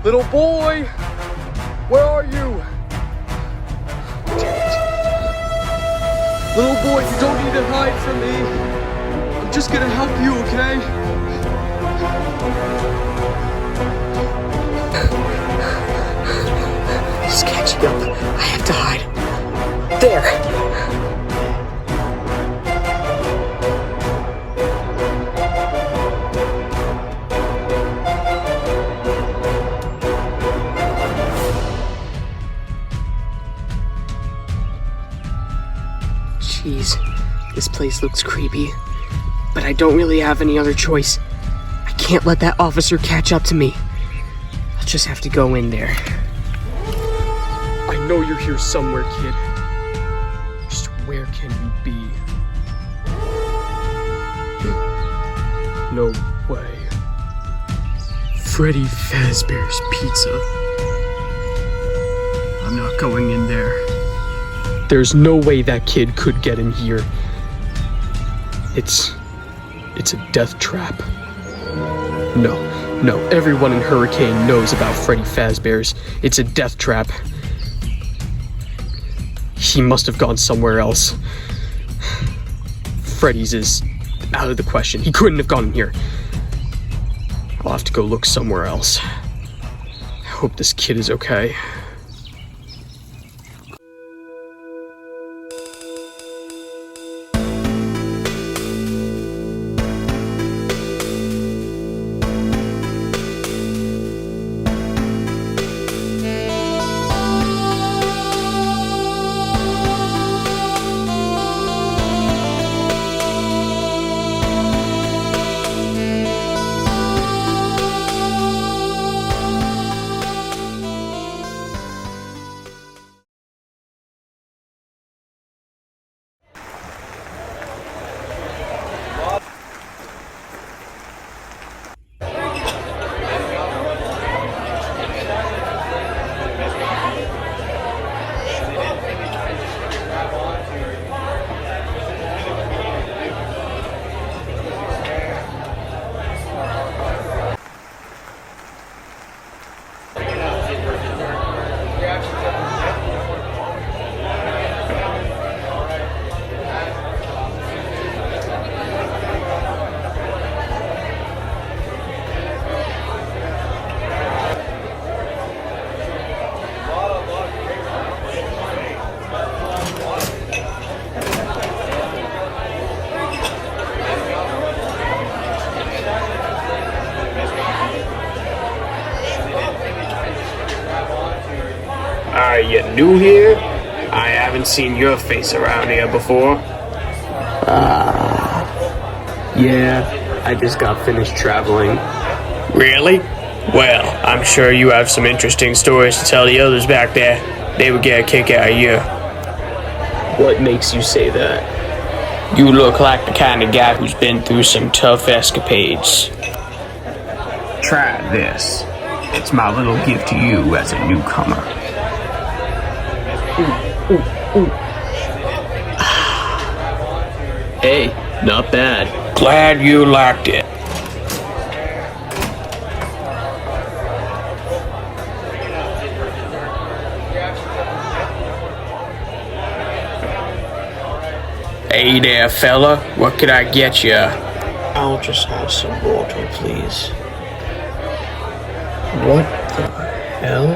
Little boy, where are you? Little boy, you don't need to hide from me. I'm just gonna help you, okay? He's catching up. I have to hide. There. Jeez, this place looks creepy, but I don't really have any other choice. I can't let that officer catch up to me. I'll just have to go in there. I know you're here somewhere, kid. Just where can you be? No way. Freddy Fazbear's Pizza. I'm not going in there. There's no way that kid could get in here. It's a death trap. No, everyone in Hurricane knows about Freddy Fazbear's. It's a death trap. He must have gone somewhere else. Freddy's is out of the question. He couldn't have gone in here. I'll have to go look somewhere else. I hope this kid is okay. Are you new here? I haven't seen your face around here before. Yeah, I just got finished traveling. Really? Well, I'm sure you have some interesting stories to tell the others back there. They would get a kick out of you. What makes you say that? You look like the kind of guy who's been through some tough escapades. Try this. It's my little gift to you as a newcomer. Hey, not bad. Glad you liked it. Hey there, fella. What could I get you? I'll just have some water, please. What the hell?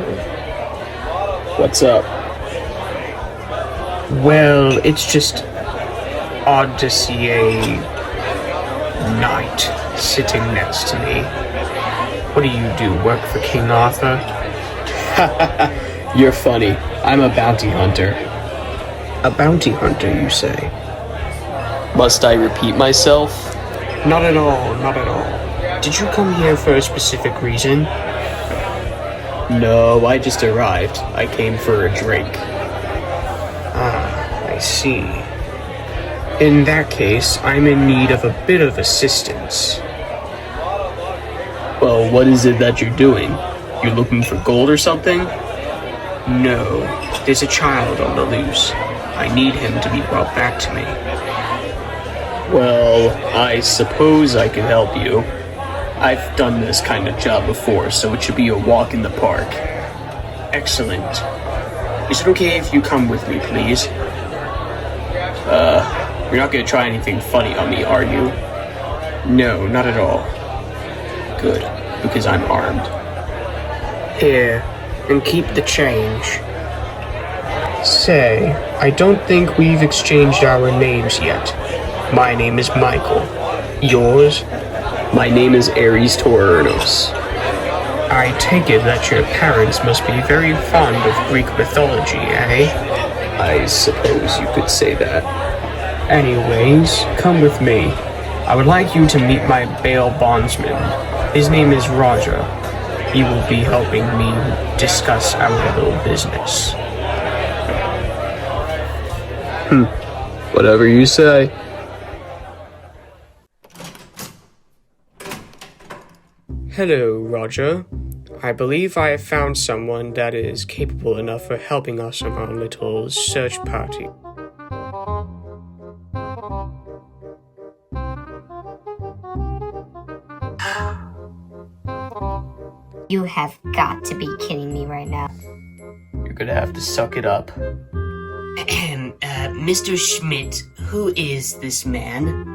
What's up? Well, it's just odd to see a knight sitting next to me. What do? Work for King Arthur? You're funny. I'm a bounty hunter. A bounty hunter, you say? Must I repeat myself? Not at all, not at all. Did you come here for a specific reason? No, I just arrived. I came for a drink. Ah, I see. In that case, I'm in need of a bit of assistance. Well, what is it that you're doing? You looking for gold or something? No, there's a child on the loose. I need him to be brought back to me. Well, I suppose I can help you. I've done this kind of job before, so it should be a walk in the park. Excellent. Is it okay if you come with me, please? You're not gonna try anything funny on me, are you? No, not at all. Good, because I'm armed. Here, and keep the change. Say, I don't think we've exchanged our names yet. My name is Michael. Yours? My name is Ares Toraernos. I take it that your parents must be very fond of Greek mythology, eh? I suppose you could say that. Anyways, come with me. I would like you to meet my bail bondsman. His name is Roger. He will be helping me discuss our little business. Whatever you say. Hello, Roger. I believe I have found someone that is capable enough of helping us on our little search party. You have got to be kidding me right now. You're gonna have to suck it up. Mr. Schmidt, who is this man?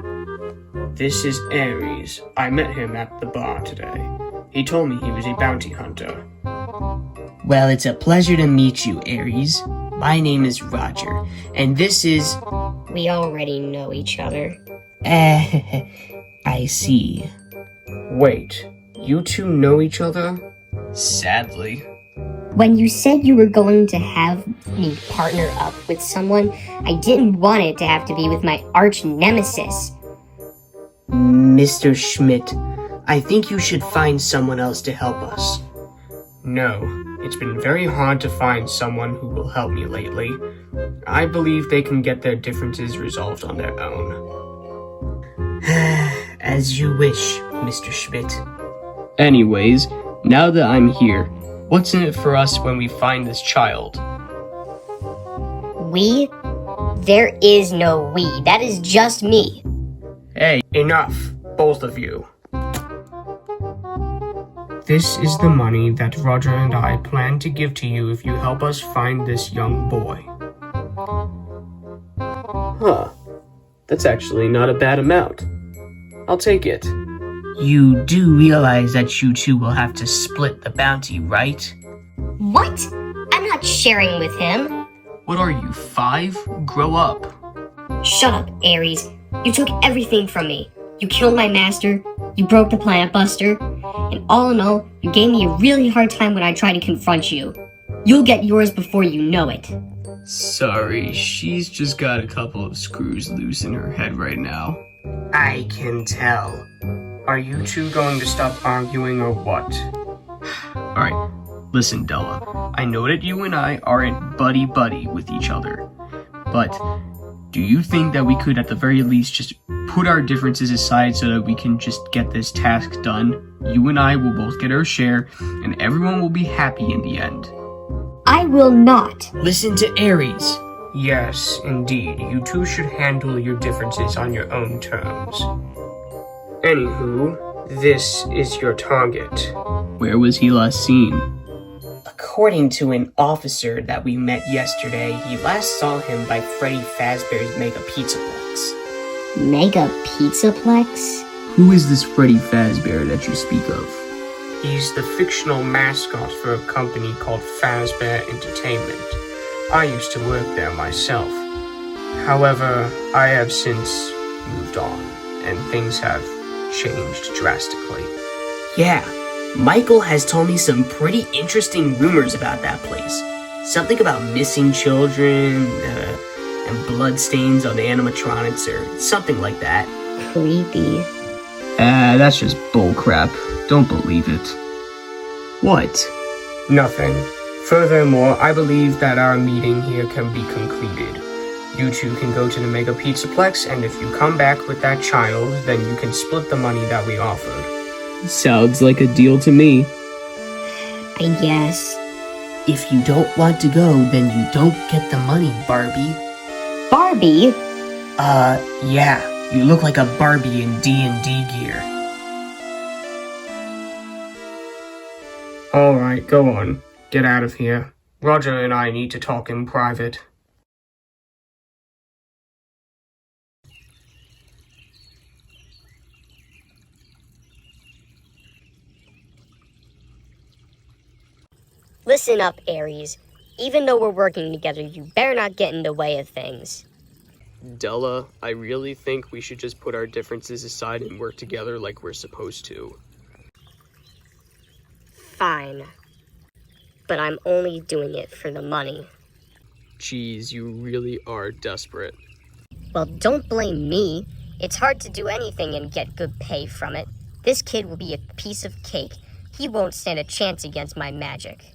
This is Ares. I met him at the bar today. He told me he was a bounty hunter. Well, it's a pleasure to meet you, Ares. My name is Roger, and this is... We already know each other. I see. Wait, you two know each other? Sadly. When you said you were going to have me partner up with someone, I didn't want it to have to be with my arch nemesis. Mr. Schmidt, I think you should find someone else to help us. No, it's been very hard to find someone who will help me lately. I believe they can get their differences resolved on their own. As you wish, Mr. Schmidt. Anyways, now that I'm here, what's in it for us when we find this child? We? There is no we. That is just me. Hey, enough, both of you. This is the money that Roger and I plan to give to you if you help us find this young boy. Huh. That's actually not a bad amount. I'll take it. You do realize that you two will have to split the bounty, right? What? I'm not sharing with him. What are you, 5? Grow up. Shut up, Ares. You took everything from me. You killed my master, you broke the Planet Buster, and all in all, you gave me a really hard time when I tried to confront you. You'll get yours before you know it. Sorry, she's just got a couple of screws loose in her head right now. I can tell. Are you two going to stop arguing or what? Alright, listen, Dela. I know that you and I aren't buddy-buddy with each other, but do you think that we could at the very least just put our differences aside so that we can just get this task done? You and I will both get our share, and everyone will be happy in the end. I will not. Listen to Ares. Yes, indeed. You two should handle your differences on your own terms. Anywho, this is your target. Where was he last seen? According to an officer that we met yesterday, he last saw him by Freddy Fazbear's Mega Pizzaplex. Mega Pizzaplex? Who is this Freddy Fazbear that you speak of? He's the fictional mascot for a company called Fazbear Entertainment. I used to work there myself. However, I have since moved on, and things have changed drastically. Yeah, Michael has told me some pretty interesting rumors about that place. Something about missing children, and bloodstains on animatronics or something like that. Creepy. That's just bullcrap. Don't believe it. What? Nothing. Furthermore, I believe that our meeting here can be concluded. You two can go to the Mega Pizzaplex, and if you come back with that child, then you can split the money that we offered. Sounds like a deal to me. I guess. If you don't want to go, then you don't get the money, Barbie. Barbie? Yeah. You look like a Barbie in D&D gear. Alright, go on. Get out of here. Roger and I need to talk in private. Listen up, Ares. Even though we're working together, you better not get in the way of things. Dela, I really think we should just put our differences aside and work together like we're supposed to. Fine. But I'm only doing it for the money. Jeez, you really are desperate. Well, don't blame me. It's hard to do anything and get good pay from it. This kid will be a piece of cake. He won't stand a chance against my magic.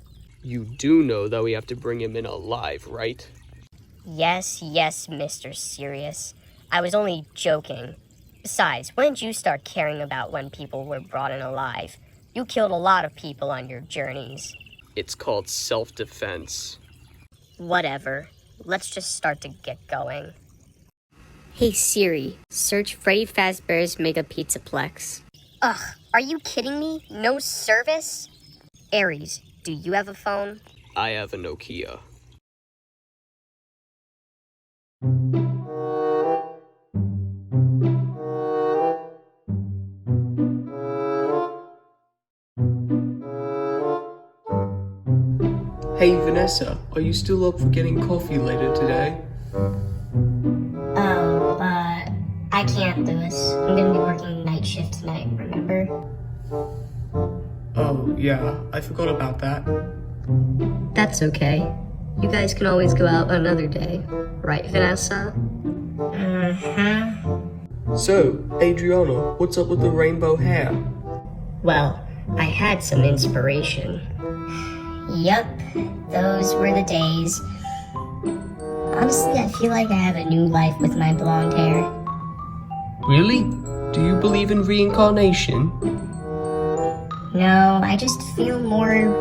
You do know that we have to bring him in alive, right? Yes, Mr. Serious. I was only joking. Besides, when did you start caring about when people were brought in alive? You killed a lot of people on your journeys. It's called self-defense. Whatever. Let's just start to get going. Hey Siri, search Freddy Fazbear's Mega Pizza Plex. Ugh, are you kidding me? No service? Ares, do you have a phone? I have a Nokia. Hey Vanessa, are you still up for getting coffee later today? I can't, Lewis. I'm gonna be working night shift tonight, remember? Oh, yeah, I forgot about that. That's okay. You guys can always go out another day. Right, Vanessa? Mm-hmm. So, Adriana, what's up with the rainbow hair? Well, I had some inspiration. Yup, those were the days. Honestly, I feel like I have a new life with my blonde hair. Really? Do you believe in reincarnation? No, I just feel more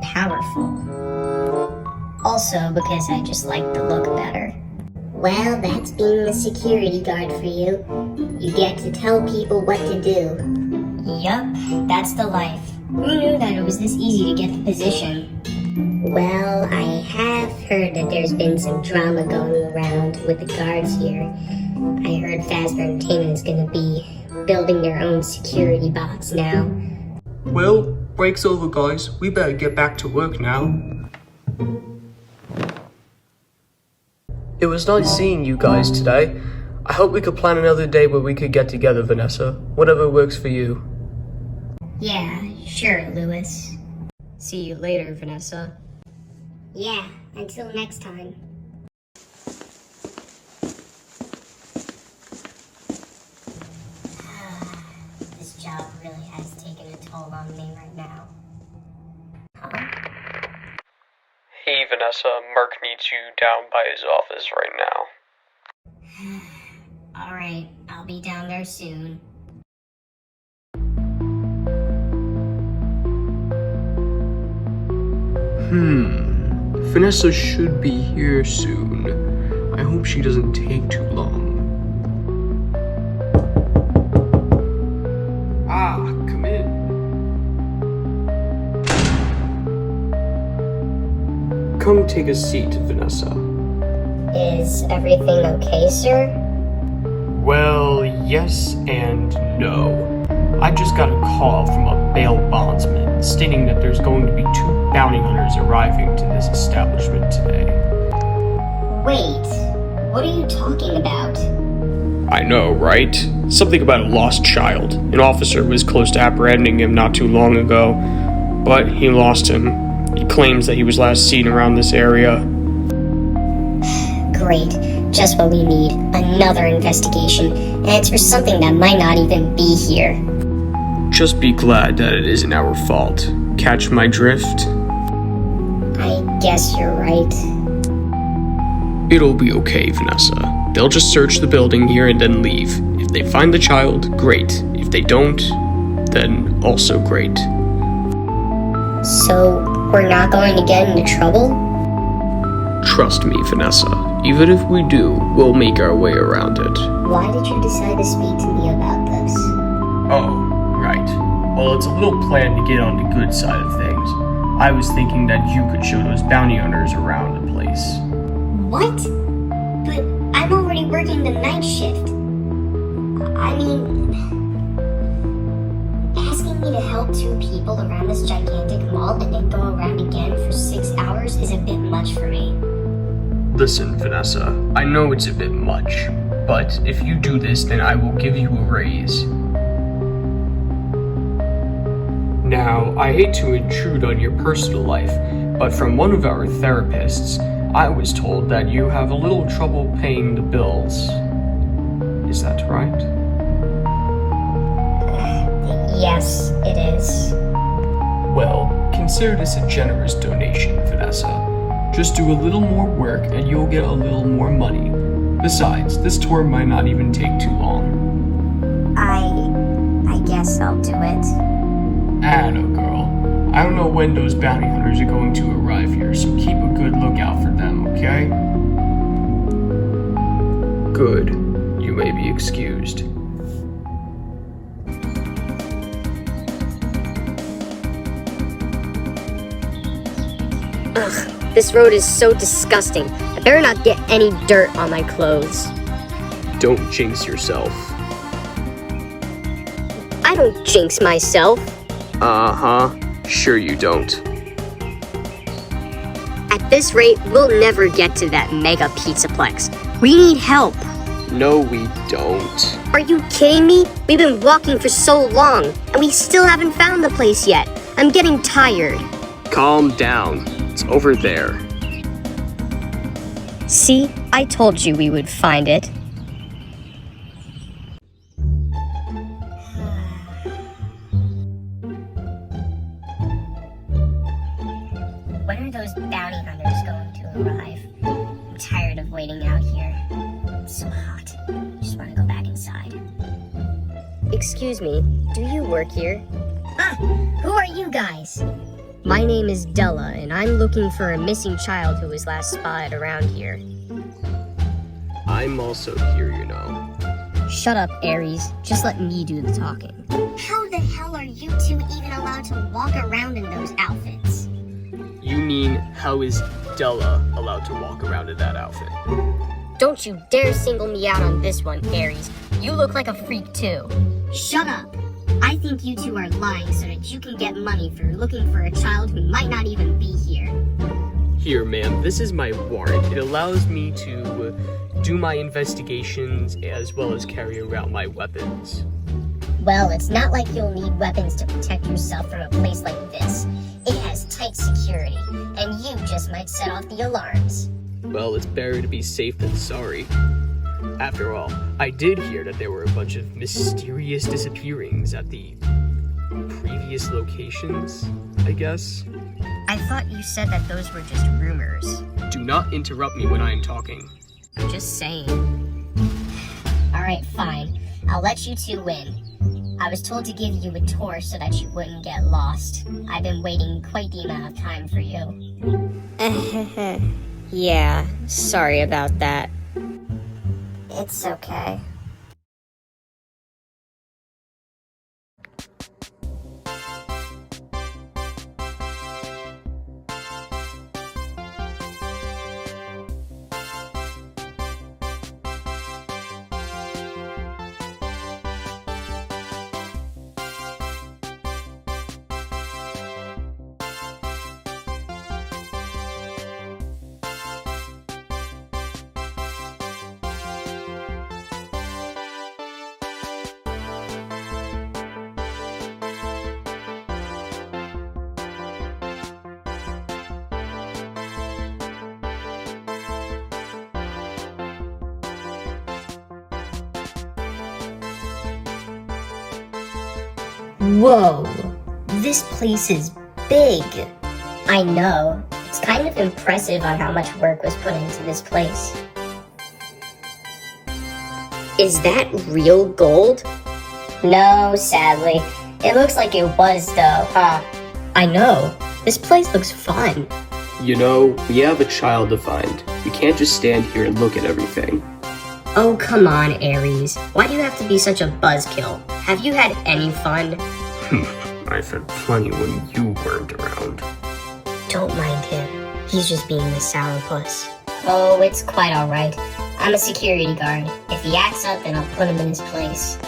powerful. Also, because I just like the look better. Well, that's being the security guard for you. You get to tell people what to do. Yup, that's the life. Who knew that it was this easy to get the position? Well, I have heard that there's been some drama going around with the guards here. I heard Fazbear Entertainment is gonna be building their own security bots now. Well, break's over, guys. We better get back to work now. It was nice seeing you guys today. I hope we could plan another day where we could get together, Vanessa. Whatever works for you. Yeah, sure, Lewis. See you later, Vanessa. Yeah, until next time. This job really has taken a toll on me right now. Huh? Hey Vanessa, Mark needs you down by his office right now. Alright, I'll be down there soon. Vanessa should be here soon. I hope she doesn't take too long. Ah, come in. Come take a seat, Vanessa. Is everything okay, sir? Well, yes and no. I just got a call from a bail bondsman stating that there's going to be 2 bounty hunters arriving to this establishment today. Wait, what are you talking about? I know, right? Something about a lost child. An officer was close to apprehending him not too long ago, but he lost him. He claims that he was last seen around this area. Great, just what we need. Another investigation, and it's for something that might not even be here. Just be glad that it isn't our fault. Catch my drift? I guess you're right. It'll be okay, Vanessa. They'll just search the building here and then leave. If they find the child, great. If they don't, then also great. So, we're not going to get into trouble? Trust me, Vanessa. Even if we do, we'll make our way around it. Why did you decide to speak to me about this? Oh, right. Well, it's a little plan to get on the good side of things. I was thinking that you could show those bounty hunters around the place. What? But I'm already working the night shift. I mean, asking me to help 2 people around this gigantic mall and then go around again for 6 hours is a bit much for me. Listen, Vanessa, I know it's a bit much, but if you do this, then I will give you a raise. Now, I hate to intrude on your personal life, but from one of our therapists, I was told that you have a little trouble paying the bills. Is that right? Yes, it is. Well, consider this a generous donation, Vanessa. Just do a little more work and you'll get a little more money. Besides, this tour might not even take too long. I guess I'll do it. Atta girl. I don't know when those bounty hunters are going to arrive here, so keep a good lookout for them, okay? Good. You may be excused. Ugh, this road is so disgusting. I better not get any dirt on my clothes. Don't jinx yourself. I don't jinx myself. Uh-huh. Sure you don't. At this rate, we'll never get to that mega pizza Plex. We need help. No, we don't. Are you kidding me? We've been walking for so long, and we still haven't found the place yet. I'm getting tired. Calm down. It's over there. See? I told you we would find it. When are those bounty hunters going to arrive? I'm tired of waiting out here. It's so hot. I just want to go back inside. Excuse me, do you work here? Who are you guys? My name is Dela, and I'm looking for a missing child who was last spotted around here. I'm also here, you know. Shut up, Ares. Just let me do the talking. How the hell are you two even allowed to walk around in those outfits? You mean, how is Dela allowed to walk around in that outfit? Don't you dare single me out on this one, Ares. You look like a freak too. Shut up. I think you two are lying so that you can get money for looking for a child who might not even be here. Here, ma'am, this is my warrant. It allows me to do my investigations as well as carry around my weapons. Well, it's not like you'll need weapons to protect yourself from a place like this. It has tight security, and you just might set off the alarms. Well, it's better to be safe than sorry. After all, I did hear that there were a bunch of mysterious disappearings at the previous locations, I guess. I thought you said that those were just rumors. Do not interrupt me when I am talking. I'm just saying. Alright, fine. I'll let you two in. I was told to give you a tour so that you wouldn't get lost. I've been waiting quite the amount of time for you. Yeah, sorry about that. It's okay. Whoa, this place is big. I know. It's kind of impressive on how much work was put into this place. Is that real gold? No, sadly. It looks like it was though, huh? I know. This place looks fun. You know, we have a child to find. We can't just stand here and look at everything. Oh, come on, Ares. Why do you have to be such a buzzkill? Have you had any fun? I said plenty when you weren't around. Don't mind him. He's just being the sourpuss. Oh, it's quite alright. I'm a security guard. If he acts up, then I'll put him in his place.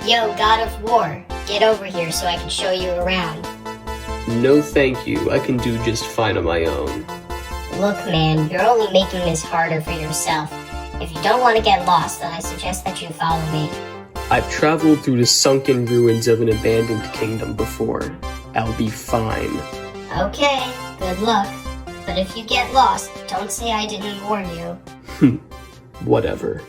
Yo, God of War, get over here so I can show you around. No thank you, I can do just fine on my own. Look, man, you're only making this harder for yourself. If you don't want to get lost, then I suggest that you follow me. I've traveled through the sunken ruins of an abandoned kingdom before. I'll be fine. Okay, good luck. But if you get lost, don't say I didn't warn you. Whatever.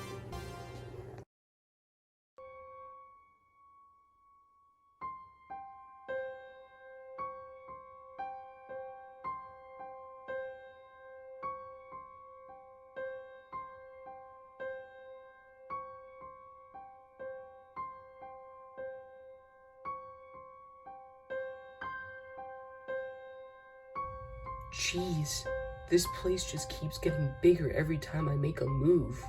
Jeez, this place just keeps getting bigger every time I make a move.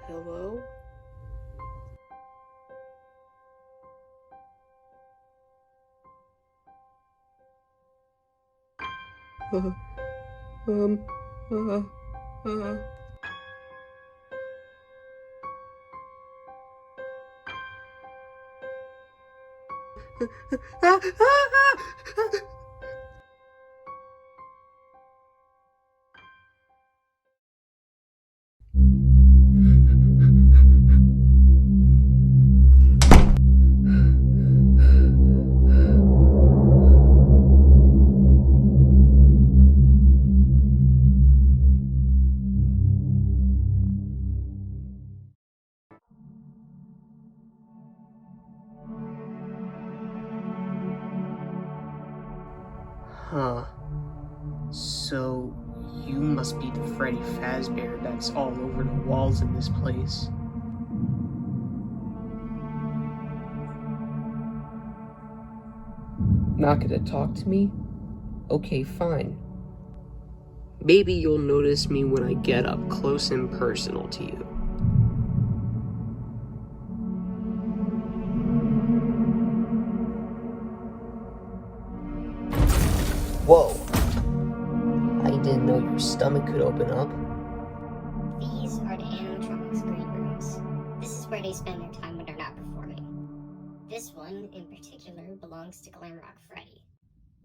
Hello? Huh. So, you must be the Freddy Fazbear that's all over the walls in this place. Not gonna talk to me? Okay, fine. Maybe you'll notice me when I get up close and personal to you. Whoa. I didn't know your stomach could open up. These are the animatronics' green rooms. This is where they spend their time when they're not performing. This one, in particular, belongs to Glamrock Freddy.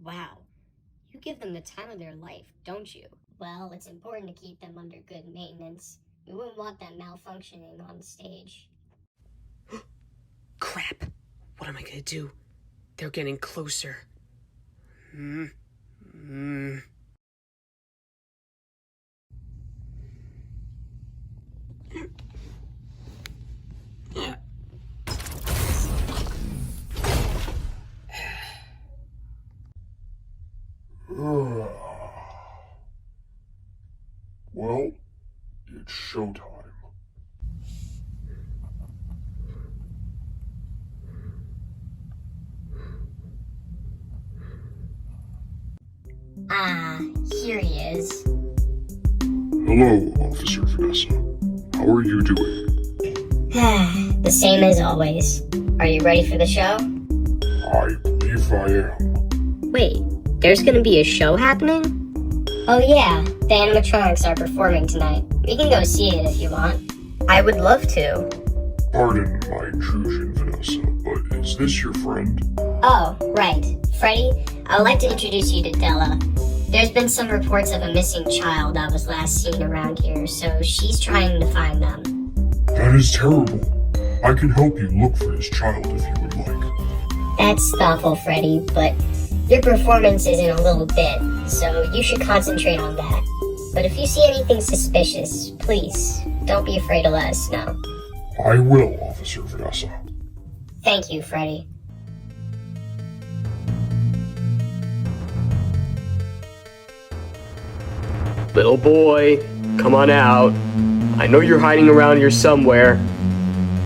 Wow. You give them the time of their life, don't you? Well, it's important to keep them under good maintenance. We wouldn't want them malfunctioning on stage. Crap. What am I gonna do? They're getting closer. Well, it's showtime. Ah, here he is. Hello, Officer Vanessa. How are you doing? The same as always. Are you ready for the show? I believe I am. Wait, there's gonna be a show happening? Oh yeah, the animatronics are performing tonight. We can go see it if you want. I would love to. Pardon my intrusion, Vanessa, but is this your friend? Oh, right. Freddy, I would like to introduce you to Dela. There's been some reports of a missing child that was last seen around here, so she's trying to find them. That is terrible. I can help you look for his child if you would like. That's thoughtful, Freddy, but your performance is in a little bit, so you should concentrate on that. But if you see anything suspicious, please, don't be afraid to let us know. I will, Officer Vanessa. Thank you, Freddy. Little boy, come on out. I know you're hiding around here somewhere.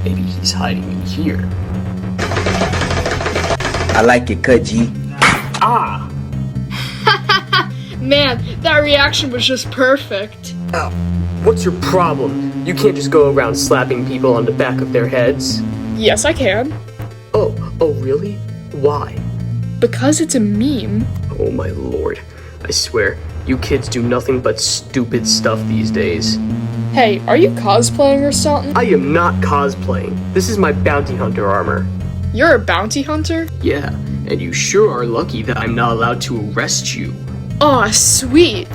Maybe he's hiding in here. I like your cut, G. Ah! Man, that reaction was just perfect. Oh, what's your problem? You can't just go around slapping people on the back of their heads. Yes, I can. Oh really? Why? Because it's a meme. Oh my lord. I swear, you kids do nothing but stupid stuff these days. Hey, are you cosplaying or something? I am not cosplaying. This is my bounty hunter armor. You're a bounty hunter? Yeah, and you sure are lucky that I'm not allowed to arrest you. Aw, sweet.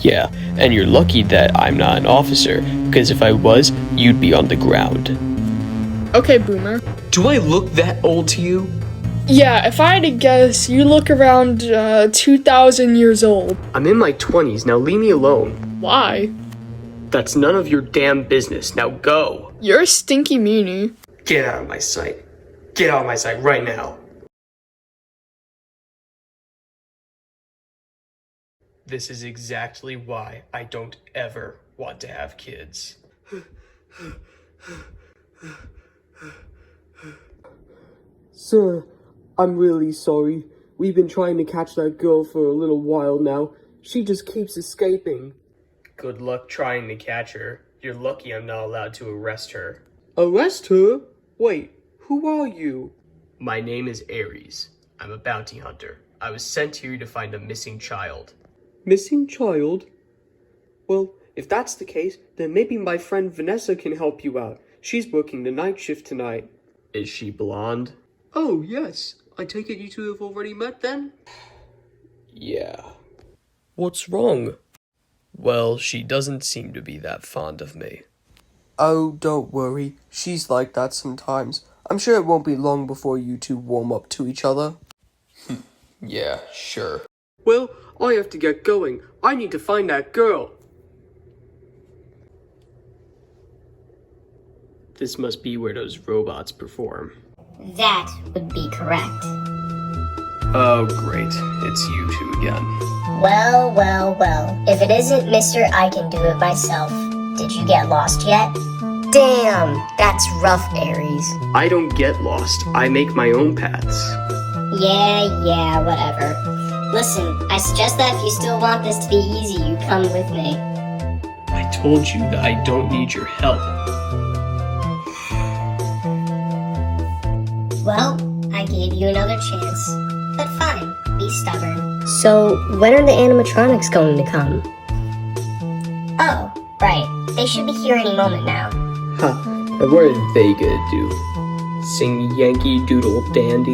Yeah, and you're lucky that I'm not an officer, because if I was, you'd be on the ground. Okay, Boomer. Do I look that old to you? Yeah, if I had to guess, you look around 2,000 years old. I'm in my 20s, now leave me alone. Why? That's none of your damn business, now go. You're a stinky meanie. Get out of my sight. Get out of my sight right now. This is exactly why I don't ever want to have kids. Sir, I'm really sorry. We've been trying to catch that girl for a little while now. She just keeps escaping. Good luck trying to catch her. You're lucky I'm not allowed to arrest her. Arrest her? Wait, who are you? My name is Ares. I'm a bounty hunter. I was sent here to find a missing child. Missing child? Well, if that's the case, then maybe my friend Vanessa can help you out. She's working the night shift tonight. Is she blonde? Oh, yes. I take it you two have already met then? Yeah. What's wrong? Well, she doesn't seem to be that fond of me. Oh, don't worry. She's like that sometimes. I'm sure it won't be long before you two warm up to each other. Yeah, sure. Well, I have to get going. I need to find that girl. This must be where those robots perform. That would be correct. Oh, great. It's you two again. Well. If it isn't Mr. I Can Do It Myself, did you get lost yet? Damn, that's rough, Ares. I don't get lost. I make my own paths. Yeah, whatever. Listen, I suggest that if you still want this to be easy, you come with me. I told you that I don't need your help. Well, I gave you another chance. But fine, be stubborn. So, when are the animatronics going to come? Oh, right. They should be here any moment now. Huh. And what are they gonna do? Sing Yankee Doodle Dandy?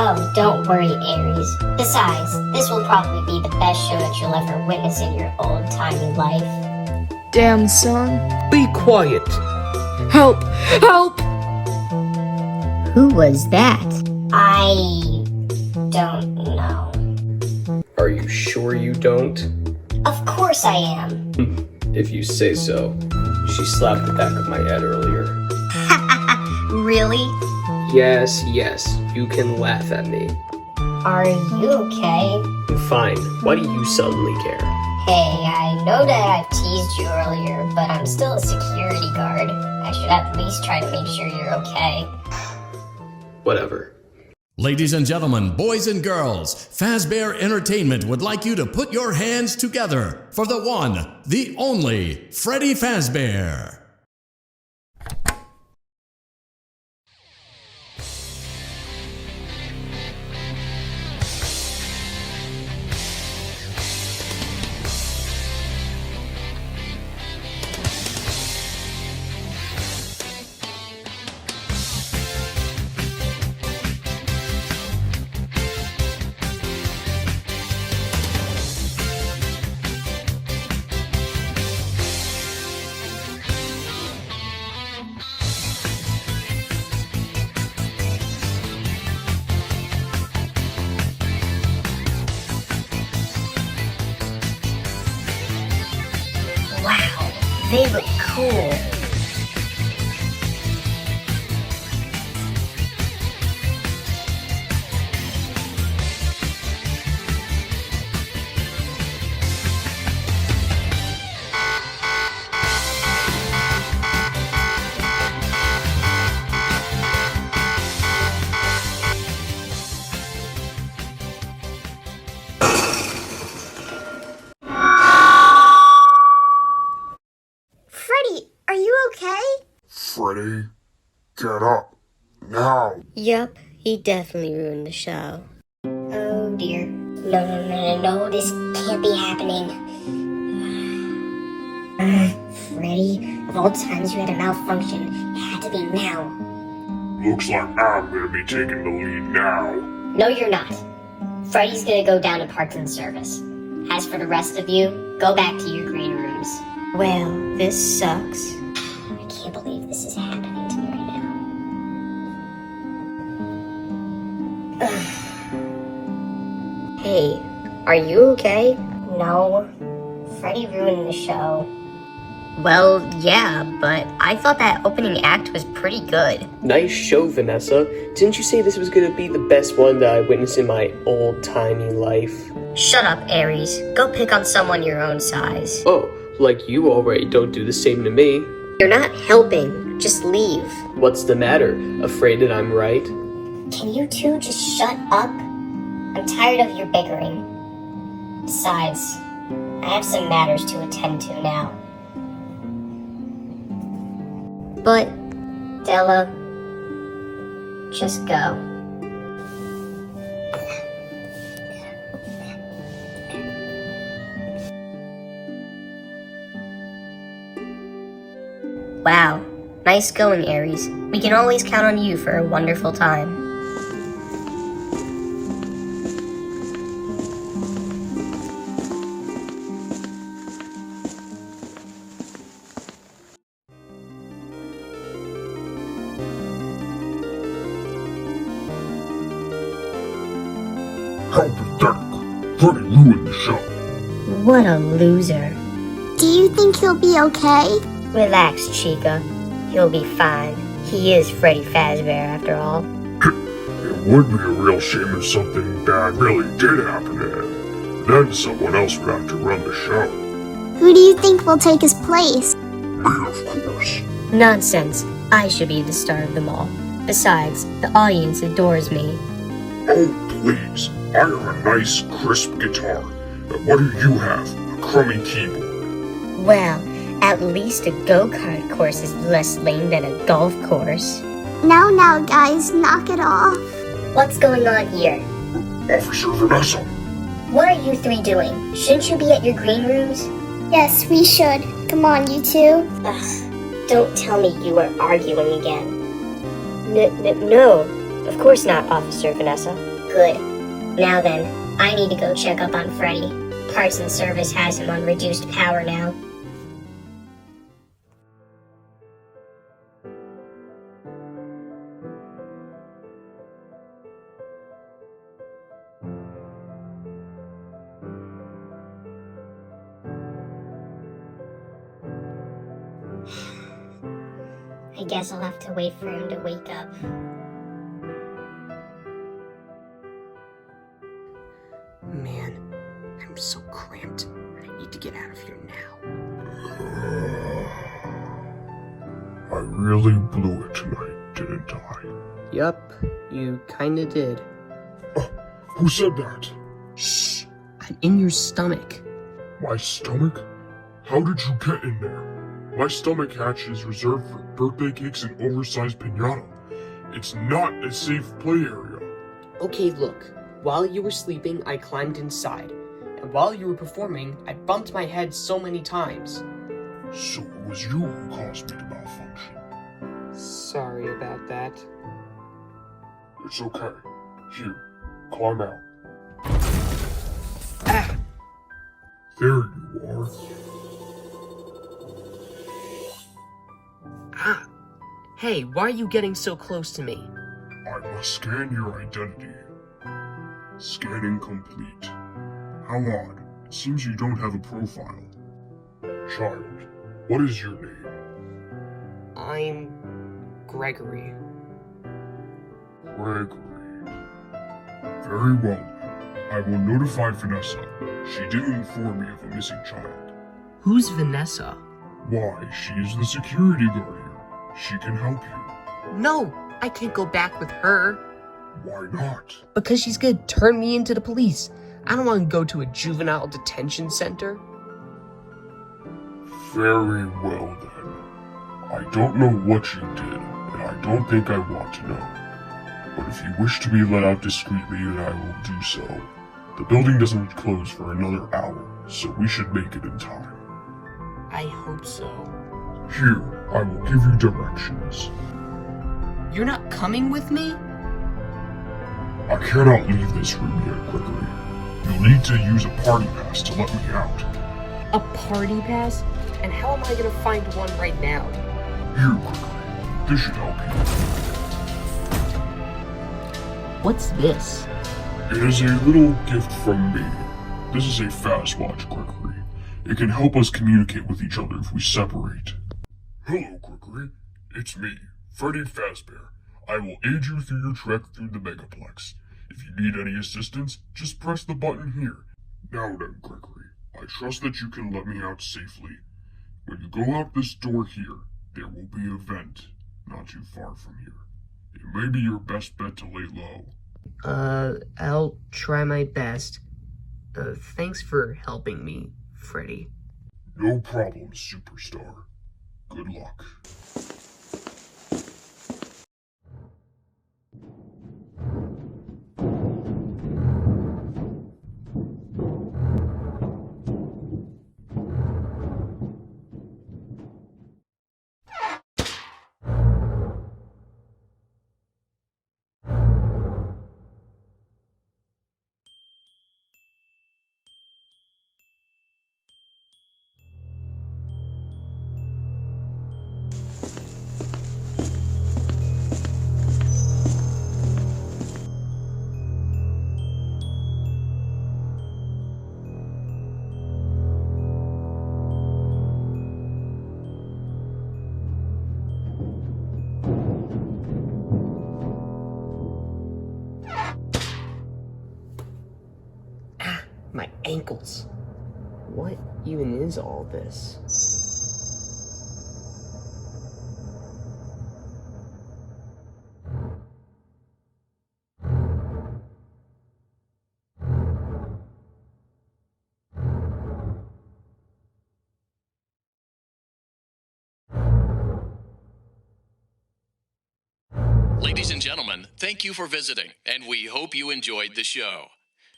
Oh, don't worry, Ares. Besides, this will probably be the best show that you'll ever witness in your old-timey life. Damn, son. Be quiet! Help! Help! Who was that? I don't know. Are you sure you don't? Of course I am. If you say so. She slapped the back of my head earlier. Really? Yes, you can laugh at me. Are you okay? Fine, why do you suddenly care? Hey, I know that I've teased you earlier, but I'm still a security guard. I should at least try to make sure you're okay. Whatever. Ladies and gentlemen, boys and girls, Fazbear Entertainment would like you to put your hands together for the one, the only, Freddy Fazbear. Wow, they look cool. okay? Freddy, get up. Now. Yup, he definitely ruined the show. Oh dear. No, this can't be happening. Freddy, of all times you had a malfunction, it had to be now. Looks like I'm gonna be taking the lead now. No, you're not. Freddy's gonna go down to Parts and Service. As for the rest of you, go back to your green rooms. Well, this sucks. I can't believe this is happening to me right now. Hey, are you okay? No. Freddy ruined the show. Well, yeah, but I thought that opening act was pretty good. Nice show, Vanessa. Didn't you say this was gonna be the best one that I witnessed in my old-timey life? Shut up, Ares. Go pick on someone your own size. Oh, like you already don't do the same to me. You're not helping. Just leave. What's the matter? Afraid that I'm right? Can you two just shut up? I'm tired of your bickering. Besides, I have some matters to attend to now. But, Dela, just go. Wow, nice going, Ares. We can always count on you for a wonderful time. How pathetic. Freddy ruined the show. What a loser. Do you think he'll be okay? Relax, Chica. He'll be fine. He is Freddy Fazbear, after all. It would be a real shame if something bad really did happen to him. Then someone else would have to run the show. Who do you think will take his place? Me, of course. Nonsense. I should be the star of them all. Besides, the audience adores me. Oh, please. I have a nice, crisp guitar. And what do you have? A crummy keyboard. Well, at least a go-kart course is less lame than a golf course. Now, guys, knock it off. What's going on here? Officer Vanessa. What are you three doing? Shouldn't you be at your green rooms? Yes, we should. Come on, you two. Ugh, don't tell me you are arguing again. No, of course not, Officer Vanessa. Good. Now then, I need to go check up on Freddy. Parts and Service has him on reduced power now. I guess I'll have to wait for him to wake up. Man, I'm so cramped. I need to get out of here now. I really blew it tonight, didn't I? Yup, you kinda did. Who said that? Shh! I'm in your stomach. My stomach? How did you get in there? My stomach hatch is reserved for birthday cakes and oversized piñata. It's not a safe play area. Okay, look. While you were sleeping, I climbed inside. And while you were performing, I bumped my head so many times. So it was you who caused me to malfunction. Sorry about that. It's okay. Here, climb out. Ah! There you are. Ah! Hey, why are you getting so close to me? I must scan your identity. Scanning complete. How odd. It seems you don't have a profile. Child, what is your name? I'm Gregory. Gregory. Very well. I will notify Vanessa. She didn't inform me of a missing child. Who's Vanessa? Why, she is the security guard here. She can help you. No, I can't go back with her. Why not? Because she's gonna turn me into the police. I don't want to go to a juvenile detention center. Very well then. I don't know what you did, and I don't think I want to know. But if you wish to be let out discreetly, then I will do so. The building doesn't close for another hour, so we should make it in time. I hope so. Here, I will give you directions. You're not coming with me? I cannot leave this room yet, Gregory. You'll need to use a party pass to let me out. A party pass? And how am I gonna find one right now? Here, Gregory. This should help you. What's this? It is a little gift from me. This is a Fazwatch, Gregory. It can help us communicate with each other if we separate. Hello, Gregory. It's me, Freddy Fazbear. I will aid you through your trek through the Megaplex. If you need any assistance, just press the button here. Now then, Gregory, I trust that you can let me out safely. When you go out this door here, there will be a vent not too far from here. It may be your best bet to lay low. I'll try my best. Thanks for helping me, Freddy. No problem, superstar. Good luck. My ankles. What even is all this? Ladies and gentlemen, thank you for visiting, and we hope you enjoyed the show.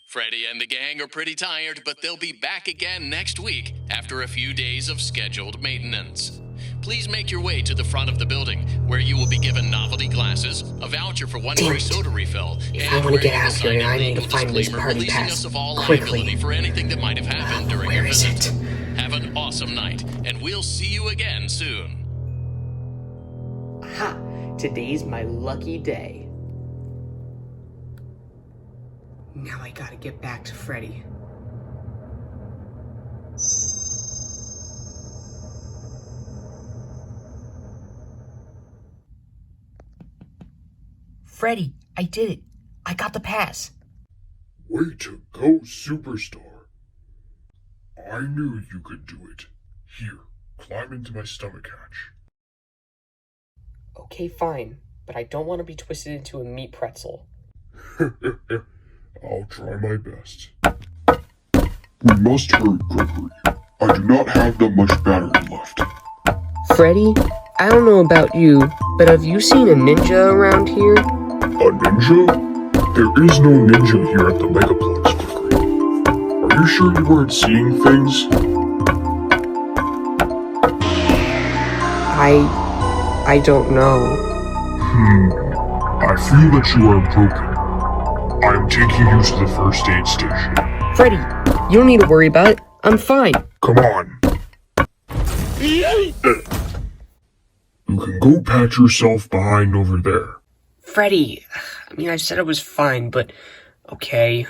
Freddy and the gang are pretty tired, but they'll be back again next week after a few days of scheduled maintenance. Please make your way to the front of the building, where you will be given novelty glasses, a voucher for one free soda refill, If I want to get out of here, I need to find this party pass quickly. For anything that might have happened during Where your is visit. it? Have an awesome night, and we'll see you again soon. Ha! Today's my lucky day. Now I gotta get back to Freddy. Freddy, I did it. I got the pass. Way to go, superstar. I knew you could do it. Here, climb into my stomach hatch. Okay, fine, but I don't want to be twisted into a meat pretzel. I'll try my best. We must hurry, Gregory. I do not have that much battery left. Freddy, I don't know about you, but have you seen a ninja around here? A ninja? There is no ninja here at the Megaplex, Gregory. Are you sure you weren't seeing things? I don't know. I feel that you are broken. I am taking you to the first aid station. Freddy, you don't need to worry about it. I'm fine. Come on. You can go pat yourself behind over there. Freddy, I mean, I said I was fine, but okay.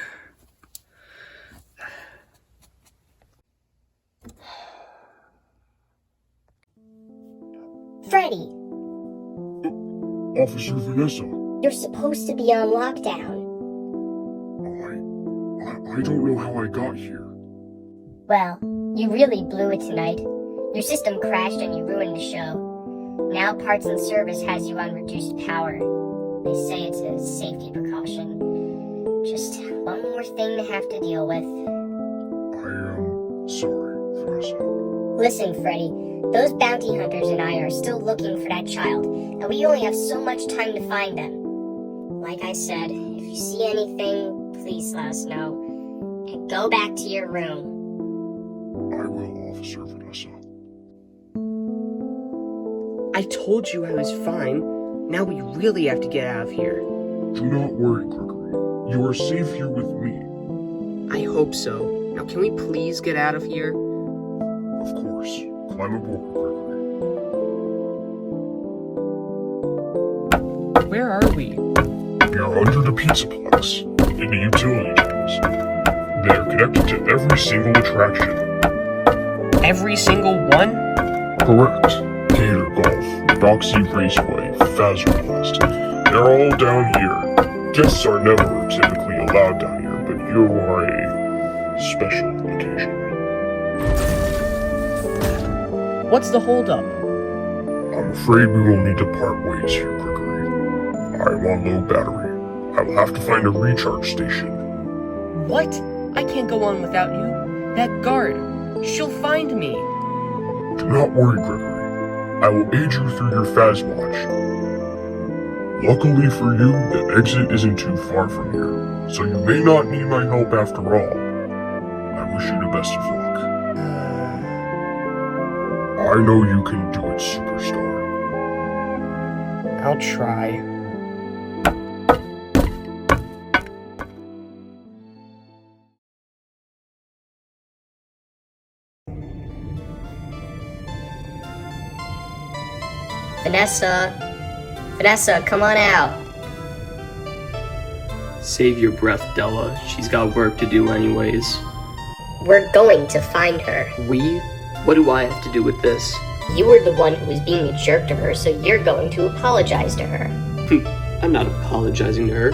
Freddy, Officer Vanessa, you're supposed to be on lockdown. I don't know how I got here. Well, you really blew it tonight. Your system crashed and you ruined the show. Now Parts and Service has you on reduced power. They say it's a safety precaution. Just one more thing to have to deal with. I am sorry, Vanessa. Listen, Freddy, Those bounty hunters and I are still looking for that child, and we only have so much time to find them. Like I said, if you see anything, please let us know. And go back to your room. I will, Officer Vanessa. I told you I was fine. Now we really have to get out of here. Do not worry, Gregory. You are safe here with me. I hope so. Now can we please get out of here? Of course. Climb aboard, Gregory. Where are we? We are under the pizza Plex, in the utility channels. They are connected to every single attraction. Every single one? Correct. Gator Golf, Roxy Raceway, Fazbear. They're all down here. Guests are never typically allowed down here, but you are a special occasion. What's the holdup? I'm afraid we will need to part ways here, Gregory. I'm on low battery. I will have to find a recharge station. What? I can't go on without you. That guard, she'll find me. Do not worry, Gregory. I will aid you through your Fazwatch. Luckily for you, the exit isn't too far from here, so you may not need my help after all. I wish you the best of luck. I know you can do it, superstar. I'll try. Vanessa, come on out. Save your breath, Dela. She's got work to do anyways. We're going to find her. We? What do I have to do with this? You were the one who was being a jerk to her, so you're going to apologize to her. I'm not apologizing to her.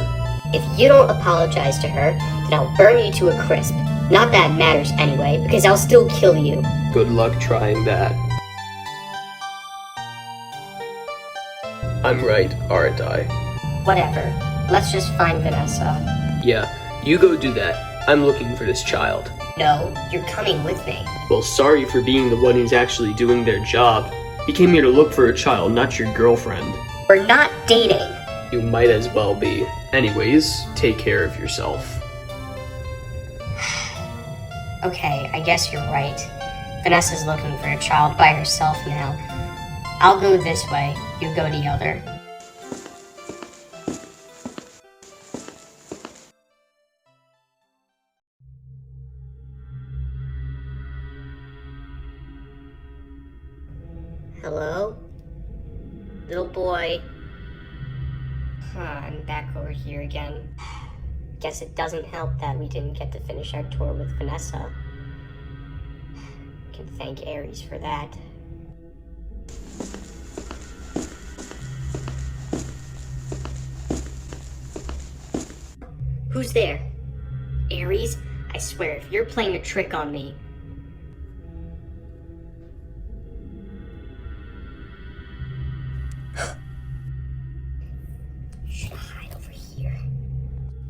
If you don't apologize to her, then I'll burn you to a crisp. Not that it matters anyway, because I'll still kill you. Good luck trying that. I'm right, aren't I? Whatever. Let's just find Vanessa. Yeah, you go do that. I'm looking for this child. No, you're coming with me. Well, sorry for being the one who's actually doing their job. You came here to look for a child, not your girlfriend. We're not dating. You might as well be. Anyways, take care of yourself. Okay, I guess you're right. Vanessa's looking for a child by herself now. I'll go this way, you go the other. Hello? Little boy. I'm back over here again. Guess it doesn't help that we didn't get to finish our tour with Vanessa. Can thank Ares for that. Who's there? Ares? I swear, if you're playing a trick on me... Should I hide over here?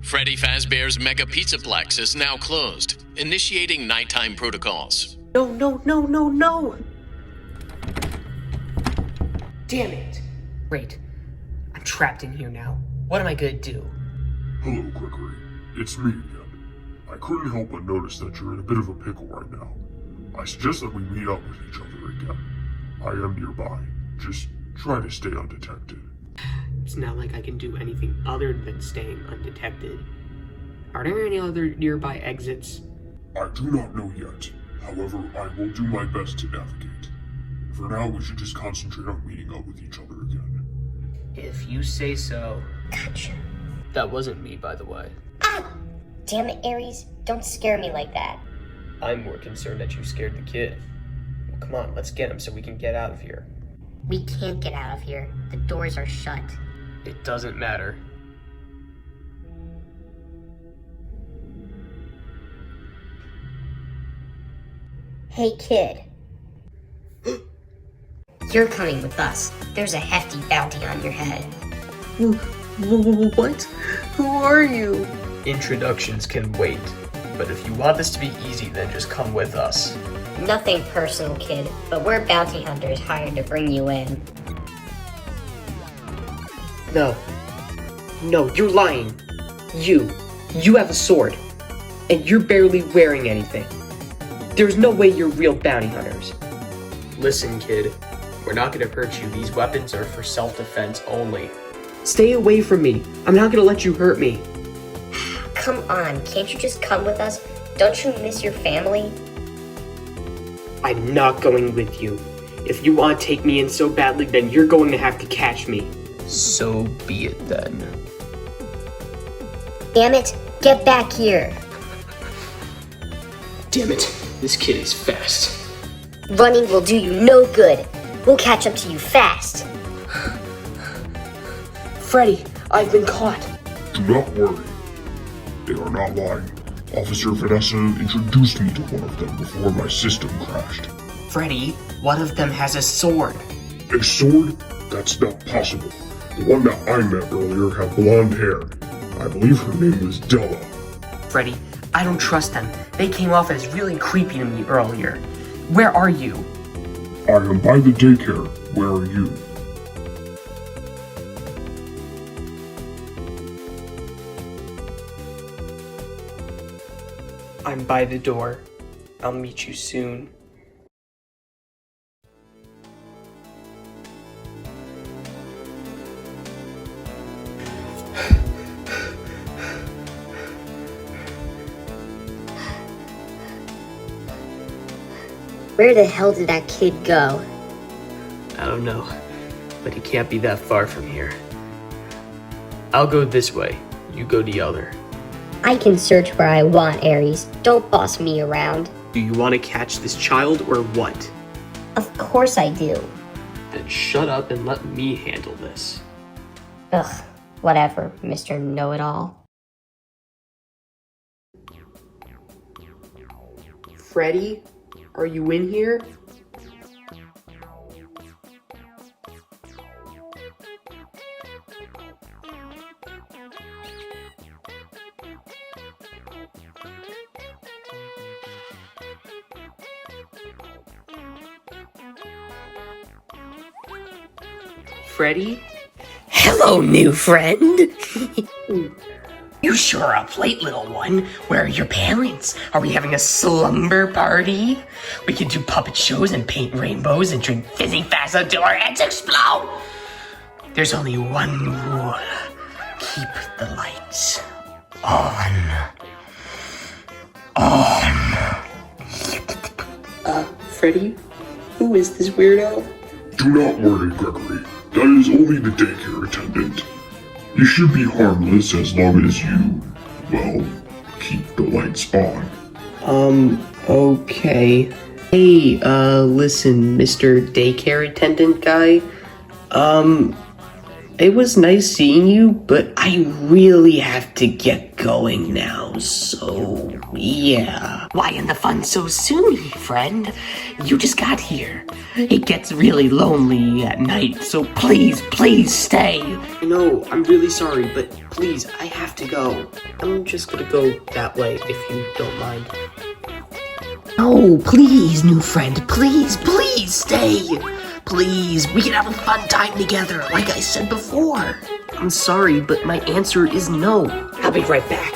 Freddy Fazbear's Mega Pizzaplex is now closed, initiating nighttime protocols. No! Damn it. Wait, I'm trapped in here now. What am I gonna do? Hello, Gregory. It's me again. I couldn't help but notice that you're in a bit of a pickle right now. I suggest that we meet up with each other again. I am nearby. Just try to stay undetected. It's not like I can do anything other than staying undetected. Are there any other nearby exits? I do not know yet. However, I will do my best to navigate. For now, we should just concentrate on meeting up with each other again. If you say so. Gotcha. That wasn't me, by the way. Ah! Damn it, Ares. Don't scare me like that. I'm more concerned that you scared the kid. Well, come on, let's get him so we can get out of here. We can't get out of here. The doors are shut. It doesn't matter. Hey, kid. You're coming with us. There's a hefty bounty on your head. What? Who are you? Introductions can wait, but if you want this to be easy, then just come with us. Nothing personal, kid, but we're bounty hunters hired to bring you in. No. No, you're lying. You have a sword. And you're barely wearing anything. There's no way you're real bounty hunters. Listen, kid. We're not gonna hurt you. These weapons are for self-defense only. Stay away from me. I'm not gonna let you hurt me. Come on, can't you just come with us? Don't you miss your family? I'm not going with you. If you want to take me in so badly, then you're going to have to catch me. So be it then. Damn it, get back here. Damn it, this kid is fast. Running will do you no good. We'll catch up to you fast. Freddy, I've been caught. Do not worry. They are not lying. Officer Vanessa introduced me to one of them before my system crashed. Freddy, one of them has a sword. A sword? That's not possible. The one that I met earlier had blonde hair. I believe her name was Dela. Freddy, I don't trust them. They came off as really creepy to me earlier. Where are you? I am by the daycare. Where are you? I'm by the door. I'll meet you soon. Where the hell did that kid go? I don't know, but he can't be that far from here. I'll go this way. You go the other. I can search where I want, Ares. Don't boss me around. Do you want to catch this child or what? Of course I do. Then shut up and let me handle this. Ugh, whatever, Mr. Know-It-All. Freddy, are you in here? Freddy? Hello, new friend. You sure are a polite little one. Where are your parents? Are we having a slumber party? We can do puppet shows and paint rainbows and drink fizzy fast until our heads explode. There's only one rule. Keep the lights on. Freddy? Who is this weirdo? Do not worry, Gregory. That is only the daycare attendant. You should be harmless as long as you, well, keep the lights on. Okay. Hey, listen, Mr. Daycare Attendant guy. It was nice seeing you, but I really have to get going now, so yeah. Why in the fun so soon, friend? You just got here. It gets really lonely at night, so please stay. I know, I'm really sorry, but please, I have to go. I'm just gonna go that way, if you don't mind. No, please, new friend, please stay. Please, we can have a fun time together, like I said before. I'm sorry, but my answer is no. I'll be right back.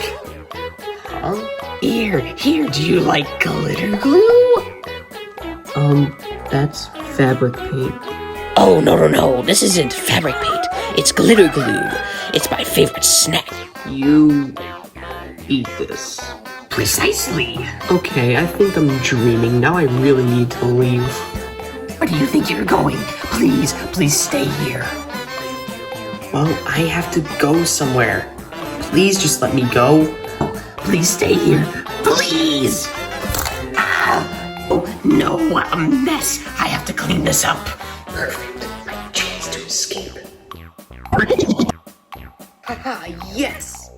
Huh? Here, do you like glitter glue? That's fabric paint. Oh, no, this isn't fabric paint. It's glitter glue. It's my favorite snack. You eat this. Precisely. Okay, I think I'm dreaming. Now I really need to leave. Where do you think you're going? Please stay here. Well, I have to go somewhere. Please just let me go. Please stay here. Please! Oh, no, what a mess. I have to clean this up. Perfect. My chance to escape. Haha, yes!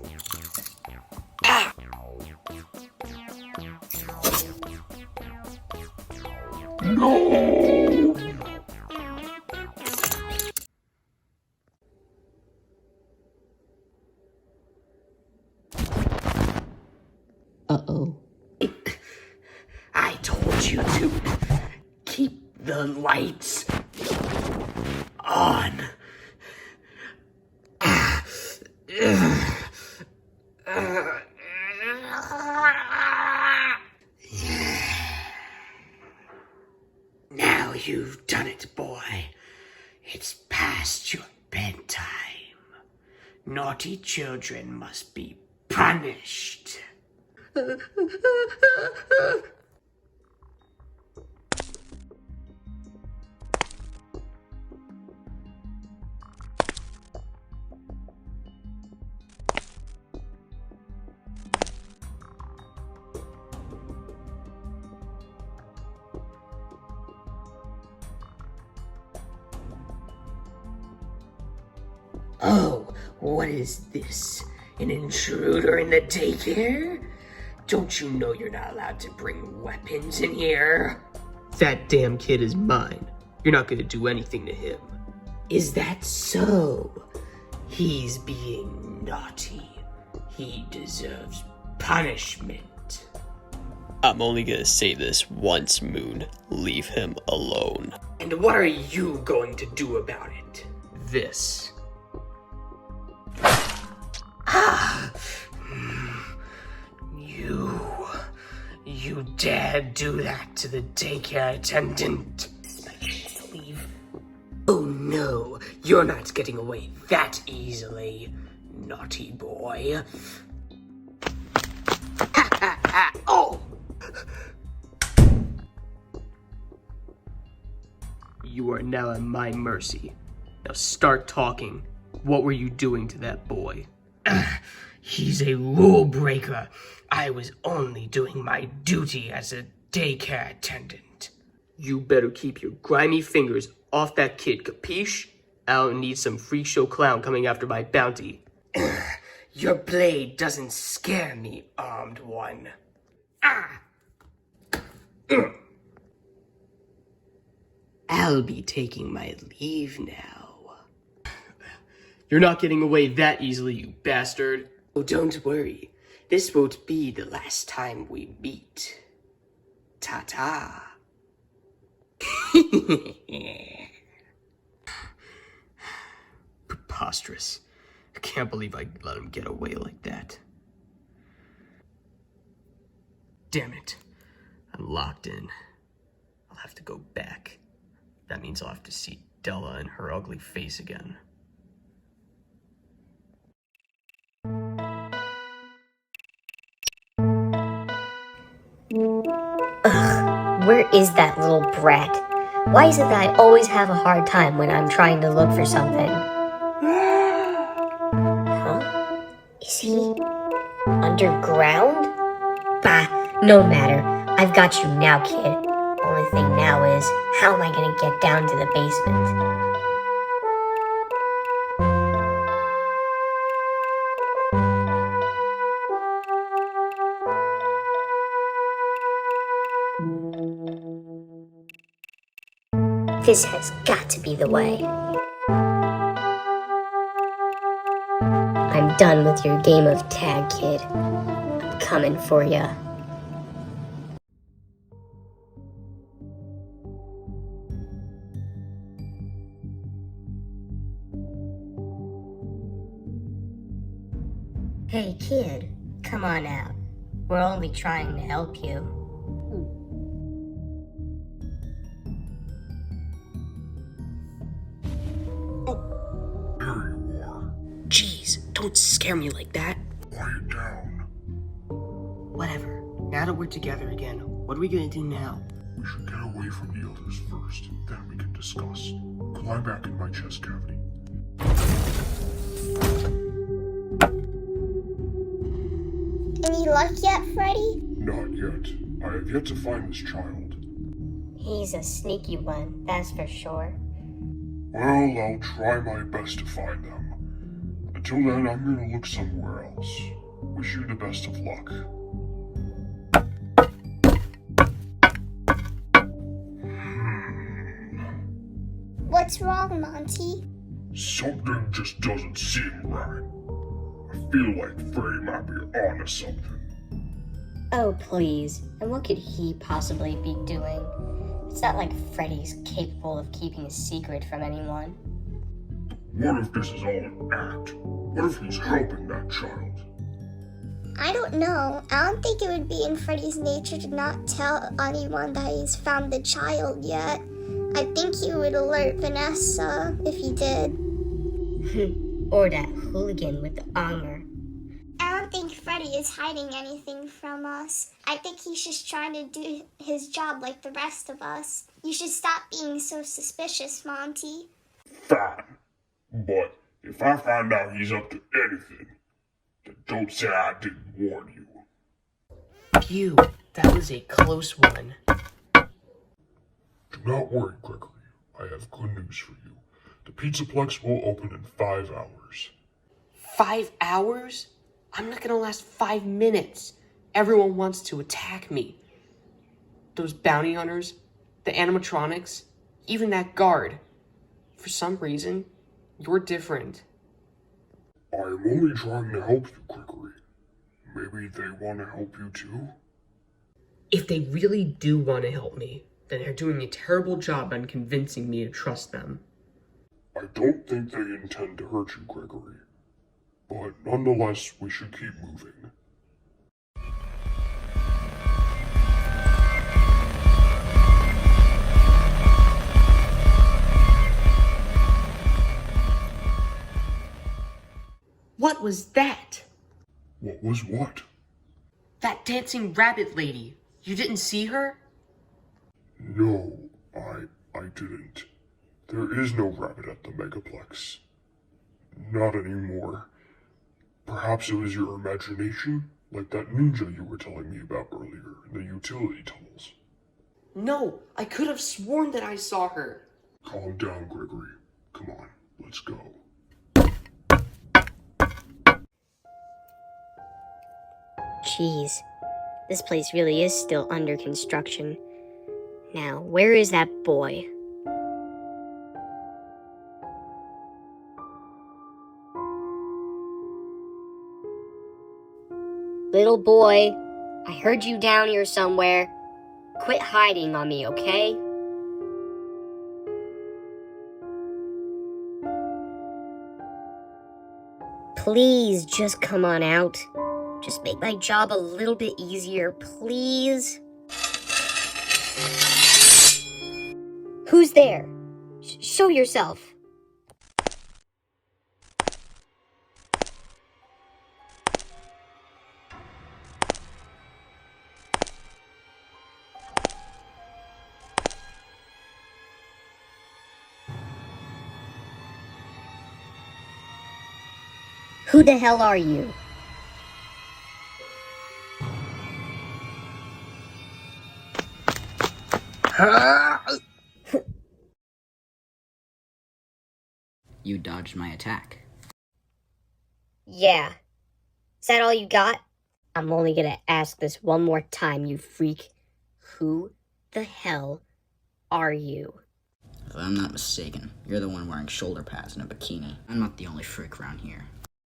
Ah! No! Uh-oh. I told you to keep the lights on. Now you've done it, boy. It's past your bedtime. Naughty children must be punished. Oh, what is this? An intruder in the daycare? Don't you know you're not allowed to bring weapons in here? That damn kid is mine. You're not gonna do anything to him. Is that so? He's being naughty. He deserves punishment. I'm only gonna say this once, Moon. Leave him alone. And what are you going to do about it? This. You dare do that to the daycare attendant? I can't believe. Oh no, you're not getting away that easily, naughty boy. Ha ha ha! Oh! You are now at my mercy. Now start talking. What were you doing to that boy? He's a rule breaker. I was only doing my duty as a daycare attendant. You better keep your grimy fingers off that kid, capiche? I don't need some freak show clown coming after my bounty. Your blade doesn't scare me, armed one. I'll be taking my leave now. You're not getting away that easily, you bastard. Oh, don't worry. This won't be the last time we meet. Ta-ta. Preposterous. I can't believe I let him get away like that. Damn it. I'm locked in. I'll have to go back. That means I'll have to see Dela and her ugly face again. Where is that little brat? Why is it that I always have a hard time when I'm trying to look for something? Huh? Is he underground? Bah, no matter. I've got you now, kid. Only thing now is, how am I gonna get down to the basement? This has got to be the way. I'm done with your game of tag, kid. I'm coming for ya. Hey, kid, come on out. We're only trying to help you. Jeez, don't scare me like that. Quiet down. Whatever. Now that we're together again, what are we gonna do now? We should get away from the others first, then we can discuss. Climb back in my chest cavity. Any luck yet, Freddy? Not yet. I have yet to find this child. He's a sneaky one, that's for sure. Well, I'll try my best to find them. Until then, I'm gonna look somewhere else. Wish you the best of luck. What's wrong, Monty? Something just doesn't seem right. I feel like Freddy might be onto something. Oh, please. And what could he possibly be doing? It's not like Freddy's capable of keeping a secret from anyone. What if this is all an act? What if he's helping that child? I don't know. I don't think it would be in Freddy's nature to not tell anyone that he's found the child yet. I think he would alert Vanessa if he did. Or that hooligan with the armor. I don't think Freddy is hiding anything from us. I think he's just trying to do his job like the rest of us. You should stop being so suspicious, Monty. Fine. But if I find out he's up to anything, then don't say I didn't warn you. Phew, that was a close one. Do not worry, Gregory. I have good news for you. The Pizza Plex will open in 5 hours. 5 hours? I'm not gonna last 5 minutes. Everyone wants to attack me. Those bounty hunters, the animatronics, even that guard. For some reason, you're different. I am only trying to help you, Gregory. Maybe they want to help you too? If they really do want to help me, then they're doing a terrible job on convincing me to trust them. I don't think they intend to hurt you, Gregory. But nonetheless, we should keep moving. What was that? What was what? That dancing rabbit lady. You didn't see her? No, I didn't. There is no rabbit at the Megaplex. Not anymore. Perhaps it was your imagination? Like that ninja you were telling me about earlier in the utility tunnels. No, I could have sworn that I saw her. Calm down, Gregory. Come on, let's go. Jeez, this place really is still under construction. Now, where is that boy? Little boy, I heard you down here somewhere. Quit hiding on me, okay? Please, just come on out. Just make my job a little bit easier, please. Who's there? Show yourself. Who the hell are you? You dodged my attack. Yeah. Is that all you got? I'm only gonna ask this one more time, you freak. Who the hell are you? If I'm not mistaken, you're the one wearing shoulder pads and a bikini. I'm not the only freak around here.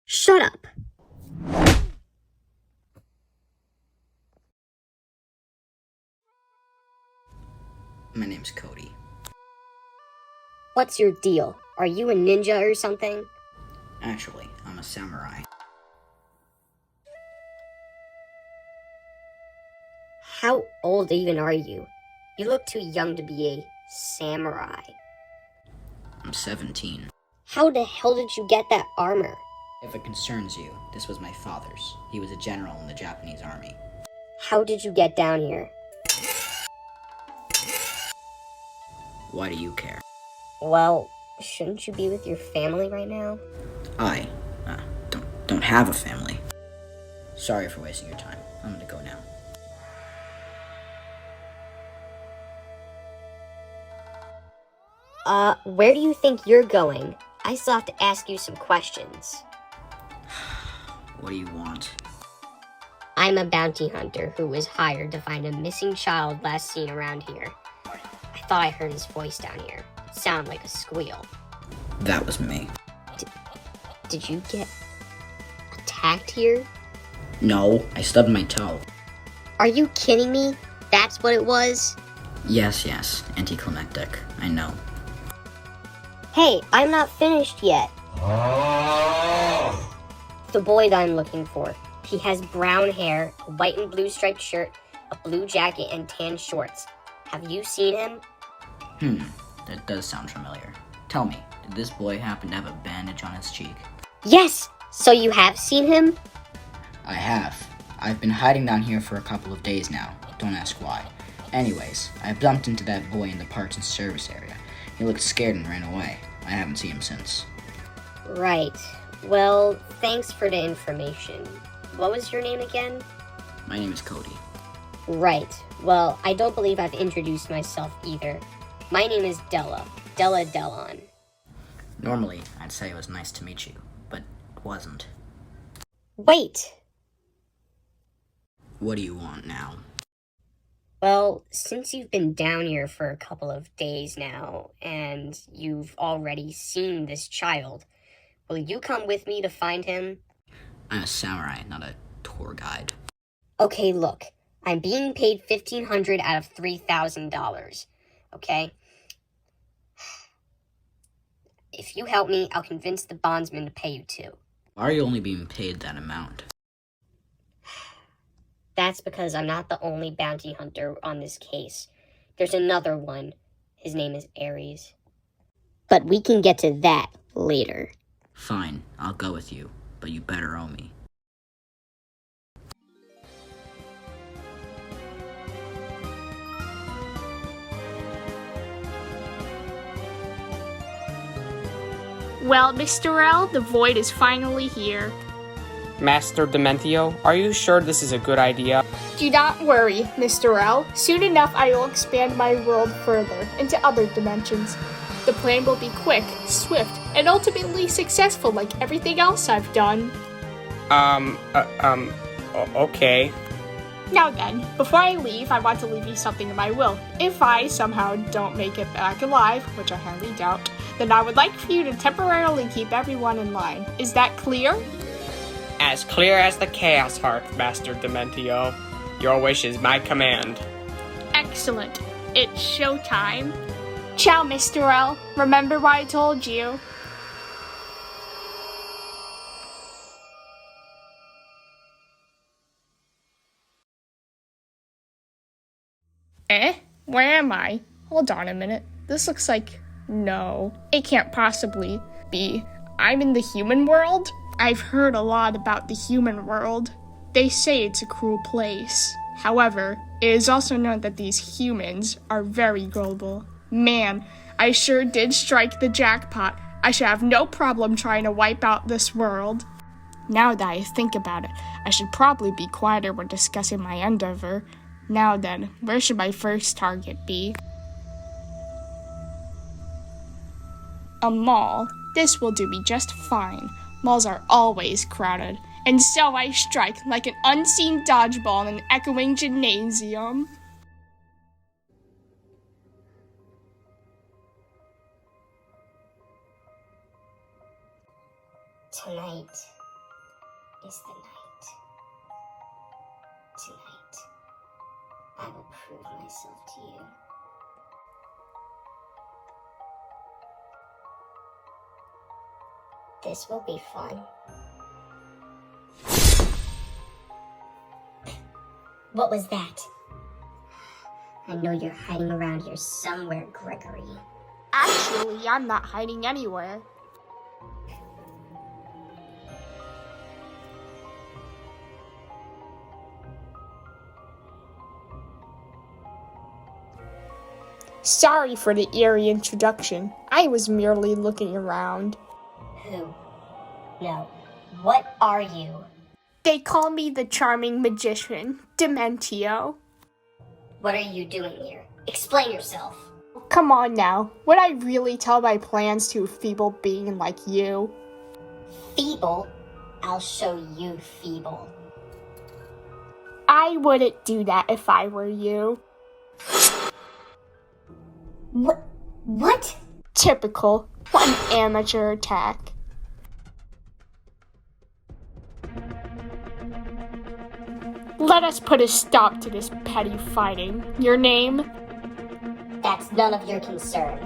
Shut up! My name's Cody. What's your deal? Are you a ninja or something? Actually, I'm a samurai. How old even are you? You look too young to be a samurai. I'm 17. How the hell did you get that armor? If it concerns you, this was my father's. He was a general in the Japanese army. How did you get down here? Why do you care? Well, shouldn't you be with your family right now? I don't have a family. Sorry for wasting your time. I'm gonna go now. Where do you think you're going? I still have to ask you some questions. What do you want? I'm a bounty hunter who was hired to find a missing child last seen around here. I thought I heard his voice down here. It sounded like a squeal. That was me. Did you get attacked here? No, I stubbed my toe. Are you kidding me? That's what it was? Yes, anticlimactic. I know. Hey, I'm not finished yet. The boy that I'm looking for. He has brown hair, a white and blue striped shirt, a blue jacket, and tan shorts. Have you seen him? That does sound familiar. Tell me, did this boy happen to have a bandage on his cheek? Yes! So you have seen him? I have. I've been hiding down here for a couple of days now. Don't ask why. Anyways, I bumped into that boy in the parts and service area. He looked scared and ran away. I haven't seen him since. Right. Well, thanks for the information. What was your name again? My name is Cody. Right. Well, I don't believe I've introduced myself either. My name is Dela. Dela Delon. Normally, I'd say it was nice to meet you, but it wasn't. Wait! What do you want now? Well, since you've been down here for a couple of days now, and you've already seen this child, will you come with me to find him? I'm a samurai, not a tour guide. Okay, look. I'm being paid $1,500 out of $3,000, okay? If you help me, I'll convince the bondsman to pay you too. Why are you only being paid that amount? That's because I'm not the only bounty hunter on this case. There's another one. His name is Ares. But we can get to that later. Fine, I'll go with you, but you better owe me. Well, Mr. L, the void is finally here. Master Dementio, are you sure this is a good idea? Do not worry, Mr. L. Soon enough, I will expand my world further into other dimensions. The plan will be quick, swift, and ultimately successful like everything else I've done. Okay. Now then, before I leave, I want to leave you something in my will. If I somehow don't make it back alive, which I highly doubt, then I would like for you to temporarily keep everyone in line. Is that clear? As clear as the Chaos Heart, Master Dementio. Your wish is my command. Excellent. It's showtime. Ciao, Mr. L. Remember what I told you. Where am I? Hold on a minute. This looks like... No, it can't possibly be. I'm in the human world? I've heard a lot about the human world. They say it's a cruel place. However, it is also known that these humans are very gullible. Man, I sure did strike the jackpot. I should have no problem trying to wipe out this world. Now that I think about it, I should probably be quieter when discussing my endeavor. Now then, where should my first target be? A mall. This will do me just fine. Malls are always crowded. And so I strike like an unseen dodgeball in an echoing gymnasium. Tonight is the night. Tonight, I will prove myself to you. This will be fun. What was that? I know you're hiding around here somewhere, Gregory. Actually, I'm not hiding anywhere. Sorry for the eerie introduction. I was merely looking around. Who? No. What are you? They call me the charming magician, Dementio. What are you doing here? Explain yourself. Come on now. Would I really tell my plans to a feeble being like you? Feeble? I'll show you feeble. I wouldn't do that if I were you. What? Typical. What an amateur attack. Let us put a stop to this petty fighting. Your name? That's none of your concern.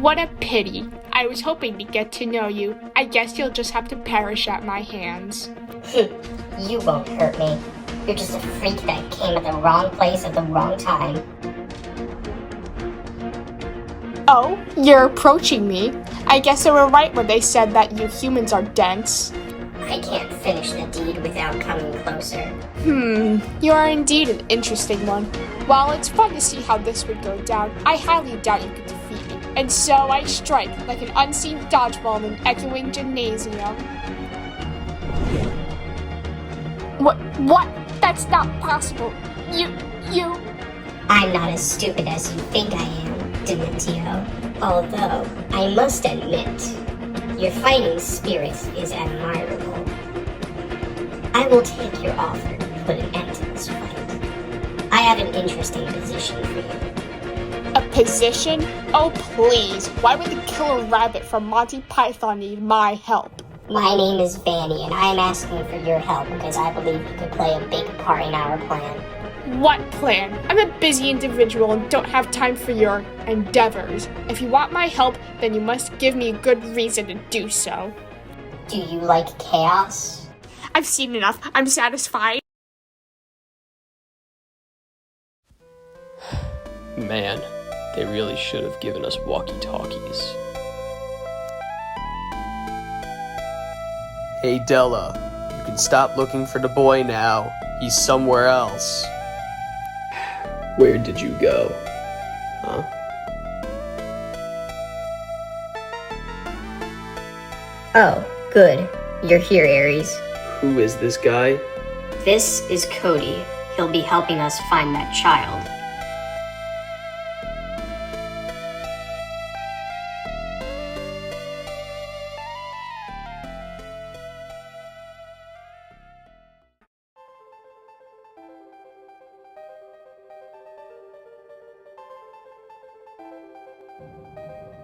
What a pity. I was hoping to get to know you. I guess you'll just have to perish at my hands. You won't hurt me. You're just a freak that came at the wrong place at the wrong time. Oh, you're approaching me. I guess they were right when they said that you humans are dense. I can't finish the deed without coming closer. You are indeed an interesting one. While it's fun to see how this would go down, I highly doubt you could defeat me. And so I strike like an unseen dodgeball in an echoing gymnasium. What? That's not possible. You... I'm not as stupid as you think I am, Dementio. Although, I must admit, your fighting spirit is admirable. I will take your offer to put an end to this fight. I have an interesting position for you. A position? Oh, please. Why would the killer rabbit from Monty Python need my help? My name is Vanny, and I am asking for your help because I believe you could play a big part in our plan. What plan? I'm a busy individual and don't have time for your endeavors. If you want my help, then you must give me a good reason to do so. Do you like chaos? I've seen enough. I'm satisfied. Man, they really should have given us walkie-talkies. Hey Dela, you can stop looking for the boy now. He's somewhere else. Where did you go? Huh? Oh, good. You're here, Ares. Who is this guy? This is Cody. He'll be helping us find that child.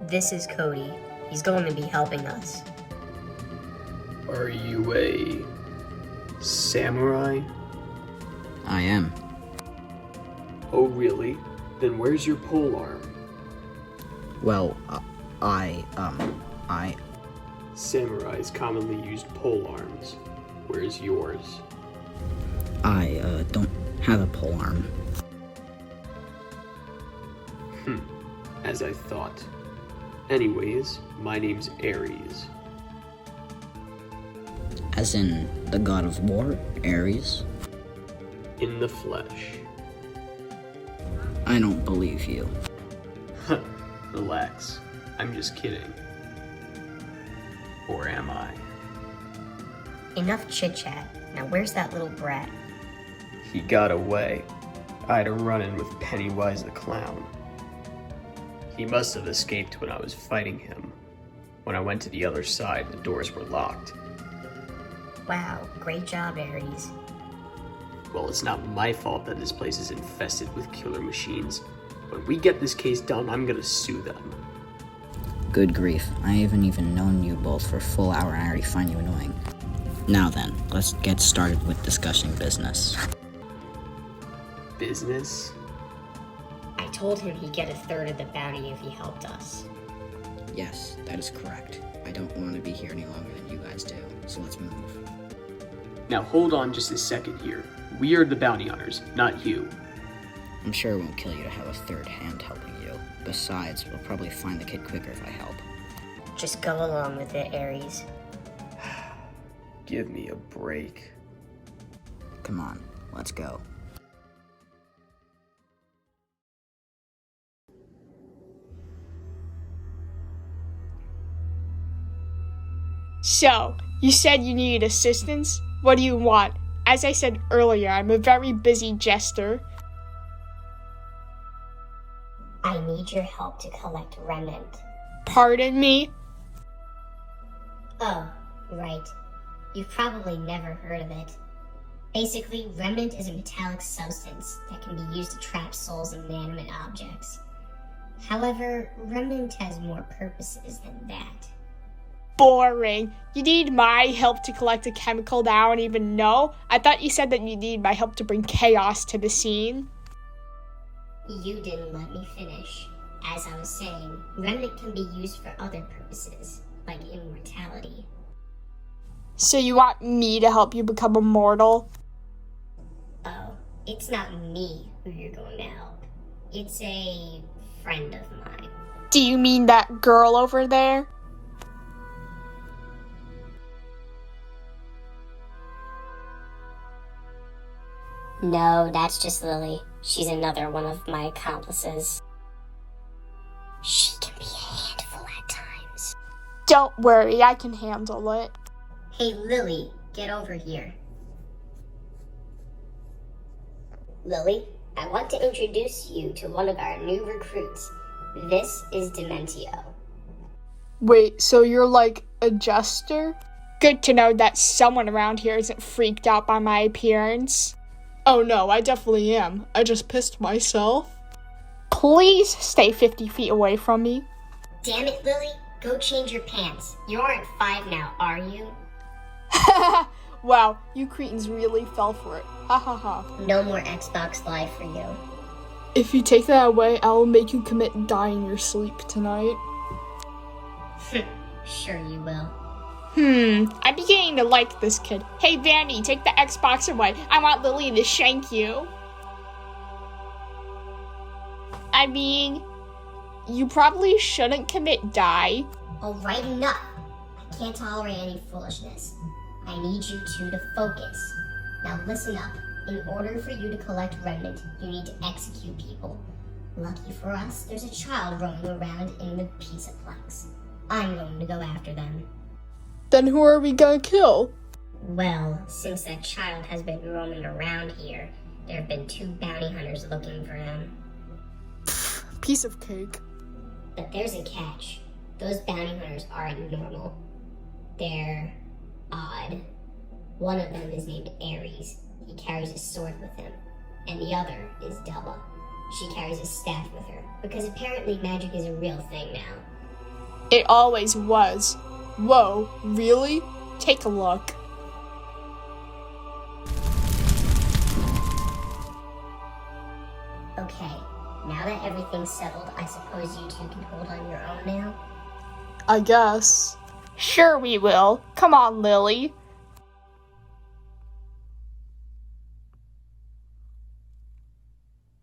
This is Cody. He's going to be helping us. Are you a samurai? I am. Oh really? Then where's your polearm? Well, I... Samurais commonly used polearms. Where's yours? I don't have a polearm. As I thought. Anyways, my name's Ares. As in the god of war, Ares? In the flesh. I don't believe you. Relax. I'm just kidding. Or am I? Enough chit-chat. Now where's that little brat? He got away. I had a run-in with Pennywise the Clown. He must have escaped when I was fighting him. When I went to the other side, the doors were locked. Wow, great job, Ares. Well, it's not my fault that this place is infested with killer machines. When we get this case done, I'm gonna sue them. Good grief, I haven't even known you both for a full hour and I already find you annoying. Now then, let's get started with discussing business. Business? I told him he'd get a third of the bounty if he helped us. Yes, that is correct. I don't want to be here any longer than you guys do, so let's move. Now hold on just a second here. We are the bounty hunters, not you. I'm sure it won't kill you to have a third hand helping you. Besides, we'll probably find the kid quicker if I help. Just go along with it, Ares. Give me a break. Come on, let's go. So, you said you needed assistance? What do you want? As I said earlier, I'm a very busy jester. I need your help to collect remnant. Pardon me? Oh, right. You've probably never heard of it. Basically, remnant is a metallic substance that can be used to trap souls in inanimate objects. However, remnant has more purposes than that. boring. You need my help to collect a chemical that I don't even know? I thought you said that you need my help to bring chaos to the scene. You didn't let me finish. As I was saying, Remnant can be used for other purposes, like immortality. So you want me to help you become immortal? Oh, it's not me who you're going to help. It's a friend of mine. Do you mean that girl over there? No, that's just Lily. She's another one of my accomplices. She can be a handful at times. Don't worry, I can handle it. Hey, Lily, get over here. Lily, I want to introduce you to one of our new recruits. This is Dementio. Wait, so you're like a jester? Good to know that someone around here isn't freaked out by my appearance. Oh no, I definitely am. I just pissed myself. Please stay 50 feet away from me. Damn it, Lily. Go change your pants. You aren't 5 now, are you? Wow, you cretins really fell for it. Ha ha ha. No more Xbox Live for you. If you take that away, I will make you commit and die in your sleep tonight. Sure you will. I'm beginning to like this kid. Hey, Vanny, take the Xbox away. I want Lily to shank you. I mean, you probably shouldn't commit die. Alright, enough. I can't tolerate any foolishness. I need you two to focus. Now listen up. In order for you to collect Remnant, you need to execute people. Lucky for us, there's a child roaming around in the piece of Plex. I'm going to go after them. Then who are we gonna kill? Well, since that child has been roaming around here, there have been 2 bounty hunters looking for him. Piece of cake. But there's a catch. Those bounty hunters aren't normal. They're odd. One of them is named Ares. He carries a sword with him. And the other is Dela. She carries a staff with her, because apparently magic is a real thing now. It always was. Whoa, really? Take a look. Okay, now that everything's settled, I suppose you two can hold on your own now? I guess. Sure we will. Come on, Lily.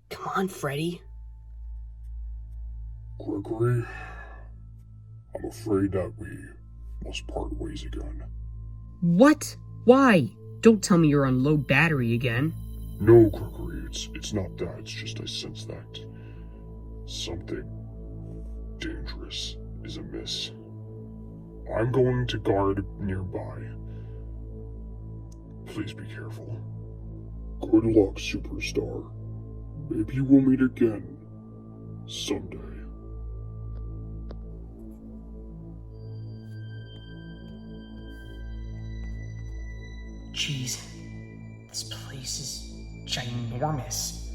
Come on, Freddy. Gregory, I'm afraid that we must part ways again. What? Why? Don't tell me you're on low battery again. No, Gregory, it's not that. It's just I sense that something dangerous is amiss. I'm going to guard nearby. Please be careful. Good luck, superstar. Maybe we'll meet again someday. Jeez, this place is ginormous.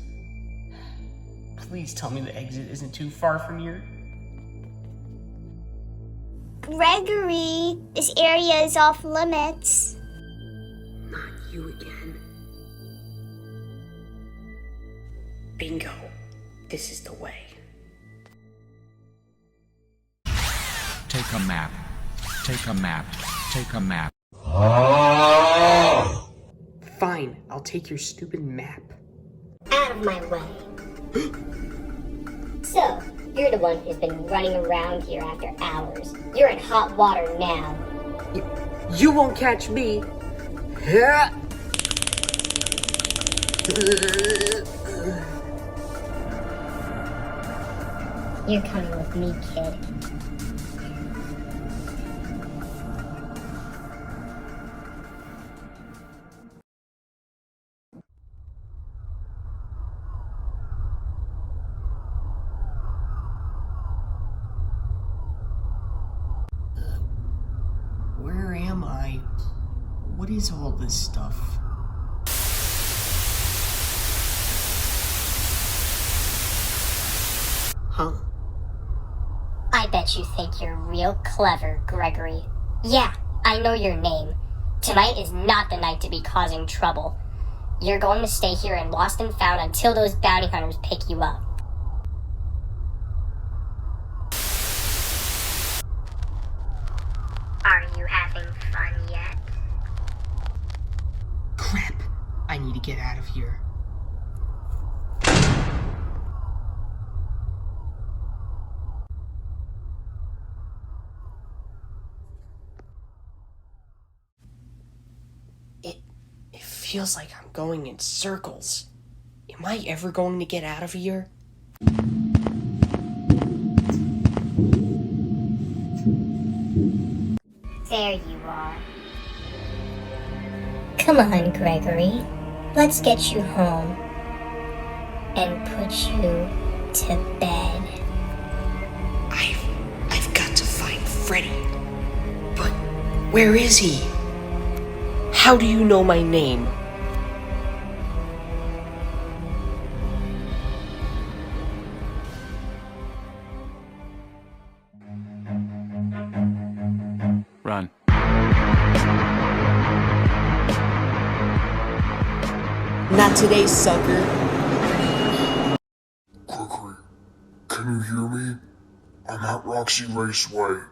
Please tell me the exit isn't too far from here. Gregory, this area is off limits. Not you again. Bingo. This is the way. Take a map. Take a map. Take a map. Fine, I'll take your stupid map. Out of my way. So, you're the one who's been running around here after hours. You're in hot water now. You won't catch me. You're coming with me, kid. Where am I? What is all this stuff? Huh? I bet you think you're real clever, Gregory. Yeah, I know your name. Tonight is not the night to be causing trouble. You're going to stay here in Lost and Found until those bounty hunters pick you up. Are you having fun yet? Crap. I need to get out of here. It feels like I'm going in circles. Am I ever going to get out of here? There you are. Come on, Gregory. Let's get you home and put you to bed. I've got to find Freddy. But where is he? How do you know my name? Run. Not today, sucker. Gregory, can you hear me? I'm at Roxy Raceway.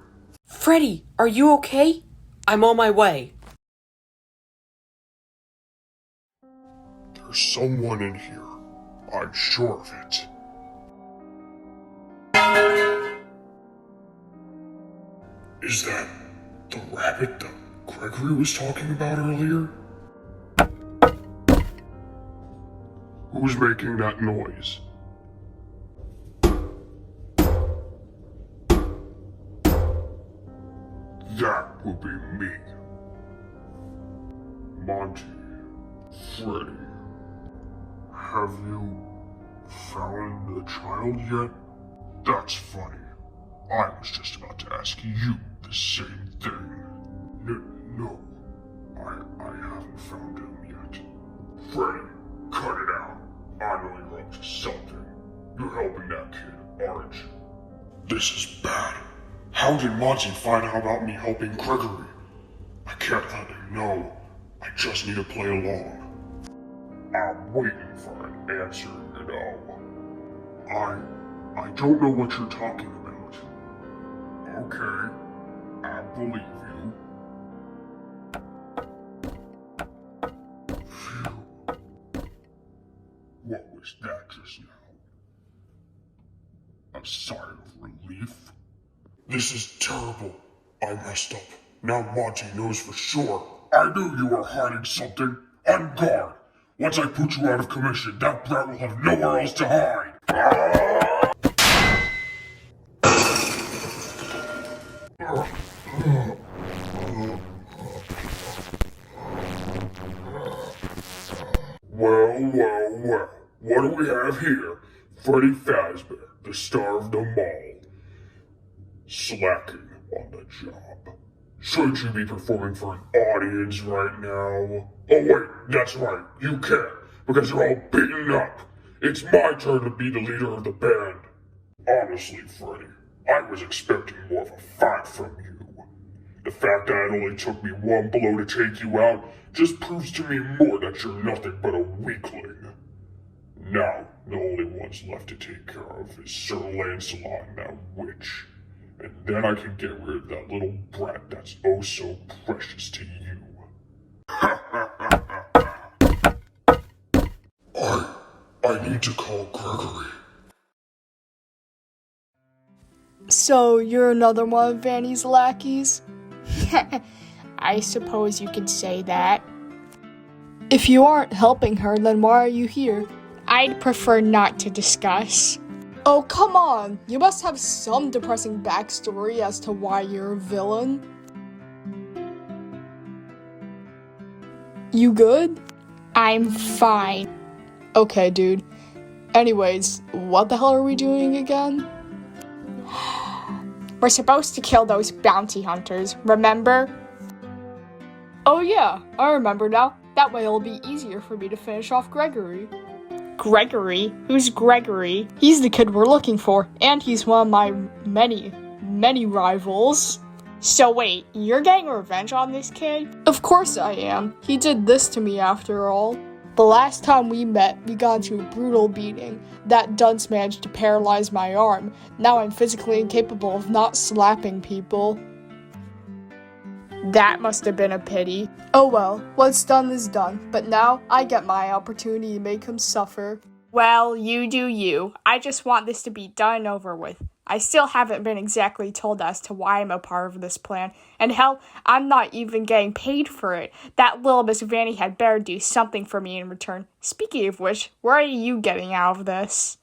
Freddy, are you okay? I'm on my way. There's someone in here. I'm sure of it. Is that the rabbit that Gregory was talking about earlier? Who's making that noise? That would be me. Monty. Freddy. Have you found the child yet? That's funny. I was just about to ask you the same thing. No, I haven't found him yet. Freddy, cut it out. I know you're up to something. You're helping that kid, aren't you? This is bad. How did Monty find out about me helping Gregory? I can't let him know. I just need to play along. I'm waiting for an answer, you know. I don't know what you're talking about. Okay, I believe you. Phew. What was that just now? A sigh of relief? This is terrible. I messed up. Now Monty knows for sure. I knew you were hiding something. On guard. Once I put you out of commission, that brat will have nowhere else to hide. Well. What do we have here? Freddy Fazbear, the star of the mall. Slacking on the job. Should you be performing for an audience right now? Oh wait, that's right, you can't, because you're all beaten up. It's my turn to be the leader of the band. Honestly, Freddy, I was expecting more of a fight from you. The fact that it only took me one blow to take you out just proves to me more that you're nothing but a weakling. Now, the only ones left to take care of is Sir Lancelot and that witch. And then I can get rid of that little brat that's oh so precious to you. I need to call Gregory. So, you're another one of Vanny's lackeys? I suppose you could say that. If you aren't helping her, then why are you here? I'd prefer not to discuss. Oh, come on! You must have some depressing backstory as to why you're a villain. You good? I'm fine. Okay, dude. Anyways, what the hell are we doing again? We're supposed to kill those bounty hunters, remember? Oh yeah, I remember now. That way it'll be easier for me to finish off Gregory. Gregory? Who's Gregory? He's the kid we're looking for, and he's one of my many rivals. So wait, you're getting revenge on this kid? Of course I am. He did this to me after all. The last time we met, we got into a brutal beating. That dunce managed to paralyze my arm. Now I'm physically incapable of not slapping people. That must have been a pity. Oh well, what's done is done, but now I get my opportunity to make him suffer. Well, you do you. I just want this to be done and over with. I still haven't been exactly told as to why I'm a part of this plan, and hell, I'm not even getting paid for it. That little Miss Vanny had better do something for me in return. Speaking of which, what are you getting out of this?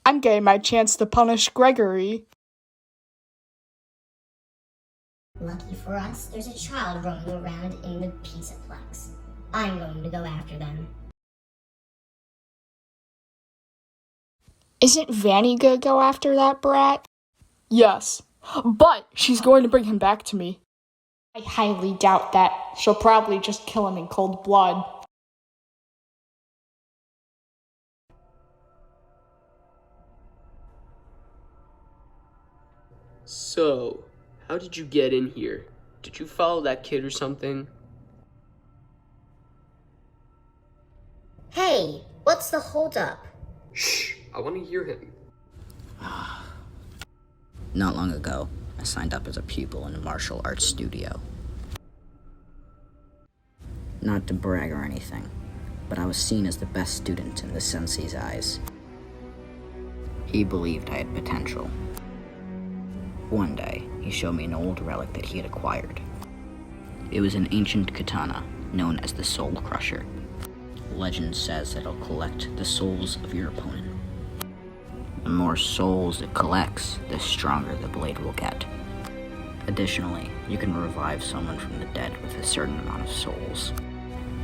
I'm getting my chance to punish Gregory. Lucky for us, there's a child roaming around in the pizza Plex. I'm going to go after them. Isn't Vanny gonna go after that brat? Yes, but she's going to bring him back to me. I highly doubt that. She'll probably just kill him in cold blood. So, how did you get in here? Did you follow that kid or something? Hey, what's the holdup? Shh, I want to hear him. Not long ago, I signed up as a pupil in a martial arts studio. Not to brag or anything, but I was seen as the best student in the sensei's eyes. He believed I had potential. One day, he showed me an old relic that he had acquired. It was an ancient katana known as the Soul Crusher. Legend says that it'll collect the souls of your opponent. The more souls it collects, the stronger the blade will get. Additionally, you can revive someone from the dead with a certain amount of souls.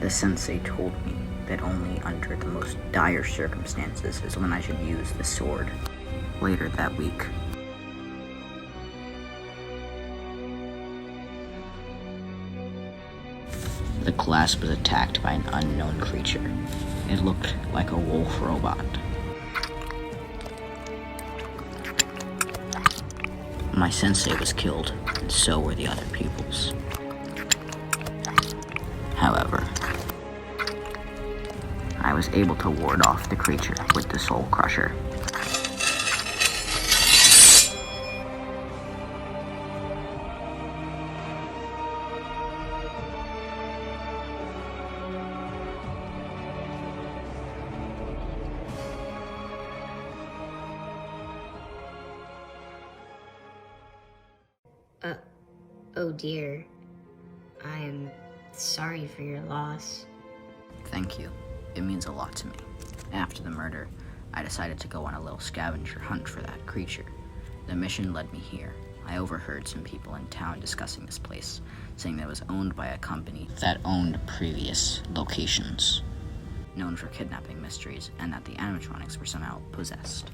The sensei told me that only under the most dire circumstances is when I should use the sword. Later that week, the class was attacked by an unknown creature. It looked like a wolf robot. My sensei was killed, and so were the other pupils. However, I was able to ward off the creature with the Soul Crusher. Oh dear. I am sorry for your loss. Thank you. It means a lot to me. After the murder, I decided to go on a little scavenger hunt for that creature. The mission led me here. I overheard some people in town discussing this place, saying that it was owned by a company that owned previous locations, known for kidnapping mysteries, and that the animatronics were somehow possessed.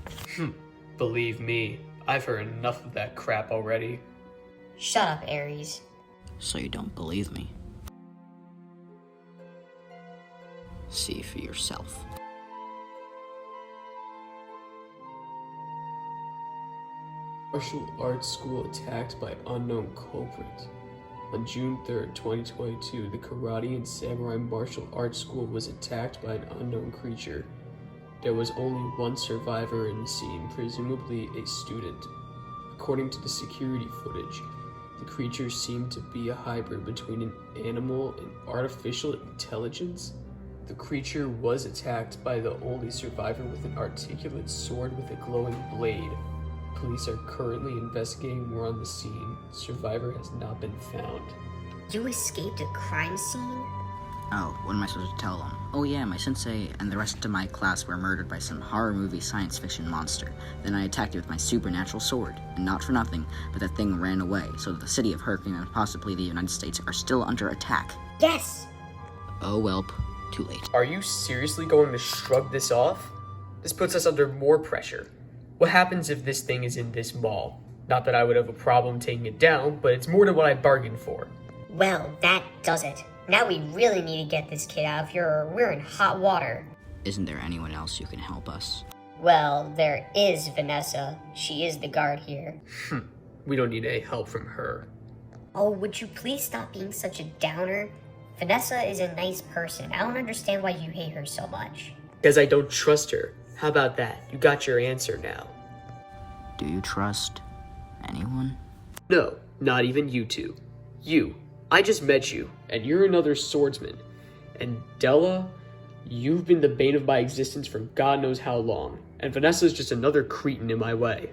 Believe me, I've heard enough of that crap already. Shut up, Ares. So you don't believe me? See for yourself. Martial arts school attacked by unknown culprit. On June 3rd, 2022, the Karate and Samurai Martial Arts School was attacked by an unknown creature. There was only one survivor in the scene, presumably a student. According to the security footage, the creature seemed to be a hybrid between an animal and artificial intelligence. The creature was attacked by the only survivor with an articulate sword with a glowing blade. Police are currently investigating more on the scene. Survivor has not been found. You escaped a crime scene? Oh, what am I supposed to tell them? Oh yeah, my sensei and the rest of my class were murdered by some horror movie science fiction monster. Then I attacked it with my supernatural sword. And not for nothing, but that thing ran away, so that the city of Hurricane and possibly the United States are still under attack. Yes! Oh welp, too late. Are you seriously going to shrug this off? This puts us under more pressure. What happens if this thing is in this mall? Not that I would have a problem taking it down, but it's more than what I bargained for. Well, that does it. Now we really need to get this kid out of here or we're in hot water. Isn't there anyone else who can help us? Well, there is Vanessa. She is the guard here. We don't need any help from her. Oh, would you please stop being such a downer? Vanessa is a nice person. I don't understand why you hate her so much. Because I don't trust her. How about that? You got your answer now. Do you trust anyone? No, not even you two. You. I just met you, and you're another swordsman. And Dela, you've been the bane of my existence for God knows how long. And Vanessa's just another cretin in my way.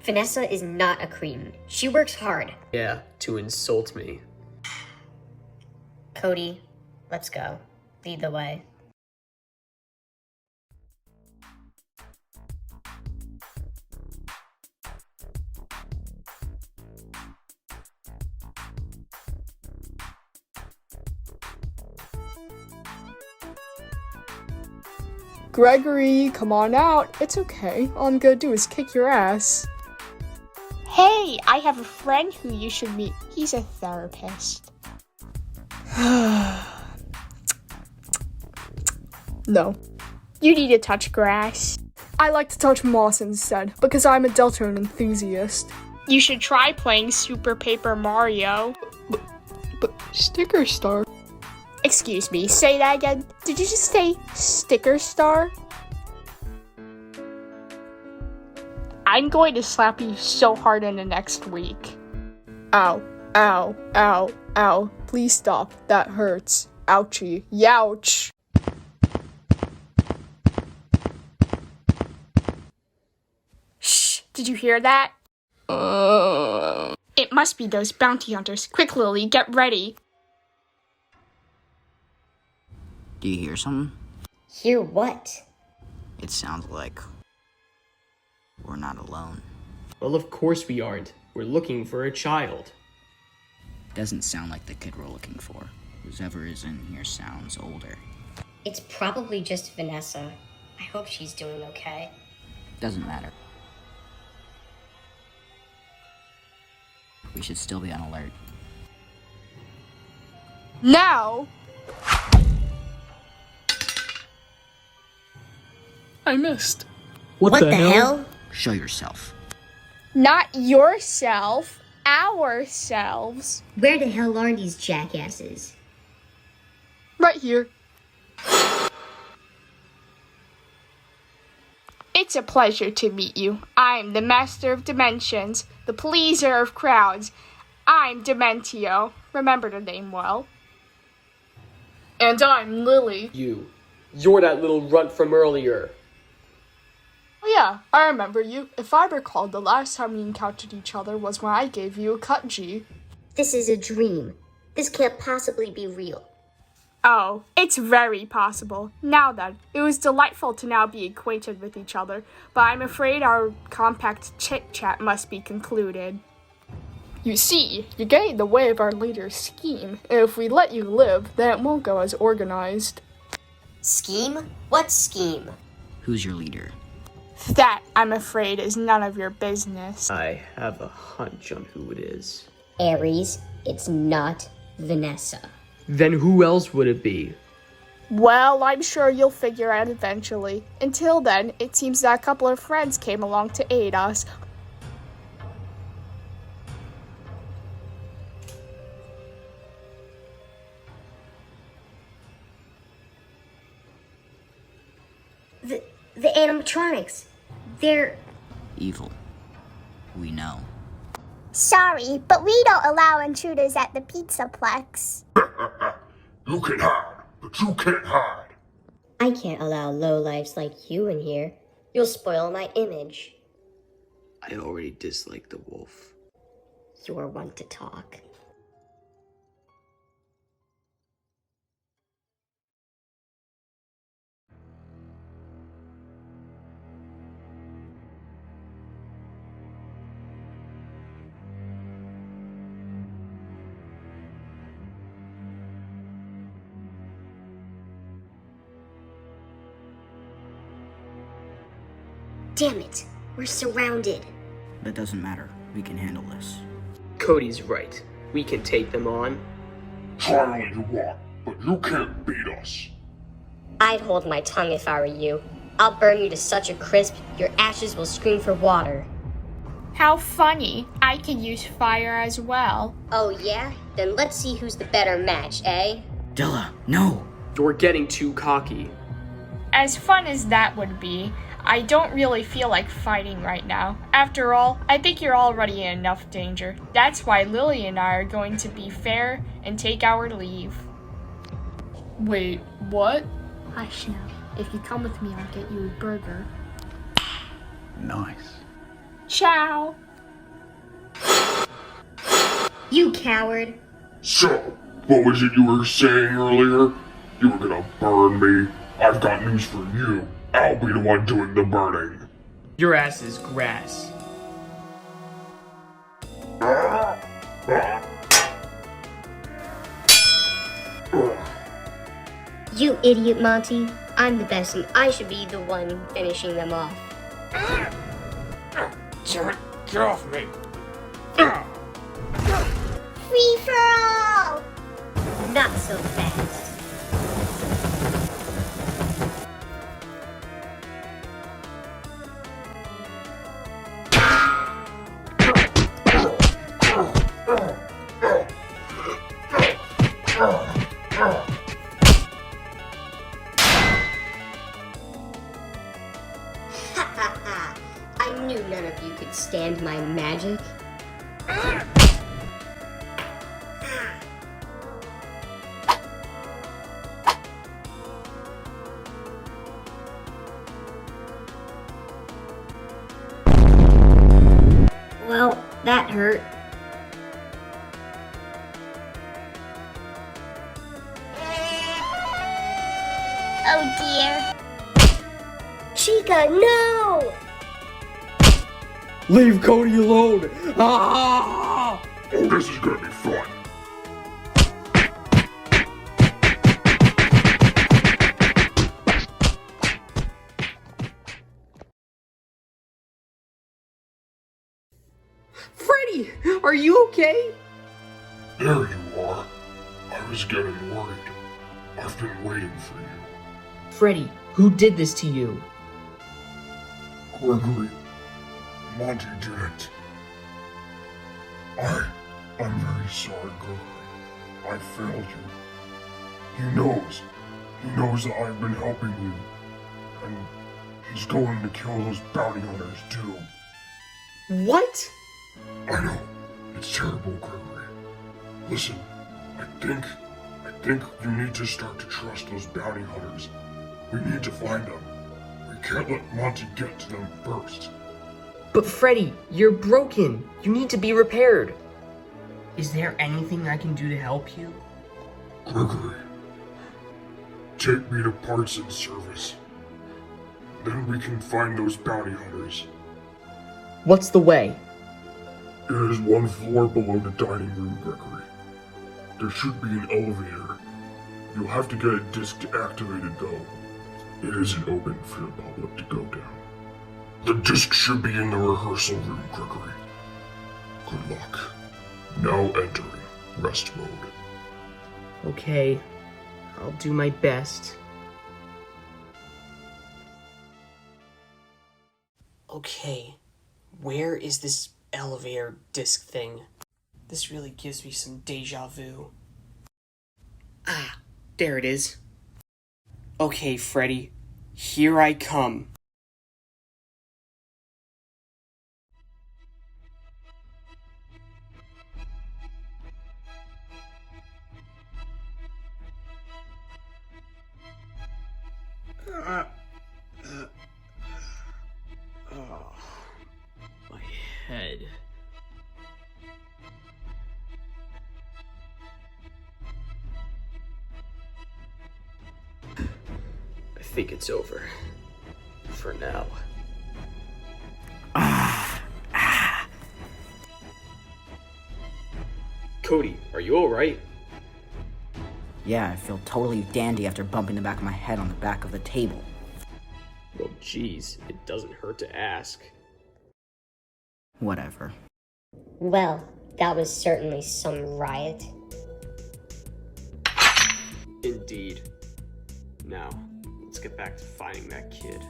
Vanessa is not a cretin. She works hard. Yeah, to insult me. Cody, let's go. Lead the way. Gregory, come on out. It's okay. All I'm gonna do is kick your ass. Hey, I have a friend who you should meet. He's a therapist. No. You need to touch grass. I like to touch moss instead, because I'm a Delton enthusiast. You should try playing Super Paper Mario. But Sticker Star? Excuse me, say that again. Did you just say Sticker Star? I'm going to slap you so hard in the next week. Ow, ow, ow, ow. Please stop. That hurts. Ouchie. Youch. Shh. Did you hear that? It must be those bounty hunters. Quick, Lily, get ready. Do you hear something? Hear what? It sounds like we're not alone. Well, of course we aren't. We're looking for a child. Doesn't sound like the kid we're looking for. Whoever is in here sounds older. It's probably just Vanessa. I hope she's doing okay. Doesn't matter. We should still be on alert. Now! I missed. What the hell? Show yourself. Not yourself, ourselves. Where the hell are these jackasses? Right here. It's a pleasure to meet you. I'm the Master of Dimensions, the Pleaser of Crowds. I'm Dementio. Remember the name well. And I'm Lily. You're that little runt from earlier. Oh yeah, I remember you. If I recall, the last time we encountered each other was when I gave you a cut G. This is a dream. This can't possibly be real. Oh, it's very possible. Now then, it was delightful to now be acquainted with each other, but I'm afraid our compact chit-chat must be concluded. You see, you get in the way of our leader's scheme, and if we let you live, then it won't go as organized. Scheme? What scheme? Who's your leader? That, I'm afraid, is none of your business. I have a hunch on who it is. Ares, it's not Vanessa. Then who else would it be? Well, I'm sure you'll figure out eventually. Until then, it seems that a couple of friends came along to aid us. The animatronics. They're Evil. We know. Sorry, but we don't allow intruders at the Pizza Plex. You can hide, but you can't hide. I can't allow lowlifes like you in here. You'll spoil my image. I already dislike the wolf. You're one to talk. Damn it, we're surrounded. That doesn't matter. We can handle this. Cody's right. We can take them on. Try all you want, but you can't beat us. I'd hold my tongue if I were you. I'll burn you to such a crisp, your ashes will scream for water. How funny. I can use fire as well. Oh yeah? Then let's see who's the better match, eh? Dela, no! You're getting too cocky. As fun as that would be, I don't really feel like fighting right now. After all, I think you're already in enough danger. That's why Lily and I are going to be fair and take our leave. Wait, what? Hush now. If you come with me, I'll get you a burger. Nice. Ciao! You coward! So, what was it you were saying earlier? You were gonna burn me? I've got news for you. I'll be the one doing the burning. Your ass is grass. You idiot, Monty. I'm the best and I should be the one finishing them off. Get off me! Free for all! Not so fast. I knew none of you could stand my magic. Well, that hurt. Oh dear. Chica, no! Leave Cody alone! Ah! Oh, this is gonna be fun. Freddy! Are you okay? There you are. I was getting worried. I've been waiting for you. Freddy, who did this to you? Gregory. Monty did it. I'm very sorry, Gregory. I failed you. He knows. He knows that I've been helping you. And he's going to kill those bounty hunters too. What? I know. It's terrible, Gregory. Listen, I think you need to start to trust those bounty hunters. We need to find them. We can't let Monty get to them first. But Freddy, you're broken. You need to be repaired. Is there anything I can do to help you? Gregory, take me to parts and service. Then we can find those bounty hunters. What's the way? It is one floor below the dining room, Gregory. There should be an elevator. You'll have to get a disc to activate it though. It isn't open for the public to go down. The disc should be in the rehearsal room, Gregory. Good luck. Now entering rest mode. Okay, I'll do my best. Okay, where is this elevator disc thing? This really gives me some deja vu. Ah, there it is. Okay, Freddy, here I come. Oh, my head. I think it's over. For now. Cody, are you alright? Yeah, I feel totally dandy after bumping the back of my head on the back of the table. Well, geez, it doesn't hurt to ask. Whatever. Well, that was certainly some riot. Indeed. Now, let's get back to finding that kid.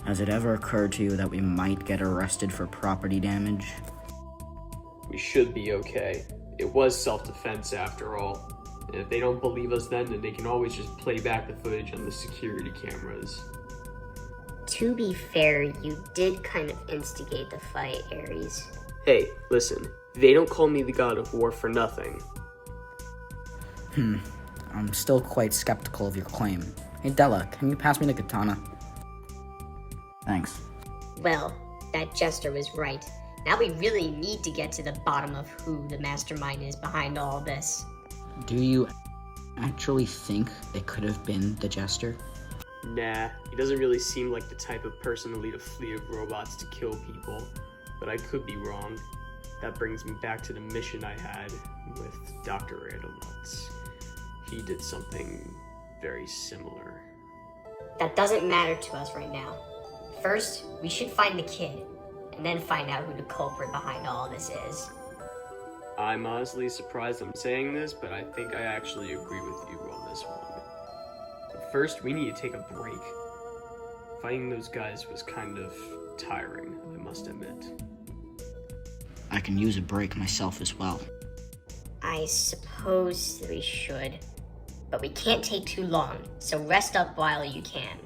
Has it ever occurred to you that we might get arrested for property damage? We should be okay. It was self-defense after all. And if they don't believe us then they can always just play back the footage on the security cameras. To be fair, you did kind of instigate the fight, Ares. Hey, listen. They don't call me the god of war for nothing. I'm still quite skeptical of your claim. Hey Dela, can you pass me the katana? Thanks. Well, that jester was right. Now we really need to get to the bottom of who the mastermind is behind all this. Do you actually think it could have been the jester? Nah, he doesn't really seem like the type of person to lead a fleet of robots to kill people. But I could be wrong. That brings me back to the mission I had with Dr. Toraernos. He did something very similar. That doesn't matter to us right now. First, we should find the kid, and then find out who the culprit behind all this is. I'm honestly surprised I'm saying this, but I think I actually agree with you on this one. But first, we need to take a break. Fighting those guys was kind of tiring, I must admit. I can use a break myself as well. I suppose we should. But we can't take too long, so rest up while you can.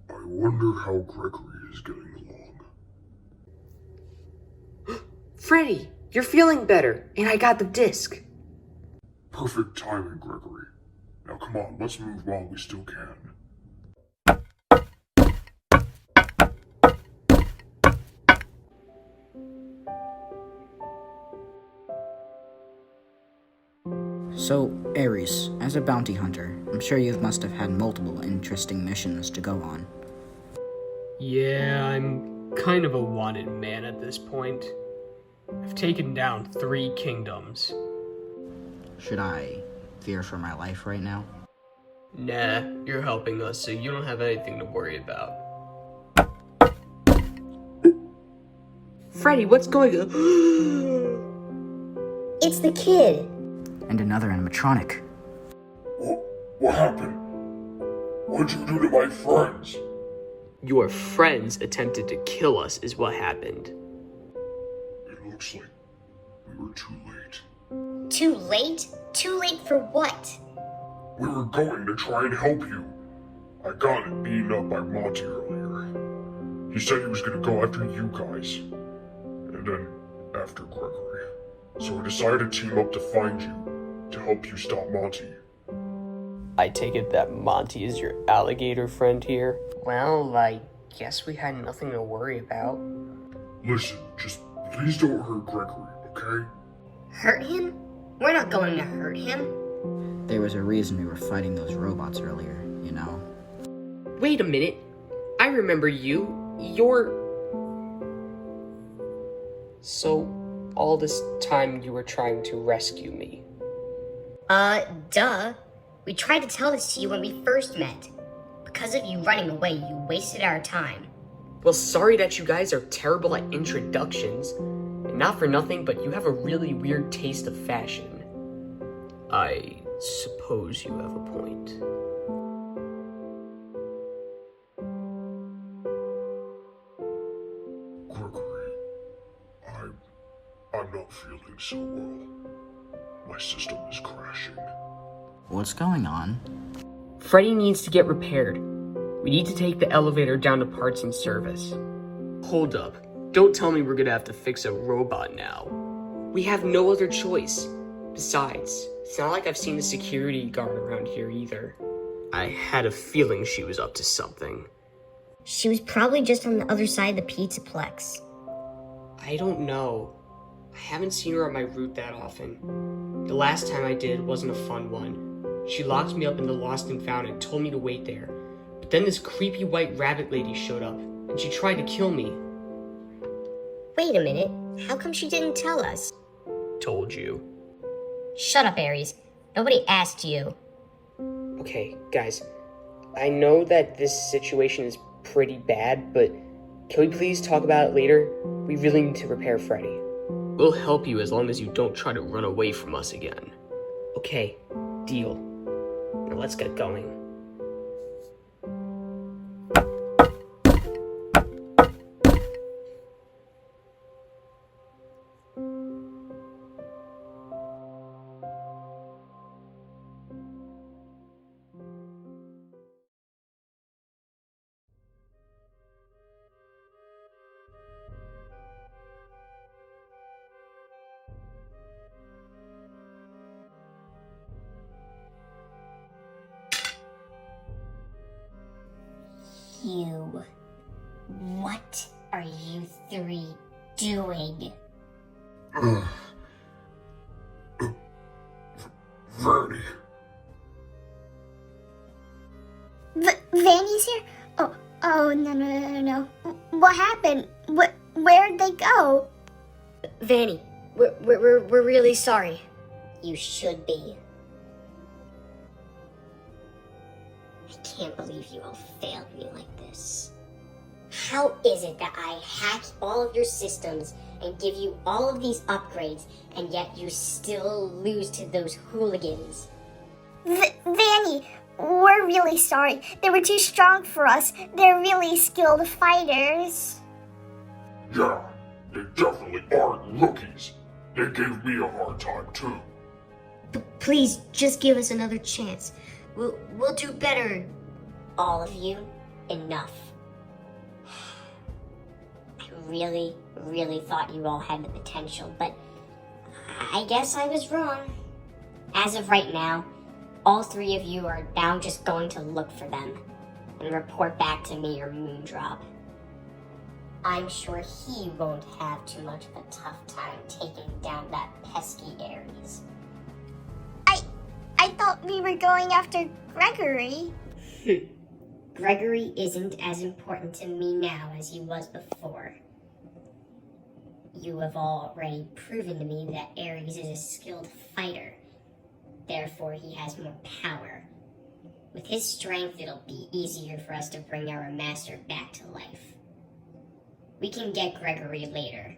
I wonder how Gregory is getting along. Freddy, you're feeling better, and I got the disc. Perfect timing, Gregory. Now come on, let's move while we still can. So, Ares, as a bounty hunter, I'm sure you must have had multiple interesting missions to go on. Yeah, I'm kind of a wanted man at this point. I've taken down 3 kingdoms. Should I fear for my life right now? Nah, you're helping us, so you don't have anything to worry about. Freddy, what's going on? It's the kid! And another animatronic. What happened? What'd you do to my friends? Your friends attempted to kill us is what happened. It looks like we were too late. Too late? Too late for what? We were going to try and help you. I got it beaten up by Monty earlier. He said he was going to go after you guys. And then after Gregory. So I decided to team up to find you. To help you stop Monty. I take it that Monty is your alligator friend here? Well, I guess we had nothing to worry about. Listen, just please don't hurt Gregory, okay? Hurt him? We're not going to hurt him. There was a reason we were fighting those robots earlier, you know? Wait a minute. I remember you. You're... So, all this time you were trying to rescue me. Duh. We tried to tell this to you when we first met. Because of you running away, you wasted our time. Well, sorry that you guys are terrible at introductions. And not for nothing, but you have a really weird taste of fashion. I suppose you have a point. Gregory, I'm not feeling so well. My system is crashing. What's going on? Freddy needs to get repaired. We need to take the elevator down to parts and service. Hold up. Don't tell me we're gonna have to fix a robot now. We have no other choice. Besides, it's not like I've seen a security guard around here either. I had a feeling she was up to something. She was probably just on the other side of the pizza Plex. I don't know. I haven't seen her on my route that often. The last time I did wasn't a fun one. She locked me up in the lost and found and told me to wait there. But then this creepy white rabbit lady showed up, and she tried to kill me. Wait a minute. How come she didn't tell us? Told you. Shut up, Ares. Nobody asked you. Okay, guys. I know that this situation is pretty bad, but can we please talk about it later? We really need to repair Freddy. We'll help you as long as you don't try to run away from us again. Okay, deal. Now let's get going. You. What are you three doing? Freddy. Vanny's here? Oh, no. What happened? Where'd they go? Vanny, we're really sorry. You should be. I can't believe you all failed me like this. How is it that I hack all of your systems and give you all of these upgrades, and yet you still lose to those hooligans? Vanny, we're really sorry. They were too strong for us. They're really skilled fighters. Yeah, they definitely aren't rookies. They gave me a hard time too. Please, just give us another chance. We'll do better. All of you, enough. I really thought you all had the potential, but I guess I was wrong. As of right now, all three of you are now just going to look for them and report back to me or Moondrop. I'm sure he won't have too much of a tough time taking down that pesky Ares. I thought we were going after Gregory. Gregory isn't as important to me now as he was before. You have already proven to me that Ares is a skilled fighter. Therefore, he has more power. With his strength, it'll be easier for us to bring our master back to life. We can get Gregory later.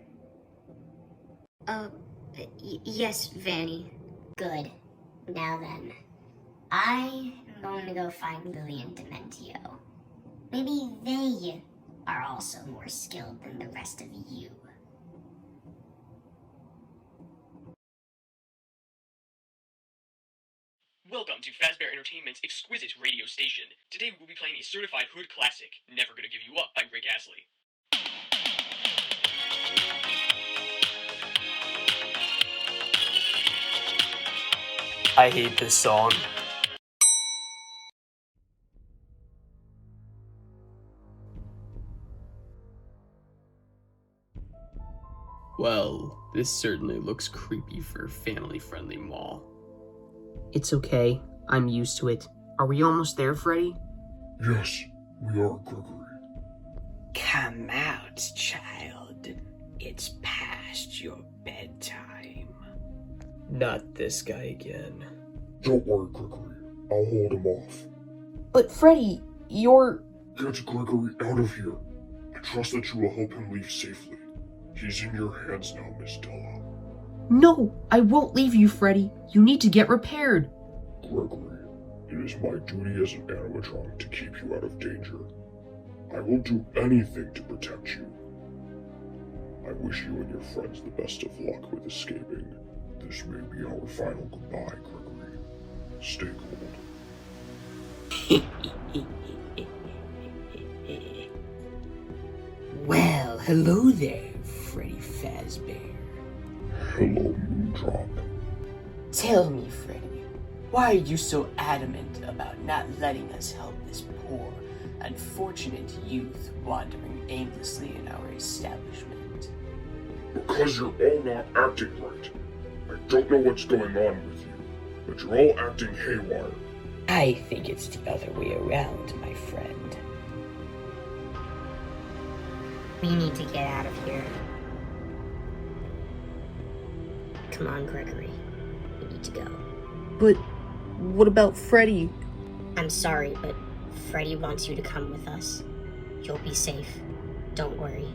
Yes, Vanny. Good. Now then, I am going to go find Lily and Dementio. Maybe they are also more skilled than the rest of you. Welcome to Fazbear Entertainment's exquisite radio station. Today we will be playing a certified hood classic, Never Gonna Give You Up by Rick Astley. I hate this song. Well, this certainly looks creepy for a family-friendly mall. It's okay. I'm used to it. Are we almost there, Freddy? Yes, we are, Gregory. Come out, child. It's past your bedtime. Not this guy again. Don't worry, Gregory. I'll hold him off. But Freddy, you're... Get Gregory out of here. I trust that you will help him leave safely. He's in your hands now, Miss Dela. No, I won't leave you, Freddy. You need to get repaired. Gregory, it is my duty as an animatronic to keep you out of danger. I will do anything to protect you. I wish you and your friends the best of luck with escaping. This may be our final goodbye, Gregory. Stay cold. Well, hello there, Freddy Fazbear. Hello, Moondrop. Tell me, Freddy, why are you so adamant about not letting us help this poor, unfortunate youth wandering aimlessly in our establishment? Because you're all not acting right. I don't know what's going on with you, but you're all acting haywire. I think it's the other way around, my friend. We need to get out of here. Come on, Gregory. We need to go. But what about Freddy? I'm sorry, but Freddy wants you to come with us. You'll be safe. Don't worry.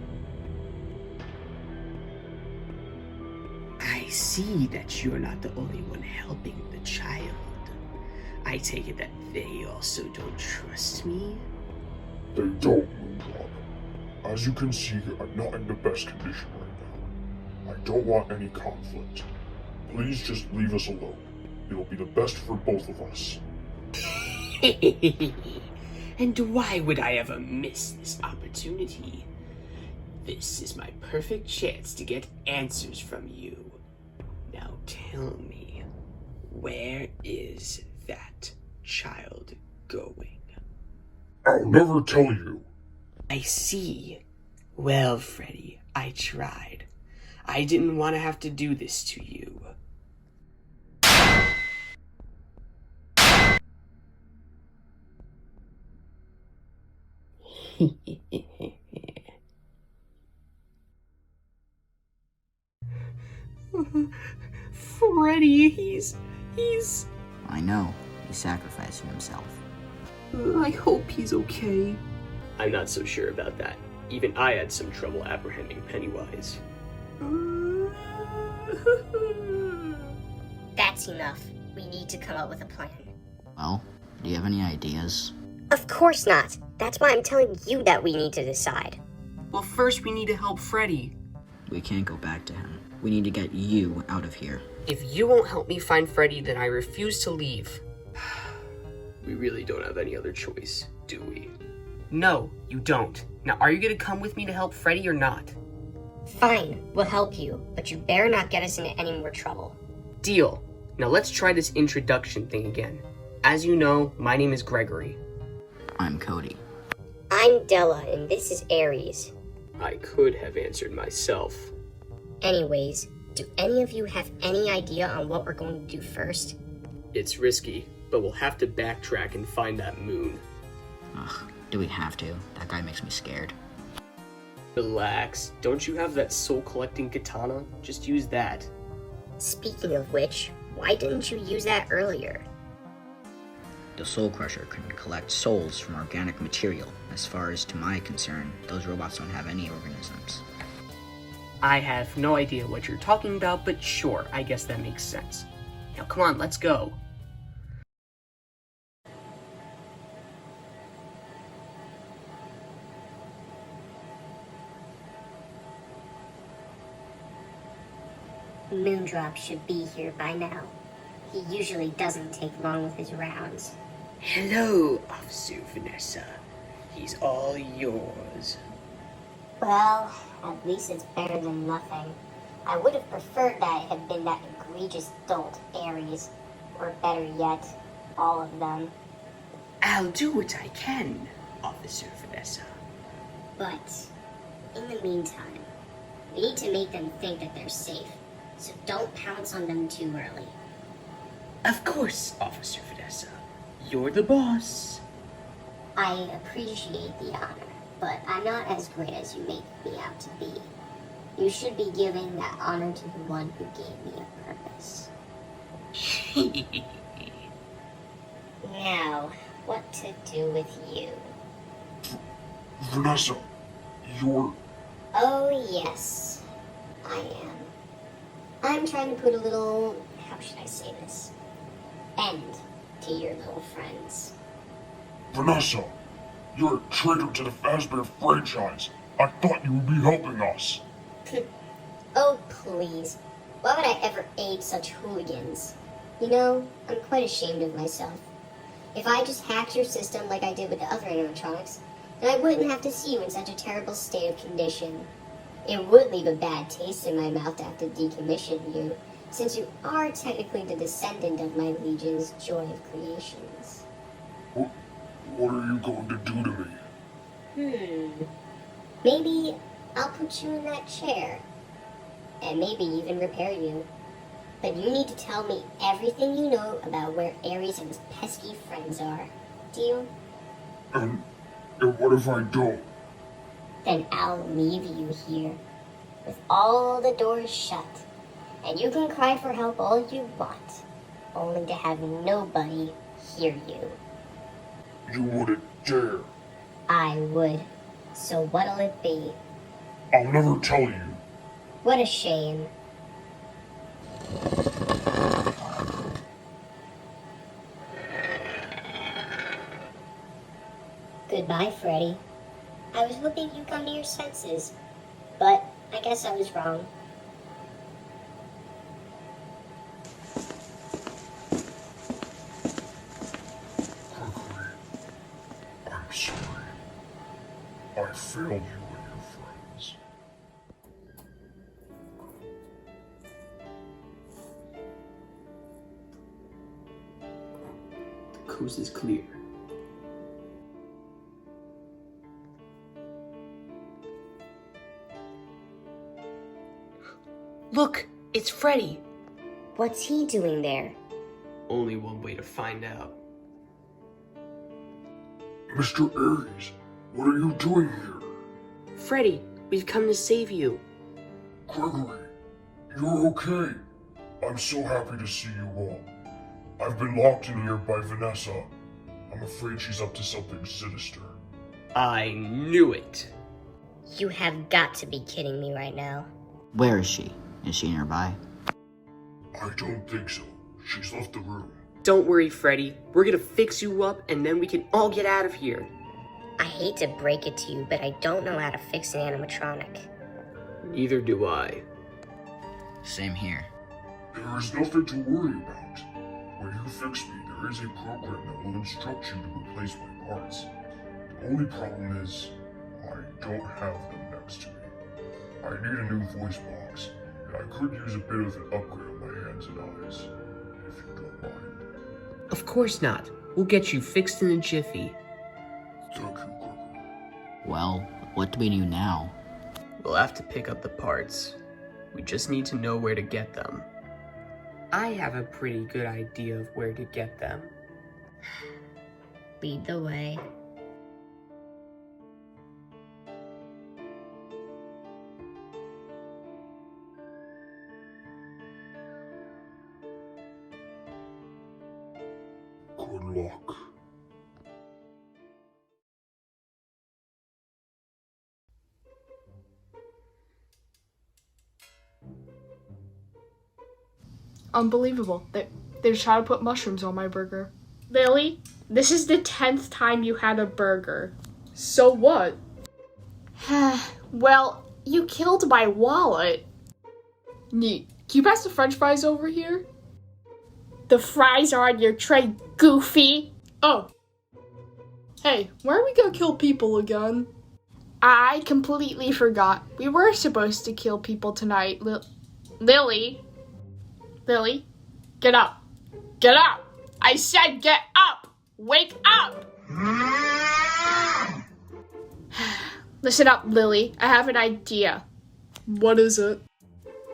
I see that you're not the only one helping the child. I I take it that they also don't trust me? They don't, Moondrop. As you can see, I'm not in the best condition right now. I don't want any conflict. Please just leave us alone. It'll be the best for both of us. And why would I ever miss this opportunity? This is my perfect chance to get answers from you. Now tell me, where is that child going? I'll never tell you. I see. Well, Freddy, I tried. I didn't want to have to do this to you. Freddy, he's... I know. He's sacrificing himself. I hope he's okay. I'm not so sure about that. Even I had some trouble apprehending Pennywise. That's enough. We need to come up with a plan. Well, do you have any ideas? Of course not. That's why I'm telling you that we need to decide. Well, first we need to help Freddy. We can't go back to him. We need to get you out of here. If you won't help me find Freddy, then I refuse to leave. We really don't have any other choice, do we? No, you don't. Now, are you gonna come with me to help Freddy or not? Fine, we'll help you, but you better not get us into any more trouble. Deal. Now let's try this introduction thing again. As you know, my name is Gregory. I'm Cody. I'm Dela, and this is Ares. I could have answered myself. Anyways, do any of you have any idea on what we're going to do first? It's risky, but we'll have to backtrack and find that moon. Ugh, do we have to? That guy makes me scared. Relax. Don't you have that soul-collecting katana? Just use that. Speaking of which, why didn't you use that earlier? The Soul Crusher can collect souls from organic material. As far as to my concern, those robots don't have any organisms. I have no idea what you're talking about, but sure, I guess that makes sense. Now come on, let's go. Moondrop should be here by now. He usually doesn't take long with his rounds. Hello, Officer Vanessa. He's all yours. Well, at least it's better than nothing. I would have preferred that it had been that egregious dolt, Ares. Or better yet, all of them. I'll do what I can, Officer Vanessa. But, in the meantime, we need to make them think that they're safe. So don't pounce on them too early. Of course, Officer Vanessa. You're the boss. I appreciate the honor, but I'm not as great as you make me out to be. You should be giving that honor to the one who gave me a purpose. Now, what to do with you? Vanessa, you're... Oh yes, I am. I'm trying to put a little, how should I say this, end to your little friends. Vanessa, you're a traitor to the Fazbear franchise. I thought you would be helping us. Oh, please. Why would I ever aid such hooligans? You know, I'm quite ashamed of myself. If I just hacked your system like I did with the other animatronics, then I wouldn't have to see you in such a terrible state of condition. It would leave a bad taste in my mouth to have to decommission you, since you are technically the descendant of my legion's joy of creations. What are you going to do to me? Maybe I'll put you in that chair, and maybe even repair you. But you need to tell me everything you know about where Ares and his pesky friends are. Deal? And what if I don't? Then I'll leave you here, with all the doors shut, and you can cry for help all you want, only to have nobody hear you. You wouldn't dare. I would. So what'll it be? I'll never tell you. What a shame. Bye, Freddy. I was hoping you'd come to your senses, but I guess I was wrong. Gregory, I'm sorry. I failed you and your friends. The coast is clear. Look, it's Freddy. What's he doing there? Only one way to find out. Mr. Ares, what are you doing here? Freddy, we've come to save you. Gregory, you're okay. I'm so happy to see you all. I've been locked in here by Vanessa. I'm afraid she's up to something sinister. I knew it. You have got to be kidding me right now. Where is she? Is she nearby? I don't think so. She's left the room. Don't worry, Freddy. We're gonna fix you up and then we can all get out of here. I hate to break it to you, but I don't know how to fix an animatronic. Neither do I. Same here. There is nothing to worry about. When you fix me, there is a program that will instruct you to replace my parts. The only problem is, I don't have them next to me. I need a new voice box, and I could use a bit of an upgrade on my hands and eyes, if you don't mind. Of course not. We'll get you fixed in a jiffy. Thank you, Gregory. Well, what do we do now? We'll have to pick up the parts. We just need to know where to get them. I have a pretty good idea of where to get them. Lead the way. Good luck. Unbelievable. They tried to put mushrooms on my burger. Lily, this is the 10th time you had a burger. So what? Well, you killed my wallet. Neat. Can you pass the french fries over here? The fries are on your tray, goofy. Oh. Hey, why are we gonna kill people again? I completely forgot. We were supposed to kill people tonight. Lily, get up. Get up! I said get up! Wake up! Listen up, Lily. I have an idea. What is it?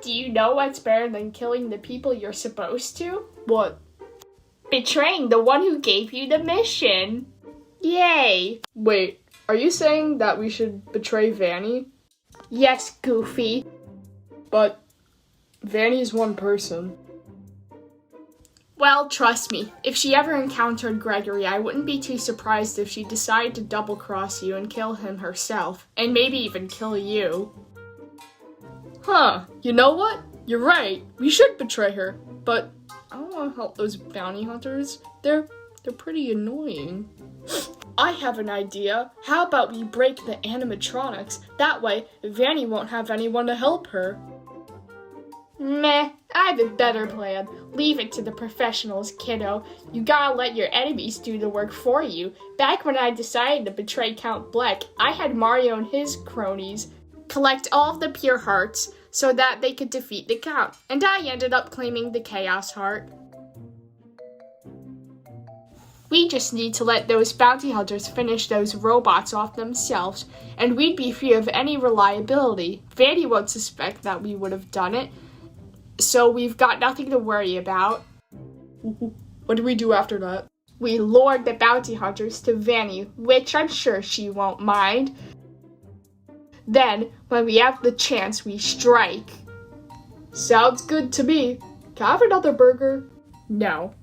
Do you know what's better than killing the people you're supposed to? What? Betraying the one who gave you the mission. Yay! Wait, are you saying that we should betray Vanny? Yes, Goofy. But Vanny's one person. Well, trust me, if she ever encountered Gregory, I wouldn't be too surprised if she decided to double-cross you and kill him herself, and maybe even kill you. Huh, you know what? You're right, we should betray her, but I don't want to help those bounty hunters. They're pretty annoying. I have an idea. How about we break the animatronics? That way, Vanny won't have anyone to help her. Meh, I have a better plan. Leave it to the professionals, kiddo. You gotta let your enemies do the work for you. Back when I decided to betray Count Bleck, I had Mario and his cronies collect all of the pure hearts so that they could defeat the Count, and I ended up claiming the Chaos Heart. We just need to let those bounty hunters finish those robots off themselves, and we'd be free of any reliability. Vanny won't suspect that we would have done it, so we've got nothing to worry about. What do we do after that? We lured the bounty hunters to Vanny, which I'm sure she won't mind. Then, when we have the chance, we strike. Sounds good to me. Can I have another burger? No.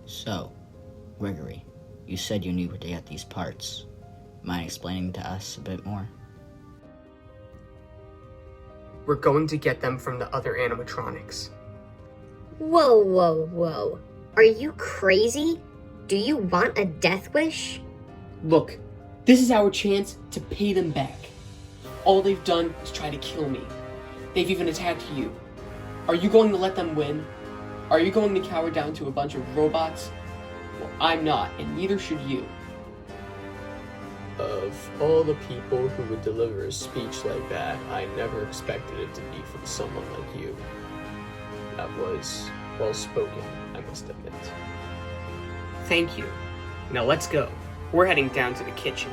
So, Gregory, you said you knew where to get these parts. Mind explaining to us a bit more? We're going to get them from the other animatronics. Whoa, whoa, whoa. Are you crazy? Do you want a death wish? Look, this is our chance to pay them back. All they've done is try to kill me. They've even attacked you. Are you going to let them win? Are you going to cower down to a bunch of robots? Well, I'm not, and neither should you. Of all the people who would deliver a speech like that, I never expected it to be from someone like you. That was well spoken, I must admit. Thank you. Now let's go. We're heading down to the kitchen.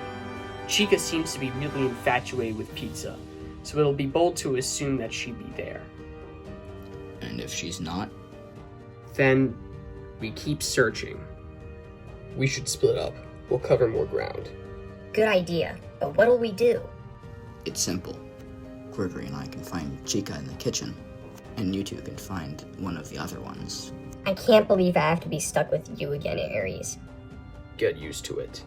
Chica seems to be really infatuated with pizza, so it'll be bold to assume that she'd be there. And if she's not? Then we keep searching. We should split up. We'll cover more ground. Good idea, but what'll we do? It's simple. Gregory and I can find Chica in the kitchen, and you two can find one of the other ones. I can't believe I have to be stuck with you again, Ares. Get used to it.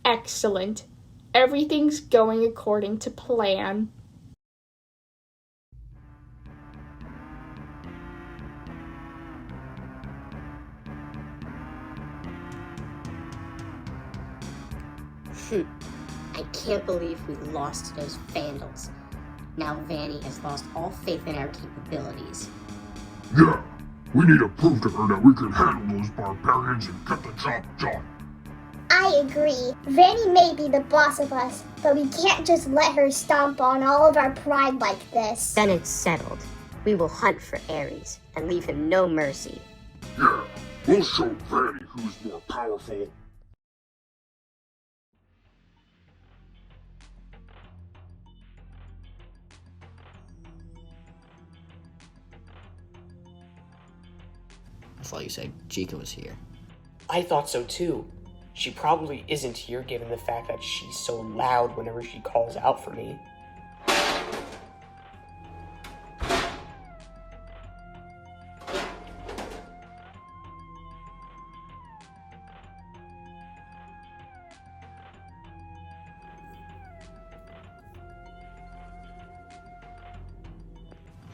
Excellent. Everything's going according to plan. I can't believe we lost to those vandals. Now Vanny has lost all faith in our capabilities. Yeah, we need to prove to her that we can handle those barbarians and get the job done. I agree. Vanny may be the boss of us, but we can't just let her stomp on all of our pride like this. Then it's settled. We will hunt for Ares and leave him no mercy. Yeah, we'll show Vanny who's more powerful. I thought you said Chica was here. I thought so too. She probably isn't here given the fact that she's so loud whenever she calls out for me.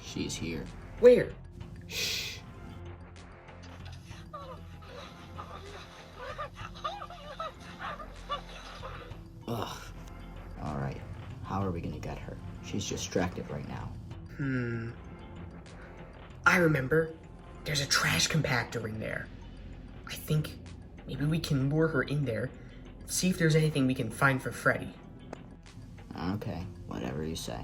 She's here. Where? Shh. Ugh. Alright. How are we gonna get her? She's distracted right now. I remember. There's a trash compactor in there. I think maybe we can lure her in there, see if there's anything we can find for Freddy. Okay, whatever you say.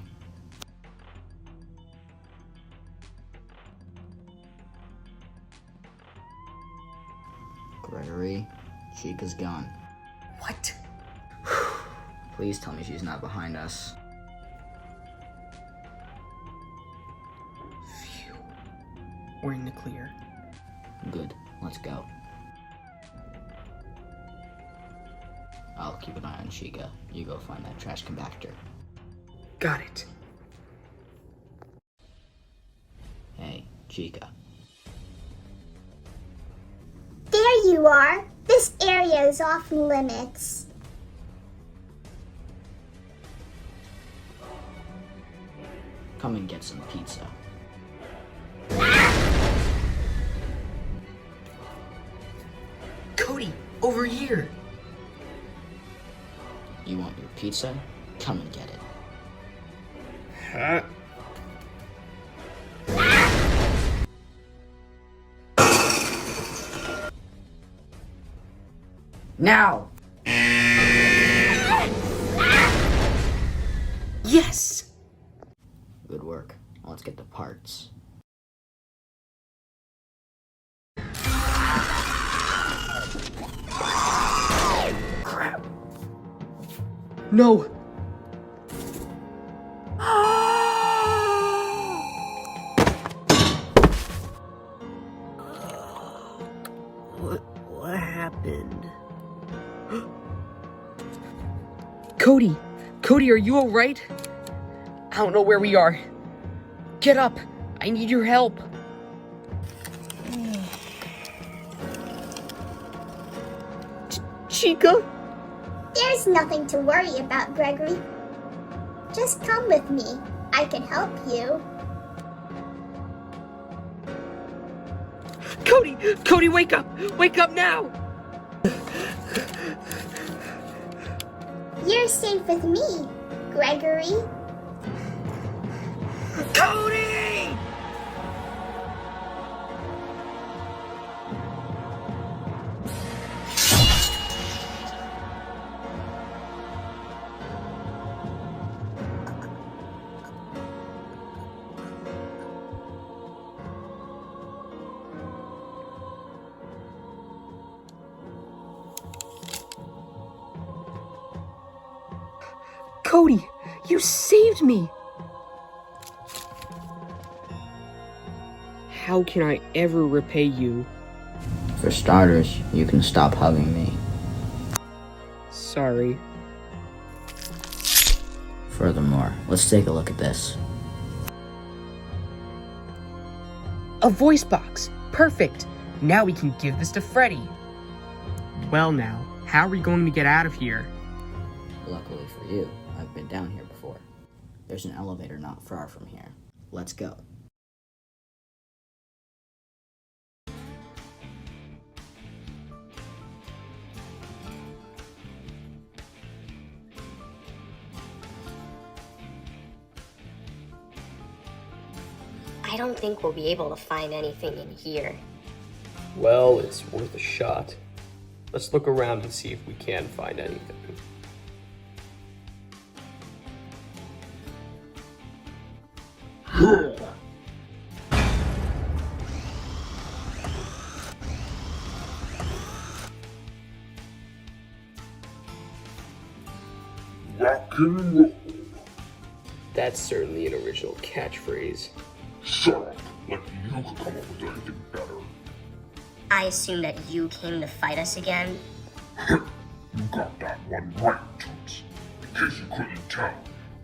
Gregory, Chica's gone. What? Please tell me she's not behind us. Phew. We're in the clear. Good, let's go. I'll keep an eye on Chica. You go find that trash compactor. Got it. Hey, Chica. There you are. This area is off limits. Come and get some pizza. Cody, over here. You want your pizza? Come and get it. Huh? Now! Yes! Good work. Let's get the parts. Crap. No! What happened? Cody! Cody, are you alright? I don't know where we are. Get up! I need your help! Chica? There's nothing to worry about, Gregory. Just come with me. I can help you. Cody! Cody, wake up! Wake up now! You're safe with me, Gregory. Cody! Cody, you saved me! How can I ever repay you? For starters, you can stop hugging me. Sorry. Furthermore, let's take a look at this. A voice box! Perfect! Now we can give this to Freddy. Well now, how are we going to get out of here? Luckily for you, I've been down here before. There's an elevator not far from here. Let's go. I don't think we'll be able to find anything in here. Well, it's worth a shot. Let's look around and see if we can find anything. Rock and roll. That's certainly an original catchphrase. Shut up. Like you could come up with anything better. I assume that you came to fight us again? You got that one right, Toots. In case you couldn't tell,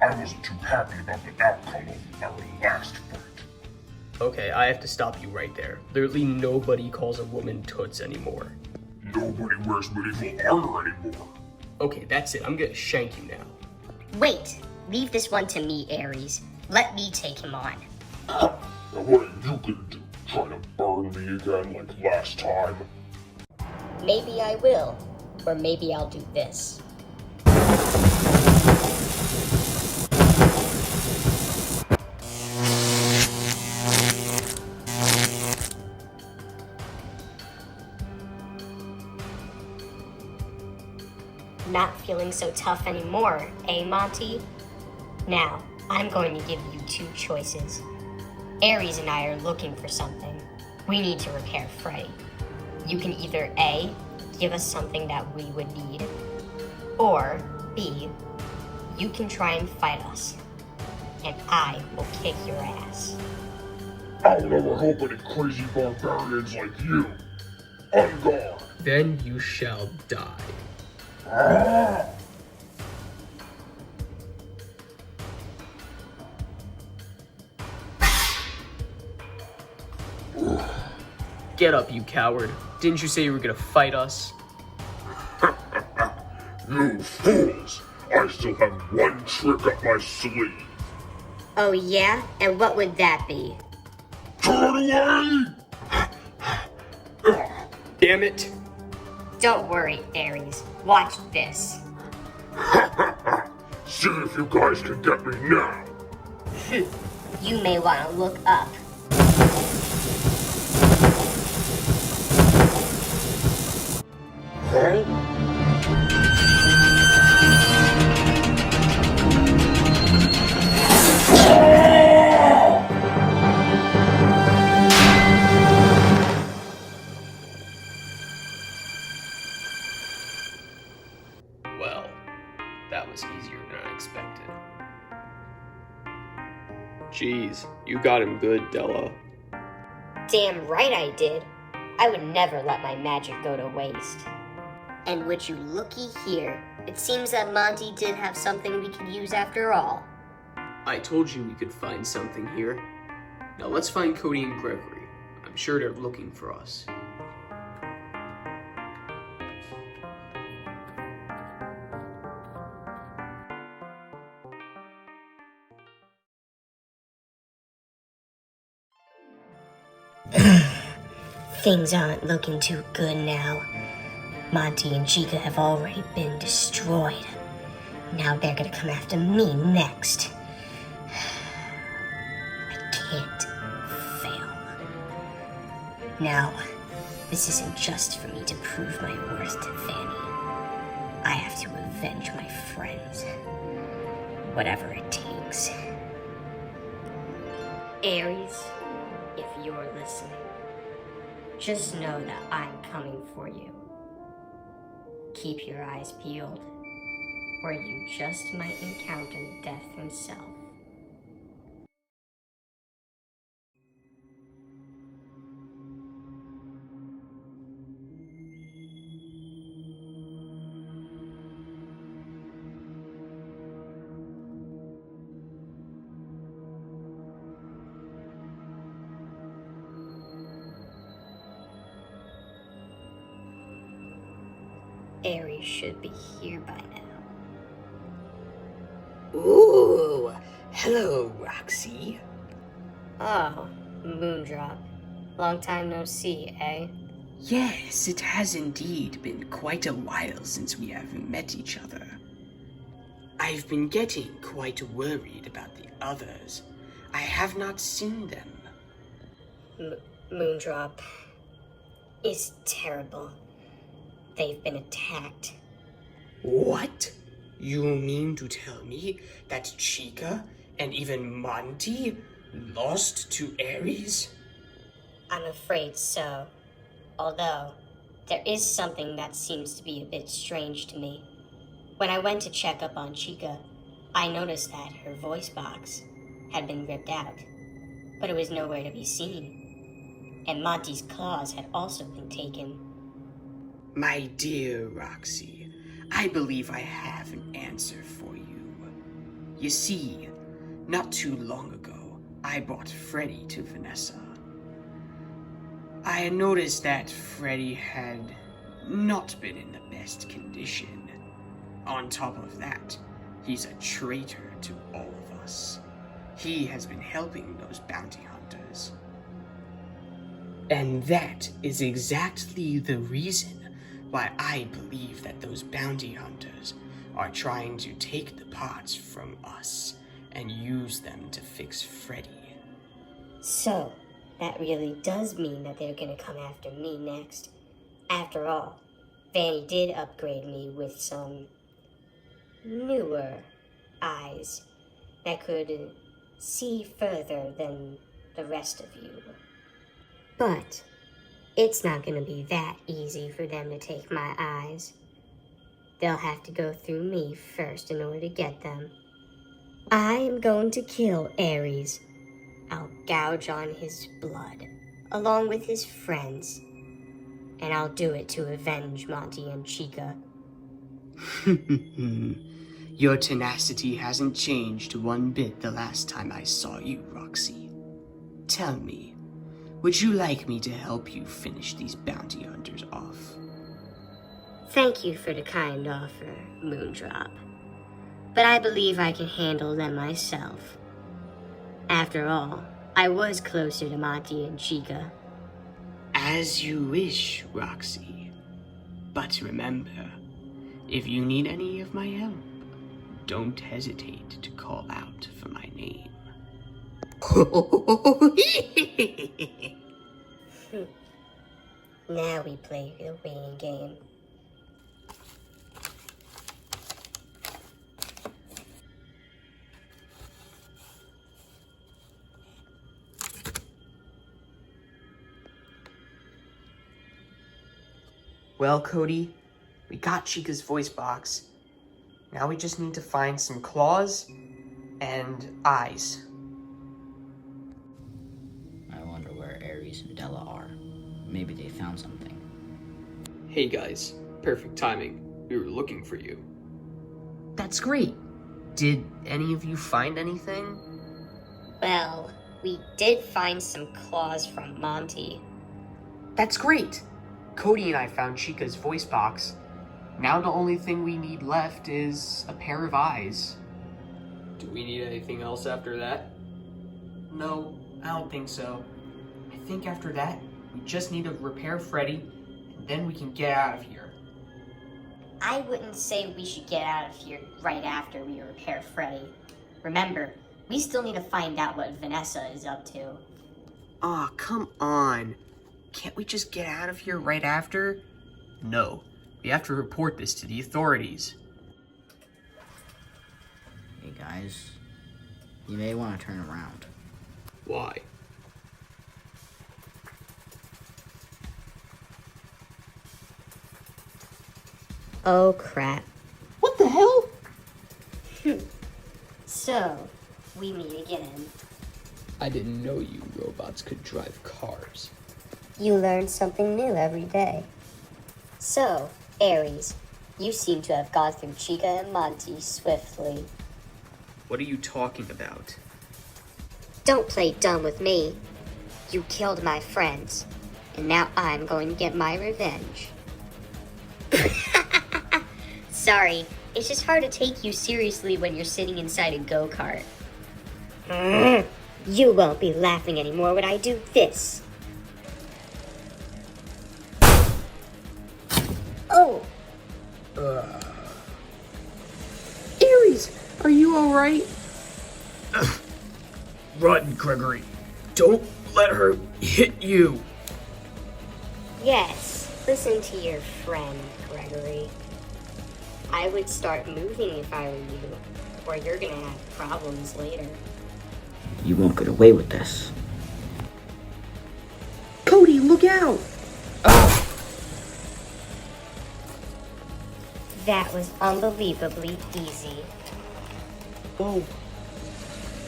I wasn't too happy about the outcome of our last fight. Okay, I have to stop you right there. Literally nobody calls a woman toots anymore. Nobody wears medieval armor anymore. Okay, that's it. I'm gonna shank you now. Wait, leave this one to me, Ares. Let me take him on. Now what are you gonna do? Try to burn me again like last time? Maybe I will. Or maybe I'll do this. Not feeling so tough anymore, eh, Monty? Now, I'm going to give you two choices. Ares and I are looking for something. We need to repair Freddy. You can either A, give us something that we would need, or B, you can try and fight us, and I will kick your ass. I'll never help any crazy barbarians like you. On guard. Then you shall die. Get up, you coward. Didn't you say you were gonna fight us? You fools! I still have one trick up my sleeve. Oh yeah? And what would that be? Turn away! Damn it! Don't worry, Ares. Watch this. See if you guys can get me now. You may want to look up. Well, that was easier than I expected. Jeez, you got him good, Dela. Damn right I did. I would never let my magic go to waste. And would you looky here, it seems that Monty did have something we could use after all. I told you we could find something here. Now let's find Cody and Gregory. I'm sure they're looking for us. Things aren't looking too good now. Monty and Chica have already been destroyed. Now they're gonna come after me next. I can't fail. Now, this isn't just for me to prove my worth to Fanny. I have to avenge my friends. Whatever it takes. Ares, if you're listening, just know that I'm coming for you. Keep your eyes peeled, or you just might encounter death himself. Ares should be here by now. Ooh, hello, Roxy. Oh, Moondrop. Long time no see, eh? Yes, it has indeed been quite a while since we have met each other. I've been getting quite worried about the others. I have not seen them. Moondrop. It's terrible. They've been attacked. What? You mean to tell me that Chica and even Monty lost to Ares? I'm afraid so. Although, there is something that seems to be a bit strange to me. When I went to check up on Chica, I noticed that her voice box had been ripped out, but it was nowhere to be seen. And Monty's claws had also been taken. My dear Roxy, I believe I have an answer for you. You see, not too long ago, I brought Freddy to Vanessa. I had noticed that Freddy had not been in the best condition. On top of that, he's a traitor to all of us. He has been helping those bounty hunters. And that is exactly the reason why I believe that those bounty hunters are trying to take the parts from us and use them to fix Freddy. So, that really does mean that they're gonna come after me next. After all, Fanny did upgrade me with some newer eyes that could see further than the rest of you. But it's not gonna be that easy for them to take my eyes. They'll have to go through me first in order to get them. I am going to kill Ares. I'll gouge on his blood, along with his friends. And I'll do it to avenge Monty and Chica. Your tenacity hasn't changed one bit the last time I saw you, Roxy. Tell me, would you like me to help you finish these bounty hunters off? Thank you for the kind offer, Moondrop. But I believe I can handle them myself. After all, I was closer to Monty and Chica. As you wish, Roxy. But remember, if you need any of my help, don't hesitate to call out for my name. Now we play the waiting game. Well, Cody, we got Chica's voice box. Now we just need to find some claws and eyes. I wonder where Ares and Dela are. Maybe they found something. Hey guys, perfect timing. We were looking for you. That's great. Did any of you find anything? Well, we did find some claws from Monty. That's great. Cody and I found Chica's voice box. Now the only thing we need left is a pair of eyes. Do we need anything else after that? No, I don't think so. I think after that, we just need to repair Freddy, and then we can get out of here. I wouldn't say we should get out of here right after we repair Freddy. Remember, we still need to find out what Vanessa is up to. Aw, come on. Can't we just get out of here right after? No, we have to report this to the authorities. Hey guys, you may want to turn around. Why? Oh crap. What the hell? So, we meet again. I didn't know you robots could drive cars. You learn something new every day. So, Ares, you seem to have gone through Chica and Monty swiftly. What are you talking about? Don't play dumb with me. You killed my friends, and now I'm going to get my revenge. Sorry, it's just hard to take you seriously when you're sitting inside a go-kart. You won't be laughing anymore when I do this. Oh! Ares, are you alright? Run, Gregory. Don't let her hit you. Yes, listen to your friend, Gregory. I would start moving if I were you, or you're gonna have problems later. You won't get away with this. Cody, look out! That was unbelievably easy. Oh.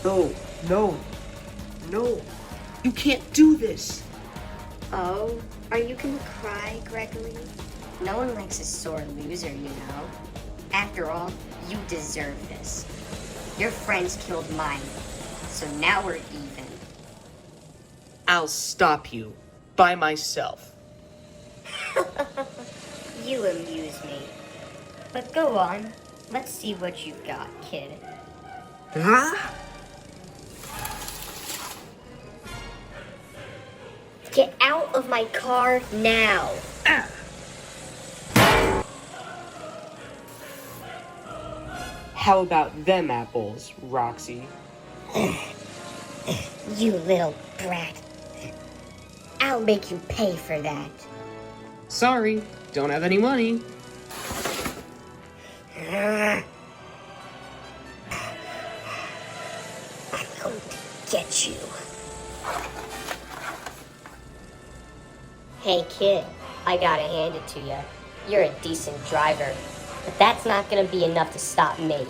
No, no, no. You can't do this. Oh, are you gonna cry, Gregory? No one likes a sore loser, you know. After all, you deserve this. Your friends killed mine, so now we're even. I'll stop you by myself. You amuse me. But go on, let's see what you've got, kid. Huh? Get out of my car now! How about them apples, Roxy? You little brat. I'll make you pay for that. Sorry, don't have any money. I'm going to get you. Hey kid, I gotta hand it to you. You're a decent driver, but that's not gonna be enough to stop me.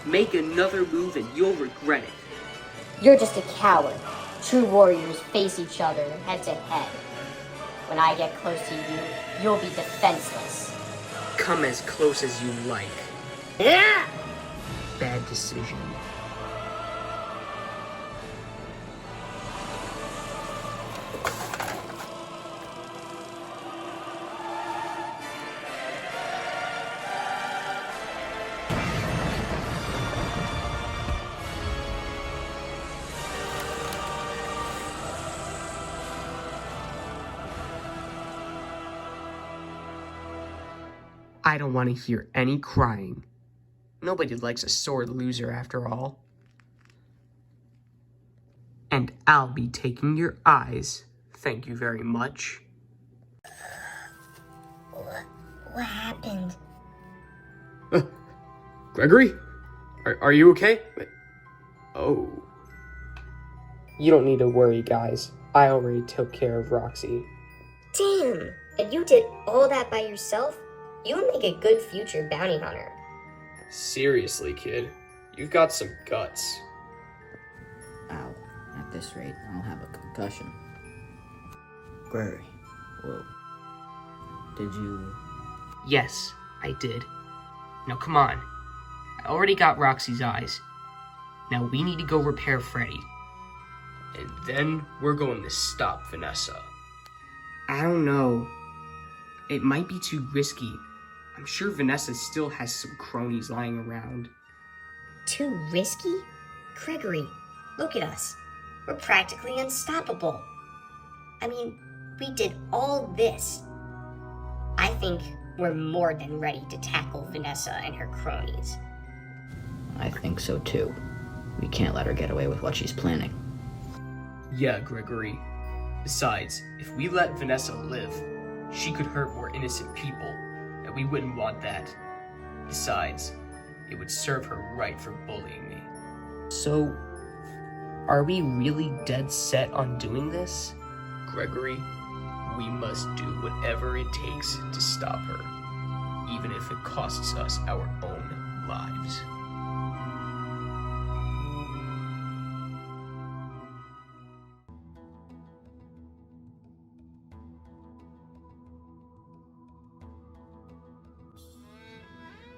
Make another move and you'll regret it. You're just a coward. True warriors face each other head to head. When I get close to you, you'll be defenseless. Come as close as you like. Yeah! Bad decision. I don't want to hear any crying. Nobody likes a sore loser after all. And I'll be taking your eyes. Thank you very much. What happened? Gregory? Are you okay? Oh. You don't need to worry, guys. I already took care of Roxy. Damn! And you did all that by yourself? You would make a good future bounty hunter. Seriously, kid. You've got some guts. Ow. At this rate, I'll have a concussion. Gregory. Whoa. Did you... Yes, I did. Now come on. I already got Roxy's eyes. Now we need to go repair Freddy. And then we're going to stop Vanessa. I don't know. It might be too risky. I'm sure Vanessa still has some cronies lying around. Too risky? Gregory, look at us. We're practically unstoppable. I mean, we did all this. I think we're more than ready to tackle Vanessa and her cronies. I think so too. We can't let her get away with what she's planning. Yeah, Gregory. Besides, if we let Vanessa live, she could hurt more innocent people, and we wouldn't want that. Besides, it would serve her right for bullying me. So, are we really dead set on doing this? Gregory, we must do whatever it takes to stop her, even if it costs us our own lives.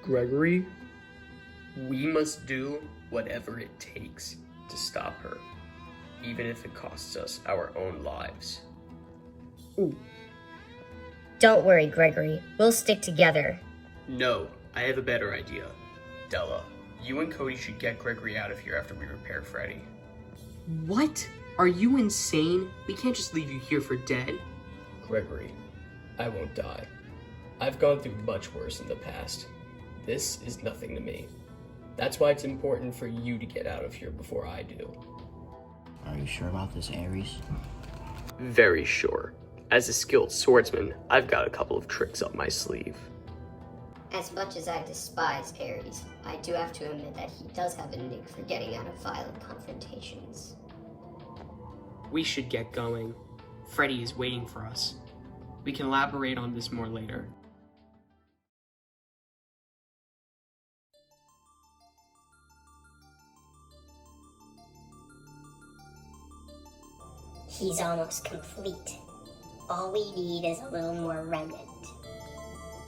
Gregory, we must do whatever it takes to stop her, even if it costs us our own lives. Don't worry, Gregory. We'll stick together. No, I have a better idea. Dela, you and Cody should get Gregory out of here after we repair Freddy. What? Are you insane? We can't just leave you here for dead. Gregory, I won't die. I've gone through much worse in the past. This is nothing to me. That's why it's important for you to get out of here before I do. Are you sure about this, Ares? Very sure. As a skilled swordsman, I've got a couple of tricks up my sleeve. As much as I despise Ares, I do have to admit that he does have a knack for getting out of violent confrontations. We should get going. Freddy is waiting for us. We can elaborate on this more later. He's almost complete. All we need is a little more remnant.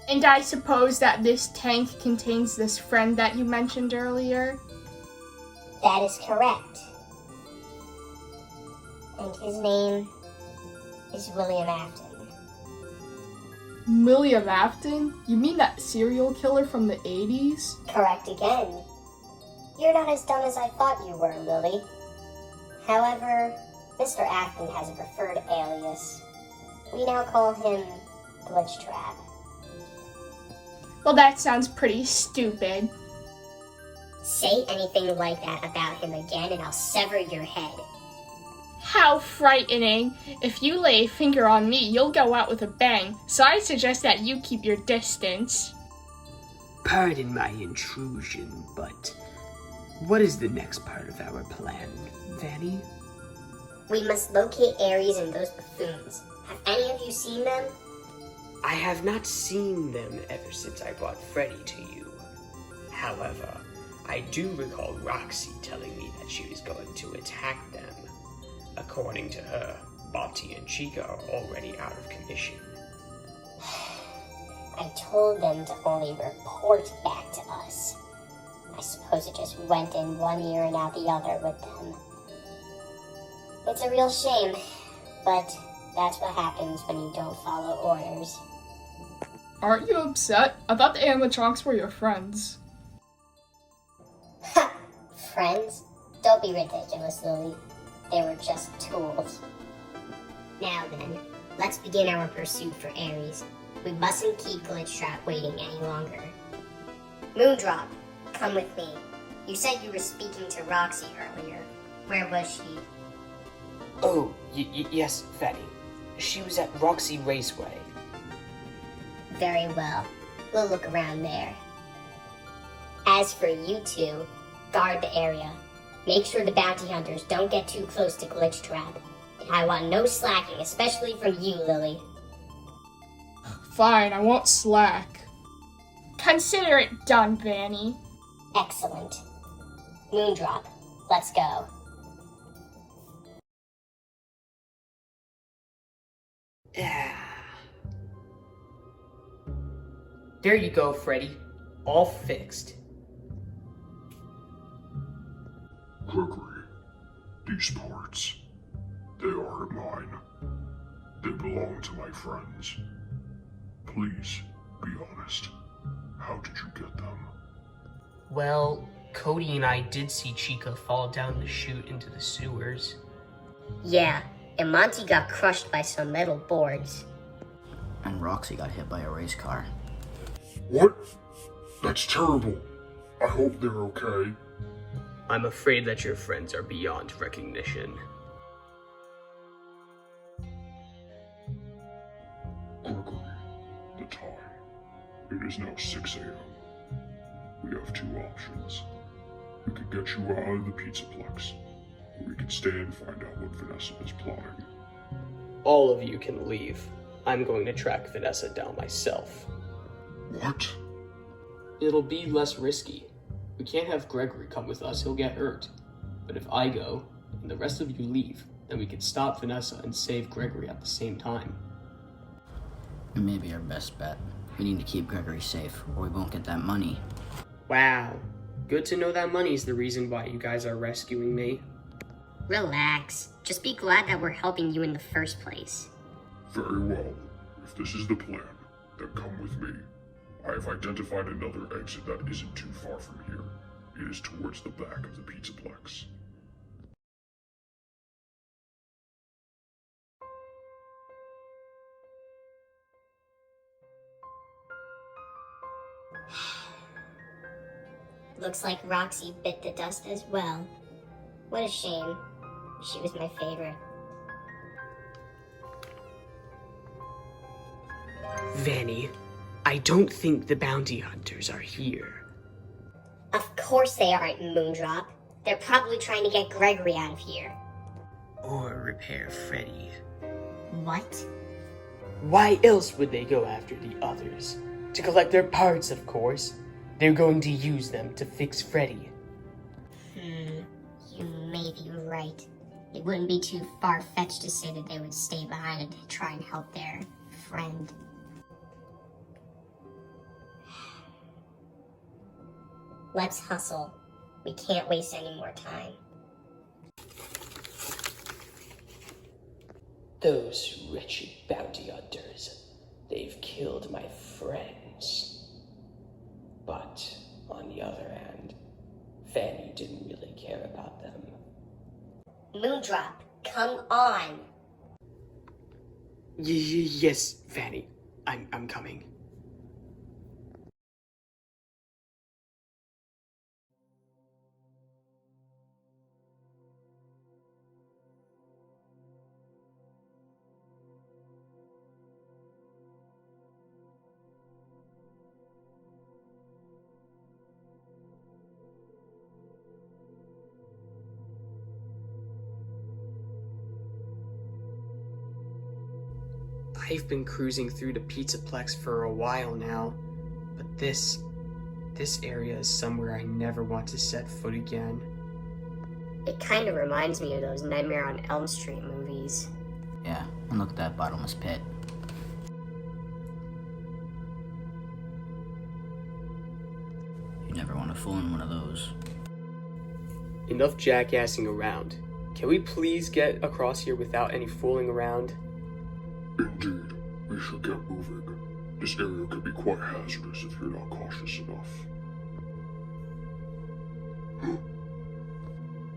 And I suppose that this tank contains this friend that you mentioned earlier? That is correct. And his name is William Afton. William Afton? You mean that serial killer from the 80s? Correct again. You're not as dumb as I thought you were, Lily. However, Mr. Afton has a preferred alias. We now call him Glitchtrap. Well, that sounds pretty stupid. Say anything like that about him again and I'll sever your head. How frightening. If you lay a finger on me, you'll go out with a bang, so I suggest that you keep your distance. Pardon my intrusion, but what is the next part of our plan, Vanny? We must locate Ares and those buffoons. Have any of you seen them? I have not seen them ever since I brought Freddy to you. However, I do recall Roxy telling me that she was going to attack them. According to her, Bonty and Chica are already out of commission. I told them to only report back to us. I suppose it just went in one ear and out the other with them. It's a real shame, but that's what happens when you don't follow orders. Aren't you upset? I thought the animatronics were your friends. Ha! Friends? Don't be ridiculous, Lily. They were just tools. Now then, let's begin our pursuit for Ares. We mustn't keep Glitchtrap waiting any longer. Moondrop, come with me. You said you were speaking to Roxy earlier. Where was she? Oh, yes, Fatty. She was at Roxy Raceway. Very well. We'll look around there. As for you two, guard the area. Make sure the bounty hunters don't get too close to Glitchtrap. And I want no slacking, especially from you, Lily. Fine, I won't slack. Consider it done, Vanny. Excellent. Moondrop, let's go. There you go, Freddy. All fixed. Gregory, these parts, they aren't mine. They belong to my friends. Please, be honest. How did you get them? Well, Cody and I did see Chica fall down the chute into the sewers. Yeah, and Monty got crushed by some metal boards. And Roxy got hit by a race car. What? That's terrible. I hope they're okay. I'm afraid that your friends are beyond recognition. Gregory, the time. It is now 6 a.m. We have two options. We could get you out of the Pizzaplex, or we could stay and find out what Vanessa is plotting. All of you can leave. I'm going to track Vanessa down myself. What? It'll be less risky. We can't have Gregory come with us, he'll get hurt. But if I go, and the rest of you leave, then we can stop Vanessa and save Gregory at the same time. It may be our best bet. We need to keep Gregory safe, or we won't get that money. Wow. Good to know that money's the reason why you guys are rescuing me. Relax. Just be glad that we're helping you in the first place. Very well. If this is the plan, then come with me. I have identified another exit that isn't too far from here. It is towards the back of the Pizzaplex. Looks like Roxy bit the dust as well. What a shame. She was my favorite. Vanny, I don't think the bounty hunters are here. Of course they aren't, Moondrop. They're probably trying to get Gregory out of here. Or repair Freddy. What? Why else would they go after the others? To collect their parts, of course. They're going to use them to fix Freddy. You may be right. It wouldn't be too far-fetched to say that they would stay behind to try and help their friend. Let's hustle. We can't waste any more time. Those wretched bounty hunters. They've killed my friends. But, on the other hand, Fanny didn't really care about them. Moondrop, come on! Yes, Fanny. I'm coming. I've been cruising through the Pizzaplex for a while now, but this area is somewhere I never want to set foot again. It kind of reminds me of those Nightmare on Elm Street movies. Yeah, and look at that bottomless pit. You never want to fool in one of those. Enough jackassing around. Can we please get across here without any fooling around? Indeed, we should get moving. This area could be quite hazardous if you're not cautious enough.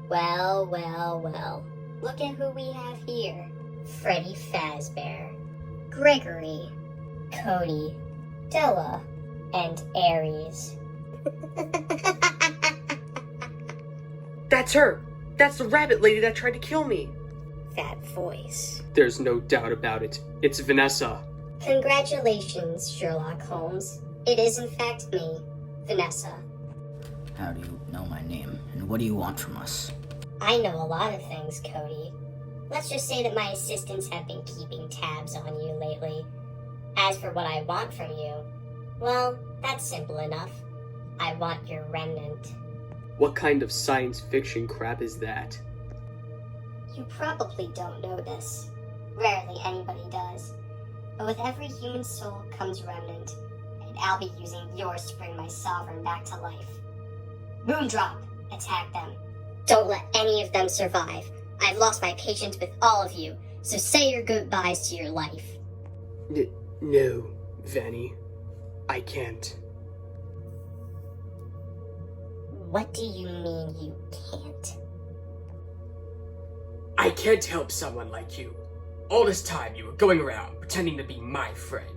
Well. Look at who we have here. Freddy Fazbear, Gregory, Cody, Dela, and Ares. That's her! That's the rabbit lady that tried to kill me! That voice. There's no doubt about it. It's Vanessa. Congratulations, Sherlock Holmes. It is in fact me, Vanessa. How do you know my name, and what do you want from us? I know a lot of things, Cody. Let's just say that my assistants have been keeping tabs on you lately. As for what I want from you, well, that's simple enough. I want your remnant. What kind of science fiction crap is that? You probably don't know this. Rarely anybody does. But with every human soul comes remnant, and I'll be using yours to bring my sovereign back to life. Moondrop, attack them. Don't let any of them survive. I've lost my patience with all of you, so say your goodbyes to your life. No, Vanny. I can't. What do you mean you can't? I can't help someone like you. All this time you were going around pretending to be my friend.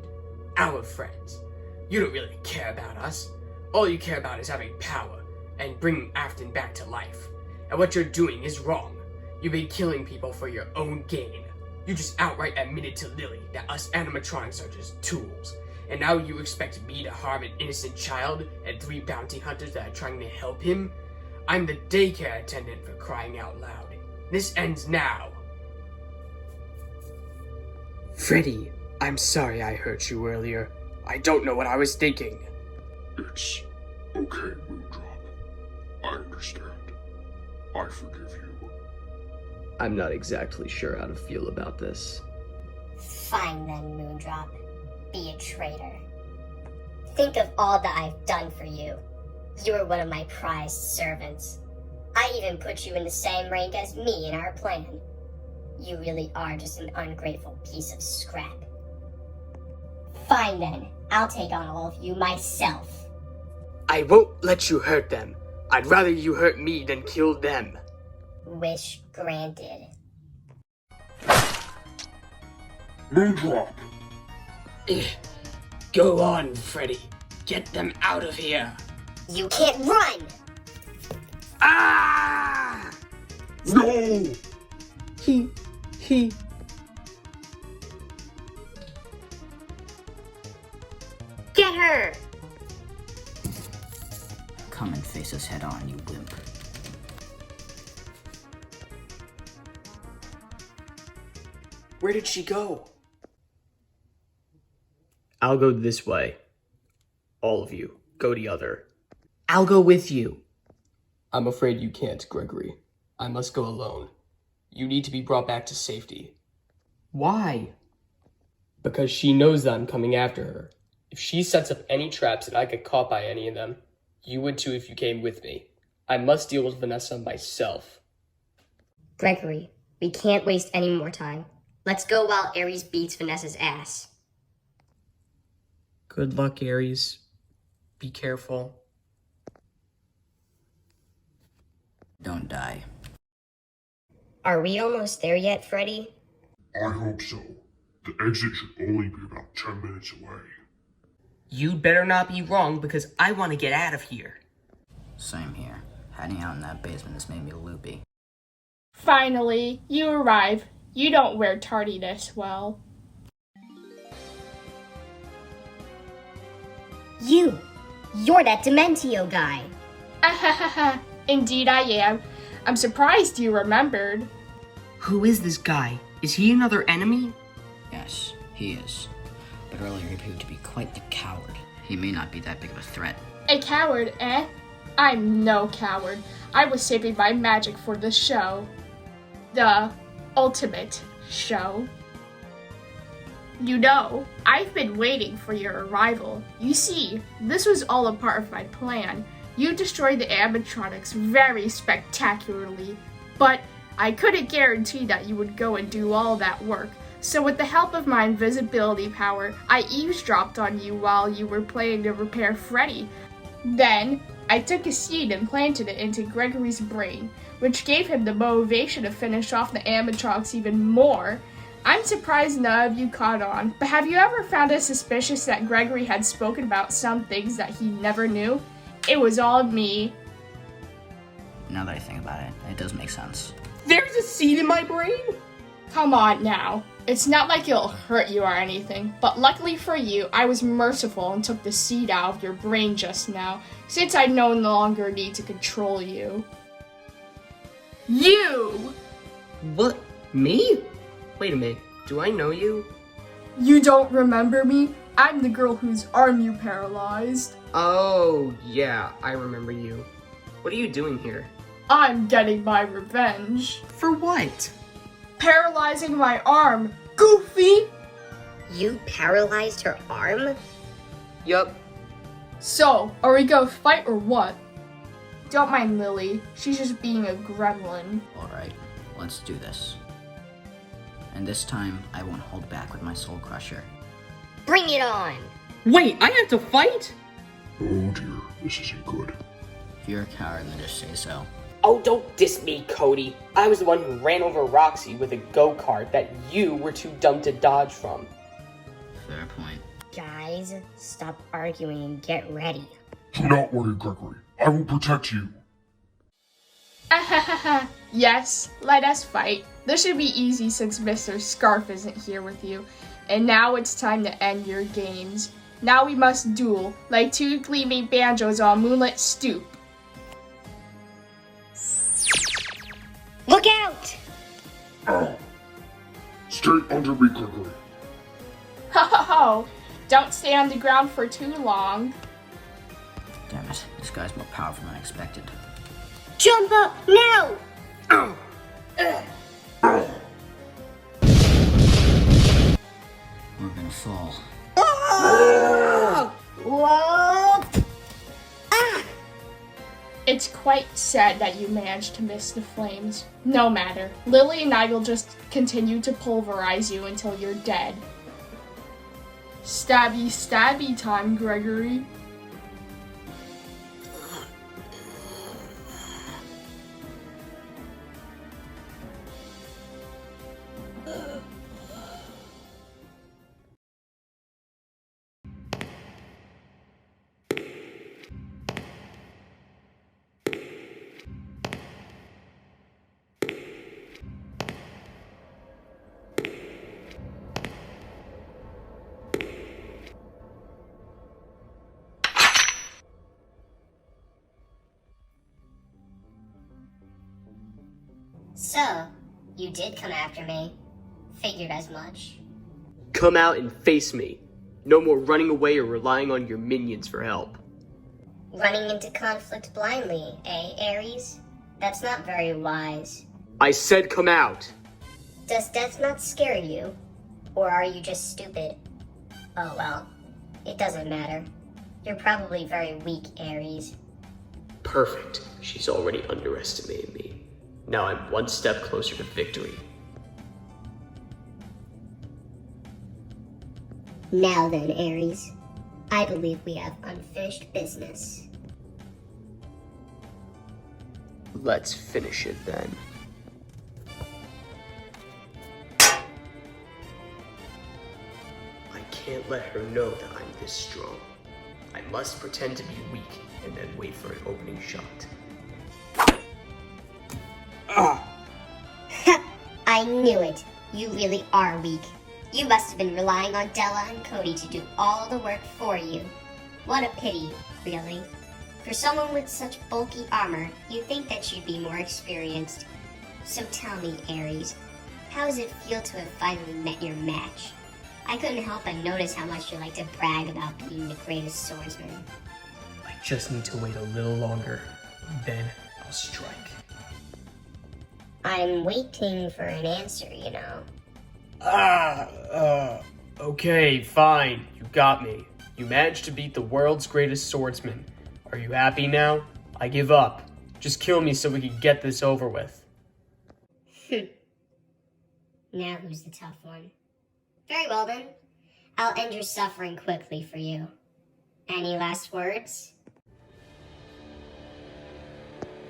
Our friends. You don't really care about us. All you care about is having power and bringing Afton back to life. And what you're doing is wrong. You've been killing people for your own gain. You just outright admitted to Lily that us animatronics are just tools. And now you expect me to harm an innocent child and 3 bounty hunters that are trying to help him? I'm the daycare attendant, for crying out loud. This ends now. Freddy, I'm sorry I hurt you earlier. I don't know what I was thinking. It's okay, Moondrop. I understand. I forgive you. I'm not exactly sure how to feel about this. Fine then, Moondrop. Be a traitor. Think of all that I've done for you. You were one of my prized servants. I even put you in the same rank as me in our plan. You really are just an ungrateful piece of scrap. Fine then, I'll take on all of you myself. I won't let you hurt them. I'd rather you hurt me than kill them. Wish granted. Moondrop! Go on, Freddy. Get them out of here. You can't run! Ah! No! He... Get her! Come and face us head on, you wimp. Where did she go? I'll go this way. All of you, go the other. I'll go with you. I'm afraid you can't, Gregory. I must go alone. You need to be brought back to safety. Why? Because she knows that I'm coming after her. If she sets up any traps and I get caught by any of them, you would too if you came with me. I must deal with Vanessa myself. Gregory, we can't waste any more time. Let's go while Ares beats Vanessa's ass. Good luck, Ares. Be careful. Don't die. Are we almost there yet, Freddy? I hope so. The exit should only be about 10 minutes away. You'd better not be wrong, because I want to get out of here. Same here. Hiding out in that basement has made me loopy. Finally, you arrive. You don't wear tardiness well. You're that Dementio guy. Ahahaha, indeed I am. I'm surprised you remembered. Who is this guy? Is he another enemy? Yes, he is. But earlier he proved to be quite the coward. He may not be that big of a threat. A coward, eh? I'm no coward. I was saving my magic for the show. The ultimate show. You know, I've been waiting for your arrival. You see, this was all a part of my plan. You destroyed the animatronics very spectacularly, but I couldn't guarantee that you would go and do all that work. So with the help of my invisibility power, I eavesdropped on you while you were playing to repair Freddy. Then, I took a seed and planted it into Gregory's brain, which gave him the motivation to finish off the animatronics even more. I'm surprised none of you caught on, but have you ever found it suspicious that Gregory had spoken about some things that he never knew? It was all me. Now that I think about it, it does make sense. There's a seed in my brain? Come on now. It's not like it'll hurt you or anything, but luckily for you, I was merciful and took the seed out of your brain just now, since I no longer need to control you. You! What? Me? Wait a minute. Do I know you? You don't remember me? I'm the girl whose arm you paralyzed. Oh, yeah, I remember you. What are you doing here? I'm getting my revenge. For what? Paralyzing my arm, Goofy! You paralyzed her arm? Yup. So, are we gonna fight or what? Don't mind Lily, she's just being a gremlin. Alright, let's do this. And this time, I won't hold back with my soul crusher. Bring it on! Wait, I have to fight? Oh dear, this isn't good. If you're a coward, then just say so. Oh, don't diss me, Cody. I was the one who ran over Roxy with a go-kart that you were too dumb to dodge from. Fair point. Guys, stop arguing and get ready. Do not worry, Gregory. I will protect you. Ahahaha. Yes, let us fight. This should be easy since Mr. Scarf isn't here with you. And now it's time to end your games. Now we must duel, like two gleaming banjos on a moonlit stoop. Look out! Stay under me, Gregory. Ho ho ho! Don't stay on the ground for too long. Damn it, this guy's more powerful than I expected. Jump up now! We're gonna fall. Whoa! It's quite sad that you managed to miss the flames. No matter. Lily and I will just continue to pulverize you until you're dead. Stabby stabby time, Gregory. So, you did come after me. Figured as much. Come out and face me. No more running away or relying on your minions for help. Running into conflict blindly, eh, Ares? That's not very wise. I said come out. Does death not scare you? Or are you just stupid? Oh well, it doesn't matter. You're probably very weak, Ares. Perfect. She's already underestimated me. Now I'm one step closer to victory. Now then, Ares. I believe we have unfinished business. Let's finish it then. I can't let her know that I'm this strong. I must pretend to be weak and then wait for an opening shot. I knew it. You really are weak. You must have been relying on Dela and Cody to do all the work for you. What a pity, really. For someone with such bulky armor, you'd think that you'd be more experienced. So tell me, Ares, how does it feel to have finally met your match? I couldn't help but notice how much you like to brag about being the greatest swordsman. I just need to wait a little longer, then I'll strike. I'm waiting for an answer, you know. Okay, fine. You got me. You managed to beat the world's greatest swordsman. Are you happy now? I give up. Just kill me so we can get this over with. Now who's the tough one? Very well then. I'll end your suffering quickly for you. Any last words?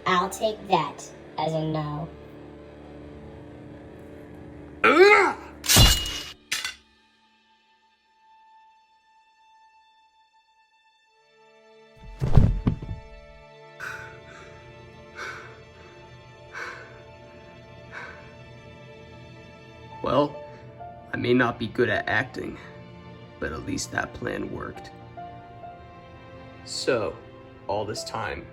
I'll take that as a no. Well, I may not be good at acting, but at least that plan worked. So, all this time,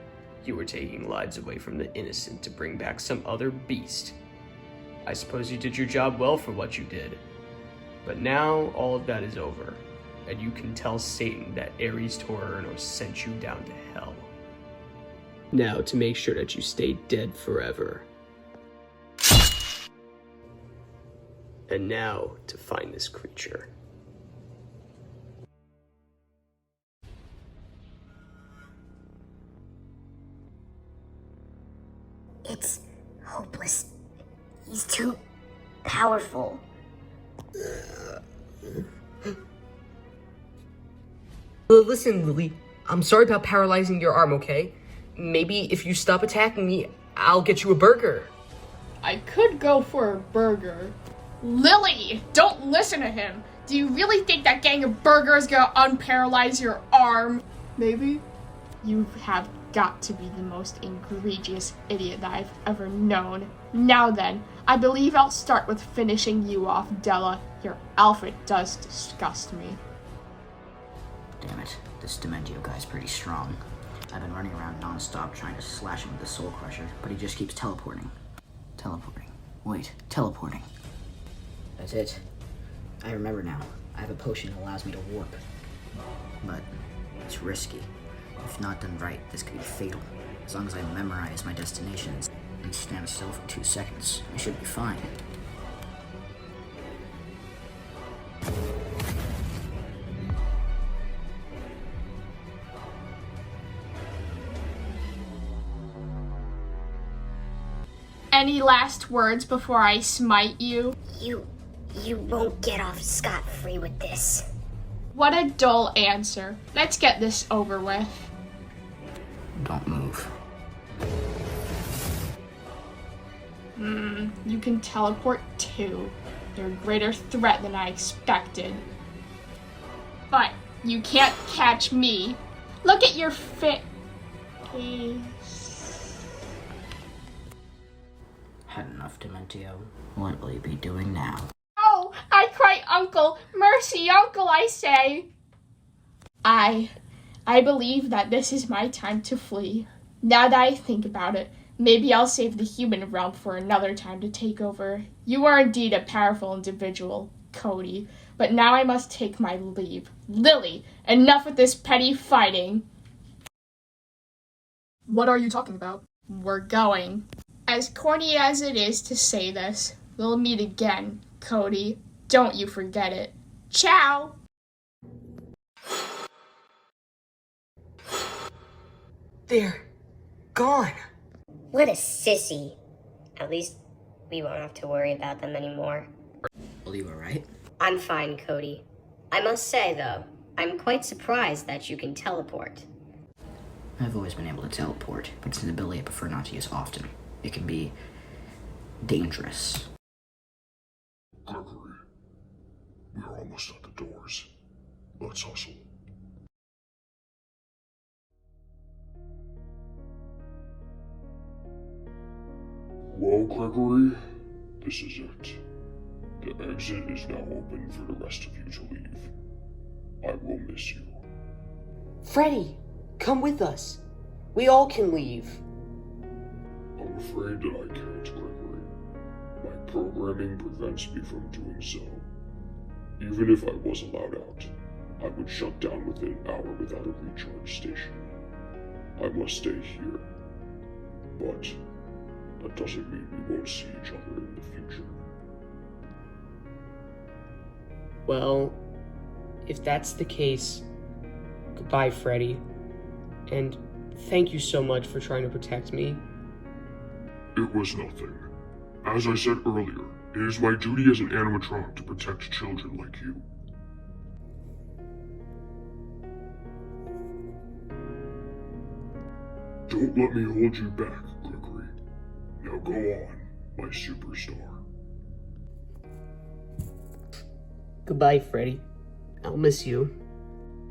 you were taking lives away from the innocent to bring back some other beast. I suppose you did your job well for what you did. But now, all of that is over, and you can tell Satan that Ares Toraernos sent you down to hell. Now, to make sure that you stay dead forever. And now, to find this creature. It's hopeless. He's too powerful. Listen, Lily. I'm sorry about paralyzing your arm, okay? Maybe if you stop attacking me, I'll get you a burger. I could go for a burger. Lily, don't listen to him. Do you really think that gang of burgers gonna unparalyze your arm? Maybe. You have got to be the most egregious idiot that I've ever known. Now then, I believe I'll start with finishing you off, Dela. Your outfit does disgust me. Damn it, this Dementio guy's pretty strong. I've been running around non-stop trying to slash him with the Soul Crusher, but he just keeps teleporting. Teleporting. That's it. I remember now. I have a potion that allows me to warp. But it's risky. If not done right, this could be fatal. As long as I memorize my destinations and stand still for 2 seconds, I should be fine. Any last words before I smite you? You won't get off scot-free with this. What a dull answer. Let's get this over with. Don't move. You can teleport too. You're a greater threat than I expected. But you can't catch me. Look at your face. Had enough, Dementio. What will you be doing now? Oh, I cry, Uncle. Mercy, Uncle, I say. I believe that this is my time to flee. Now that I think about it, maybe I'll save the human realm for another time to take over. You are indeed a powerful individual, Cody, but now I must take my leave. Lily, enough with this petty fighting. What are you talking about? We're going. As corny as it is to say this, we'll meet again, Cody. Don't you forget it. Ciao! They're gone. What a sissy. At least we won't have to worry about them anymore. Are you alright? I'm fine, Cody. I must say, though, I'm quite surprised that you can teleport. I've always been able to teleport, but it's an ability I prefer not to use often. It can be dangerous. Gregory, we're almost at the doors. Let's hustle. Well, Gregory, this is it. The exit is now open for the rest of you to leave. I will miss you. Freddy, come with us. We all can leave. I'm afraid that I can't, Gregory. My programming prevents me from doing so. Even if I was allowed out, I would shut down within an hour without a recharge station. I must stay here. But that doesn't mean we won't see each other in the future. Well, if that's the case, goodbye, Freddy. And thank you so much for trying to protect me. It was nothing. As I said earlier, it is my duty as an animatronic to protect children like you. Don't let me hold you back, Gregory. Now go on, my superstar. Goodbye, Freddy. I'll miss you.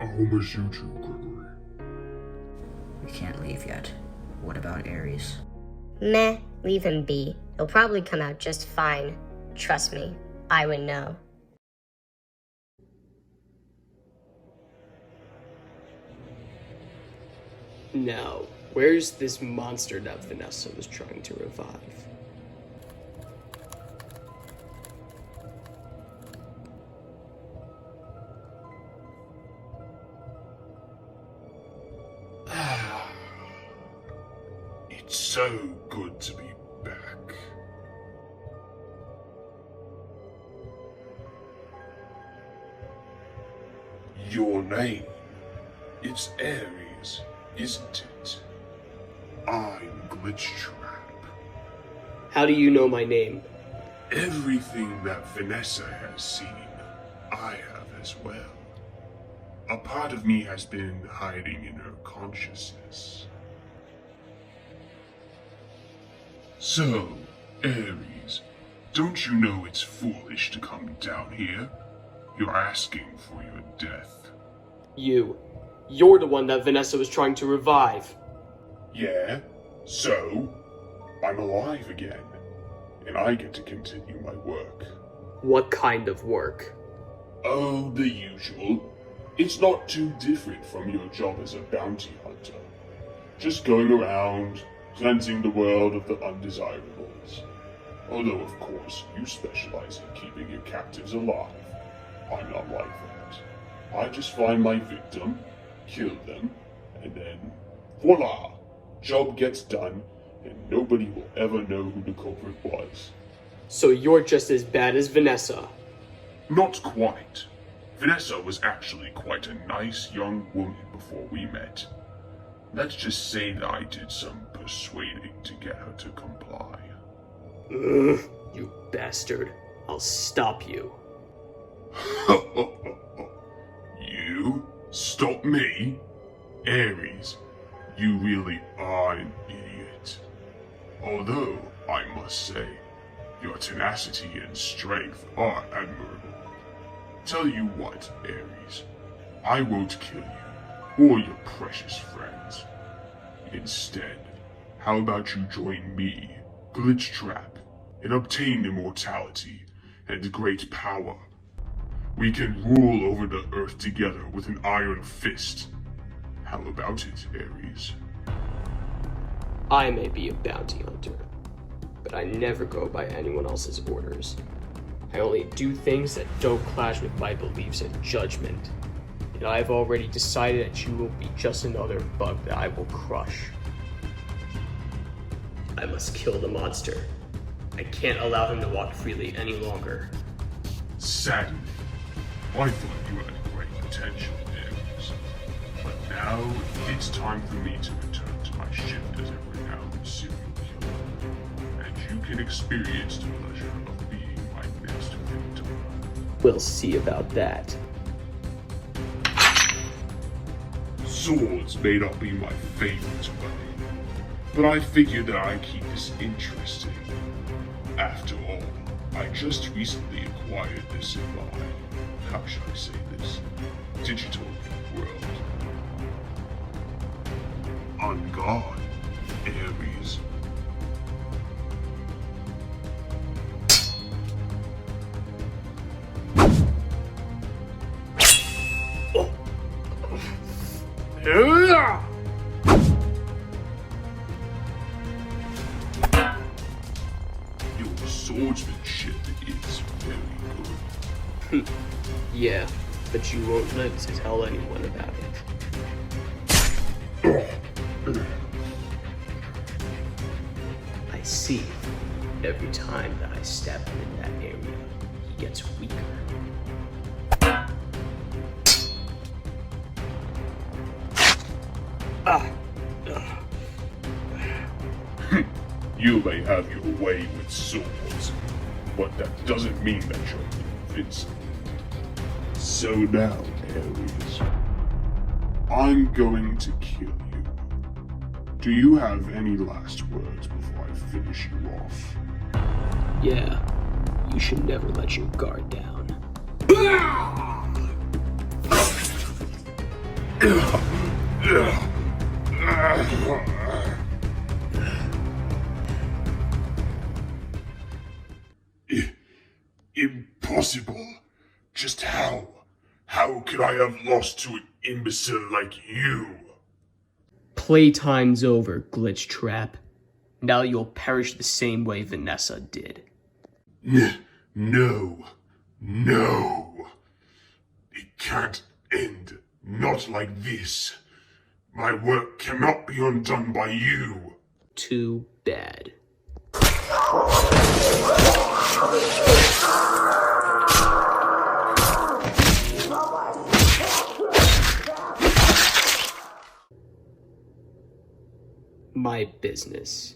I'll miss you too, Gregory. We can't leave yet. What about Ares? Meh, leave him be. He'll probably come out just fine. Trust me, I would know. Now, where's this monster that Vanessa was trying to revive? It's so good to be back. Your name, it's Ares, isn't it? I'm Glitchtrap. How do you know my name? Everything that Vanessa has seen, I have as well. A part of me has been hiding in her consciousness. So, Ares, don't you know it's foolish to come down here? You're asking for your death. You're the one that Vanessa was trying to revive. Yeah, so? I'm alive again, and I get to continue my work. What kind of work? Oh, the usual. It's not too different from your job as a bounty hunter. Just going around, cleansing the world of the undesirables. Although, of course, you specialize in keeping your captives alive. I'm not like that. I just find my victim, kill them, and then voila! Job gets done, and nobody will ever know who the culprit was. So you're just as bad as Vanessa. Not quite. Vanessa was actually quite a nice young woman before we met. Let's just say that I did some persuading to get her to comply. Ugh, you bastard. I'll stop you. You? Stop me? Ares, you really are an idiot. Although, I must say, your tenacity and strength are admirable. Tell you what, Ares, I won't kill you, or your precious friends. Instead, how about you join me, Glitchtrap, and obtain immortality and great power? We can rule over the earth together with an iron fist. How about it, Ares? I may be a bounty hunter, but I never go by anyone else's orders. I only do things that don't clash with my beliefs and judgment. And I've already decided that you will be just another bug that I will crush. I must kill the monster. I can't allow him to walk freely any longer. Sadly, I thought you had great potential, Ares. But now, it's time for me to return to my shift as a renowned serial killer. And you can experience the pleasure of being my next victim. We'll see about that. Swords may not be my favorite weapon, but I figured that I'd keep this interesting. After all, I just recently acquired this in my, how should I say this, digital world. On guard, Ares. Your swordsmanship is very good. Yeah, but you won't live to tell anyone about it. I see. Every time that I step in that area, he gets weaker. You may have your way with swords, but that doesn't mean that you're invincible. So now, Ares, I'm going to kill you. Do you have any last words before I finish you off? Yeah, you should never let your guard down. Impossible. Just how? How could I have lost to an imbecile like you? Playtime's over, Glitchtrap. Now you'll perish the same way Vanessa did. No. It can't end. Not like this. My work cannot be undone by you. Too bad. My business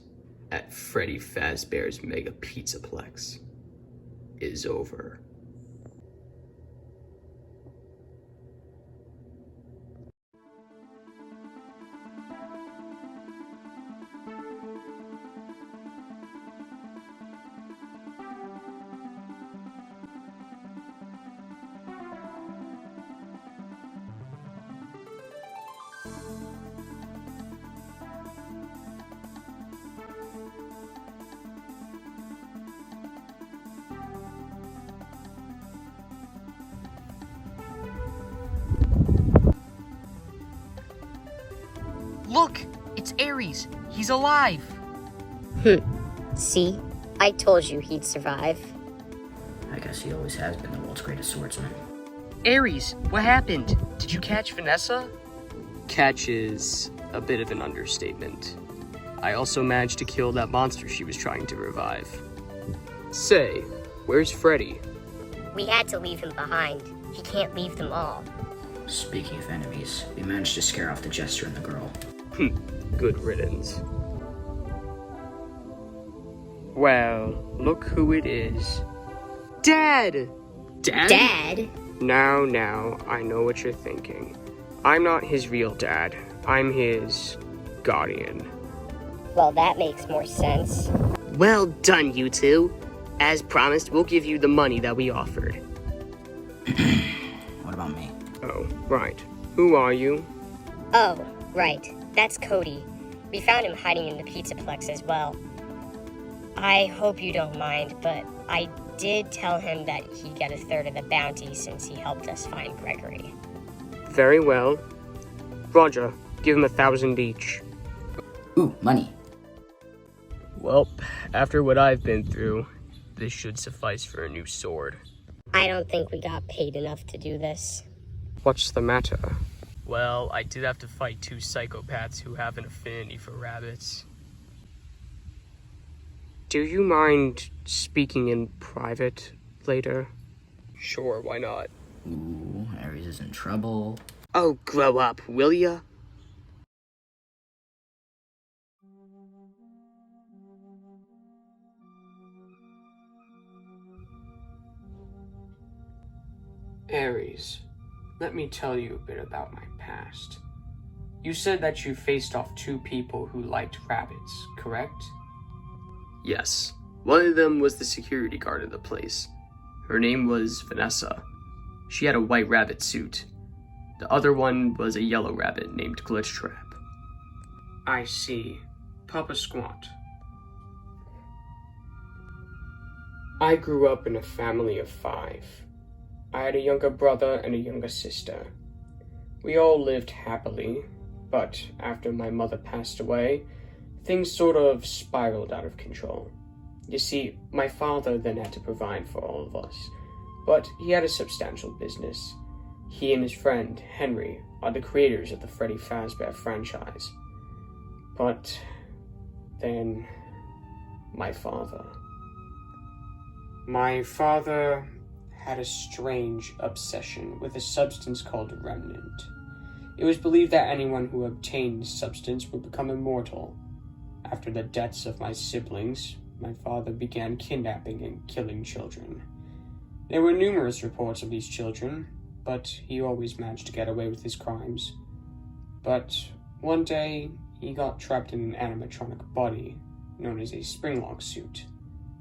at Freddy Fazbear's Mega Pizza Plex is over. Look! It's Ares! He's alive! See? I told you he'd survive. I guess he always has been the world's greatest swordsman. Ares, what happened? Did you catch Vanessa? Catch is a bit of an understatement. I also managed to kill that monster she was trying to revive. Say, where's Freddy? We had to leave him behind. He can't leave them all. Speaking of enemies, we managed to scare off the jester and the girl. Good riddance. Well, look who it is. Dad! Dad? Now, I know what you're thinking. I'm not his real dad. I'm his guardian. Well, that makes more sense. Well done, you two. As promised, we'll give you the money that we offered. What about me? Oh, right. Who are you? Oh, right. That's Cody. We found him hiding in the pizza Plex as well. I hope you don't mind, but I did tell him that he'd get a third of the bounty since he helped us find Gregory. Very well. Roger, give him 1,000 each. Ooh, money. Well, after what I've been through, this should suffice for a new sword. I don't think we got paid enough to do this. What's the matter? Well, I did have to fight 2 psychopaths who have an affinity for rabbits. Do you mind speaking in private later? Sure, why not? Ooh, Ares is in trouble. Oh, grow up, will ya? Ares, let me tell you a bit about my past. You said that you faced off 2 people who liked rabbits, correct? Yes. One of them was the security guard of the place. Her name was Vanessa. She had a white rabbit suit. The other one was a yellow rabbit named Glitchtrap. I see. Papa Squat. I grew up in a family of 5. I had a younger brother and a younger sister. We all lived happily, but after my mother passed away, things sort of spiraled out of control. You see, my father then had to provide for all of us, but he had a substantial business. He and his friend, Henry, are the creators of the Freddy Fazbear franchise. But then, my father had a strange obsession with a substance called Remnant. It was believed that anyone who obtained the substance would become immortal. After the deaths of my siblings, my father began kidnapping and killing children. There were numerous reports of these children, but he always managed to get away with his crimes. But one day, he got trapped in an animatronic body known as a springlock suit,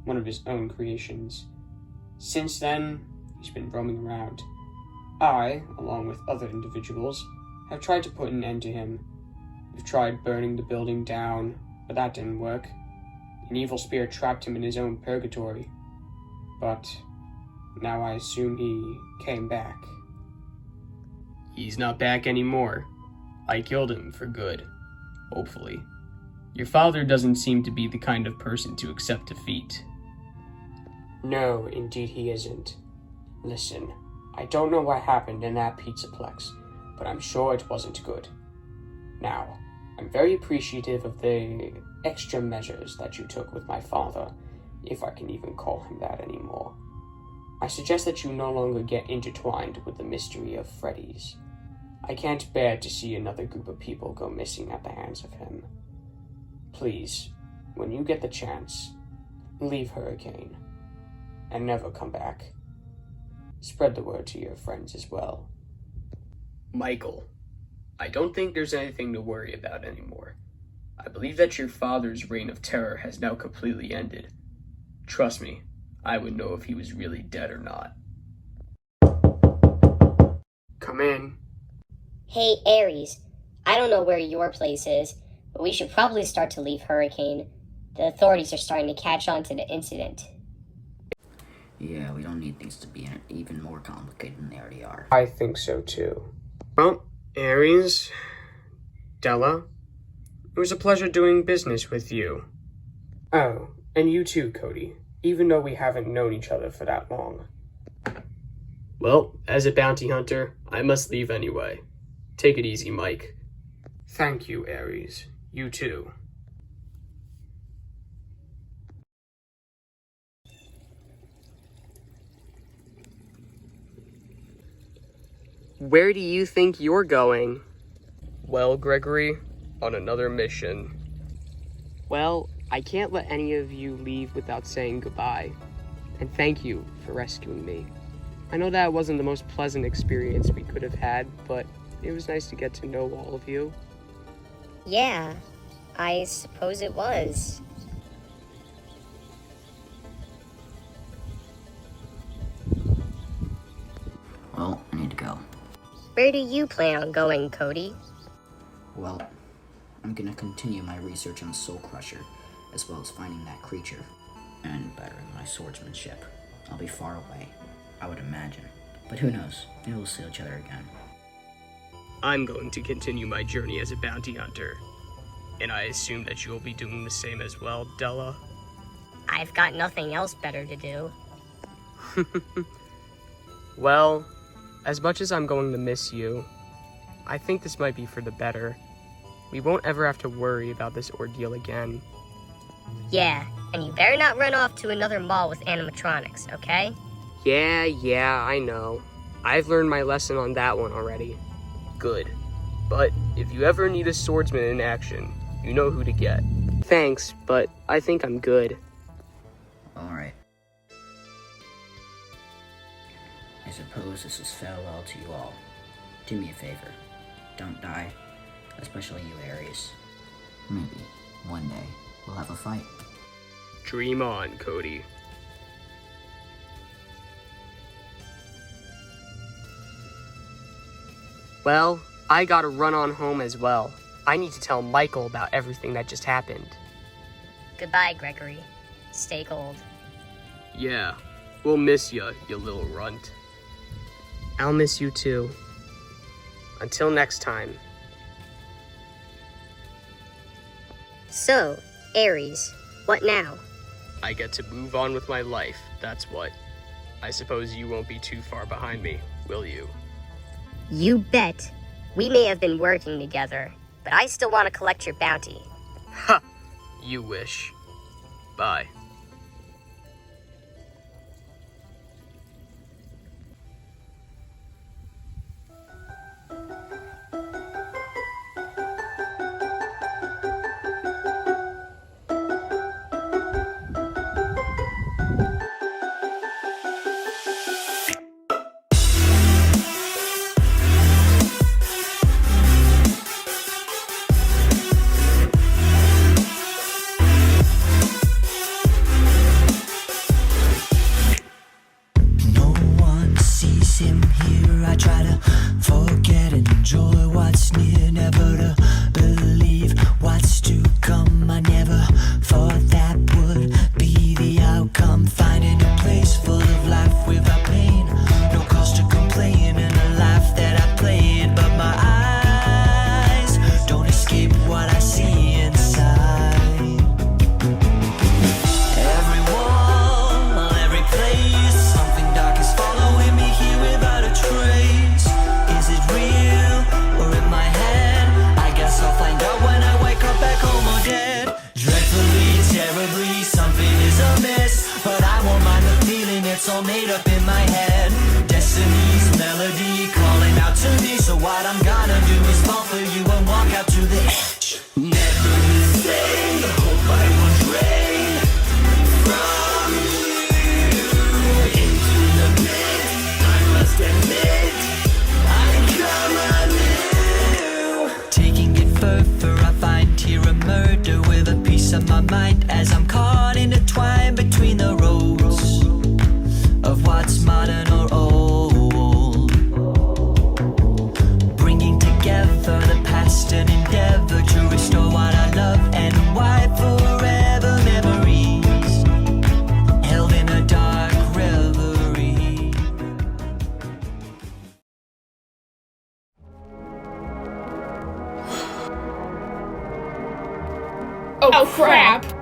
one of his own creations. Since then, he's been roaming around. I, along with other individuals, have tried to put an end to him. We've tried burning the building down, but that didn't work. An evil spirit trapped him in his own purgatory. But now I assume he came back. He's not back anymore. I killed him for good. Hopefully. Your father doesn't seem to be the kind of person to accept defeat. No, indeed he isn't. Listen, I don't know what happened in that pizza Plex, but I'm sure it wasn't good. Now, I'm very appreciative of the extra measures that you took with my father, if I can even call him that anymore. I suggest that you no longer get intertwined with the mystery of Freddy's. I can't bear to see another group of people go missing at the hands of him. Please, when you get the chance, leave Hurricane, and never come back. Spread the word to your friends as well. Michael, I don't think there's anything to worry about anymore. I believe that your father's reign of terror has now completely ended. Trust me, I would know if he was really dead or not. Come in. Hey, Ares. I don't know where your place is, but we should probably start to leave Hurricane. The authorities are starting to catch on to the incident. Yeah, we don't need things to be even more complicated than they already are. I think so too. Well, Ares, Dela, It was a pleasure doing business with you. Oh, and you too, Cody, even though we haven't known each other for that long. Well, as a bounty hunter, I must leave anyway. Take it easy, Mike. Thank you, Ares. You too. Where do you think you're going? Well, Gregory, on another mission. Well, I can't let any of you leave without saying goodbye. And thank you for rescuing me. I know that wasn't the most pleasant experience we could have had, but it was nice to get to know all of you. Yeah, I suppose it was. Well, I need to go. Where do you plan on going, Cody? Well, I'm gonna continue my research on Soul Crusher, as well as finding that creature, and bettering my swordsmanship. I'll be far away, I would imagine. But who knows, maybe we'll see each other again. I'm going to continue my journey as a bounty hunter. And I assume that you'll be doing the same as well, Dela? I've got nothing else better to do. Well, as much as I'm going to miss you, I think this might be for the better. We won't ever have to worry about this ordeal again. Yeah, and you better not run off to another mall with animatronics, okay? Yeah, I know. I've learned my lesson on that one already. Good. But if you ever need a swordsman in action, you know who to get. Thanks, but I think I'm good. Alright. I suppose this is farewell to you all. Do me a favor. Don't die. Especially you, Ares. Maybe, one day, we'll have a fight. Dream on, Cody. Well, I gotta run on home as well. I need to tell Michael about everything that just happened. Goodbye, Gregory. Stay gold. Yeah, we'll miss you little runt. I'll miss you too. Until next time. So, Ares, what now? I get to move on with my life, that's what. I suppose you won't be too far behind me, will you? You bet. We may have been working together, but I still want to collect your bounty. Ha! You wish. Bye. Oh, crap!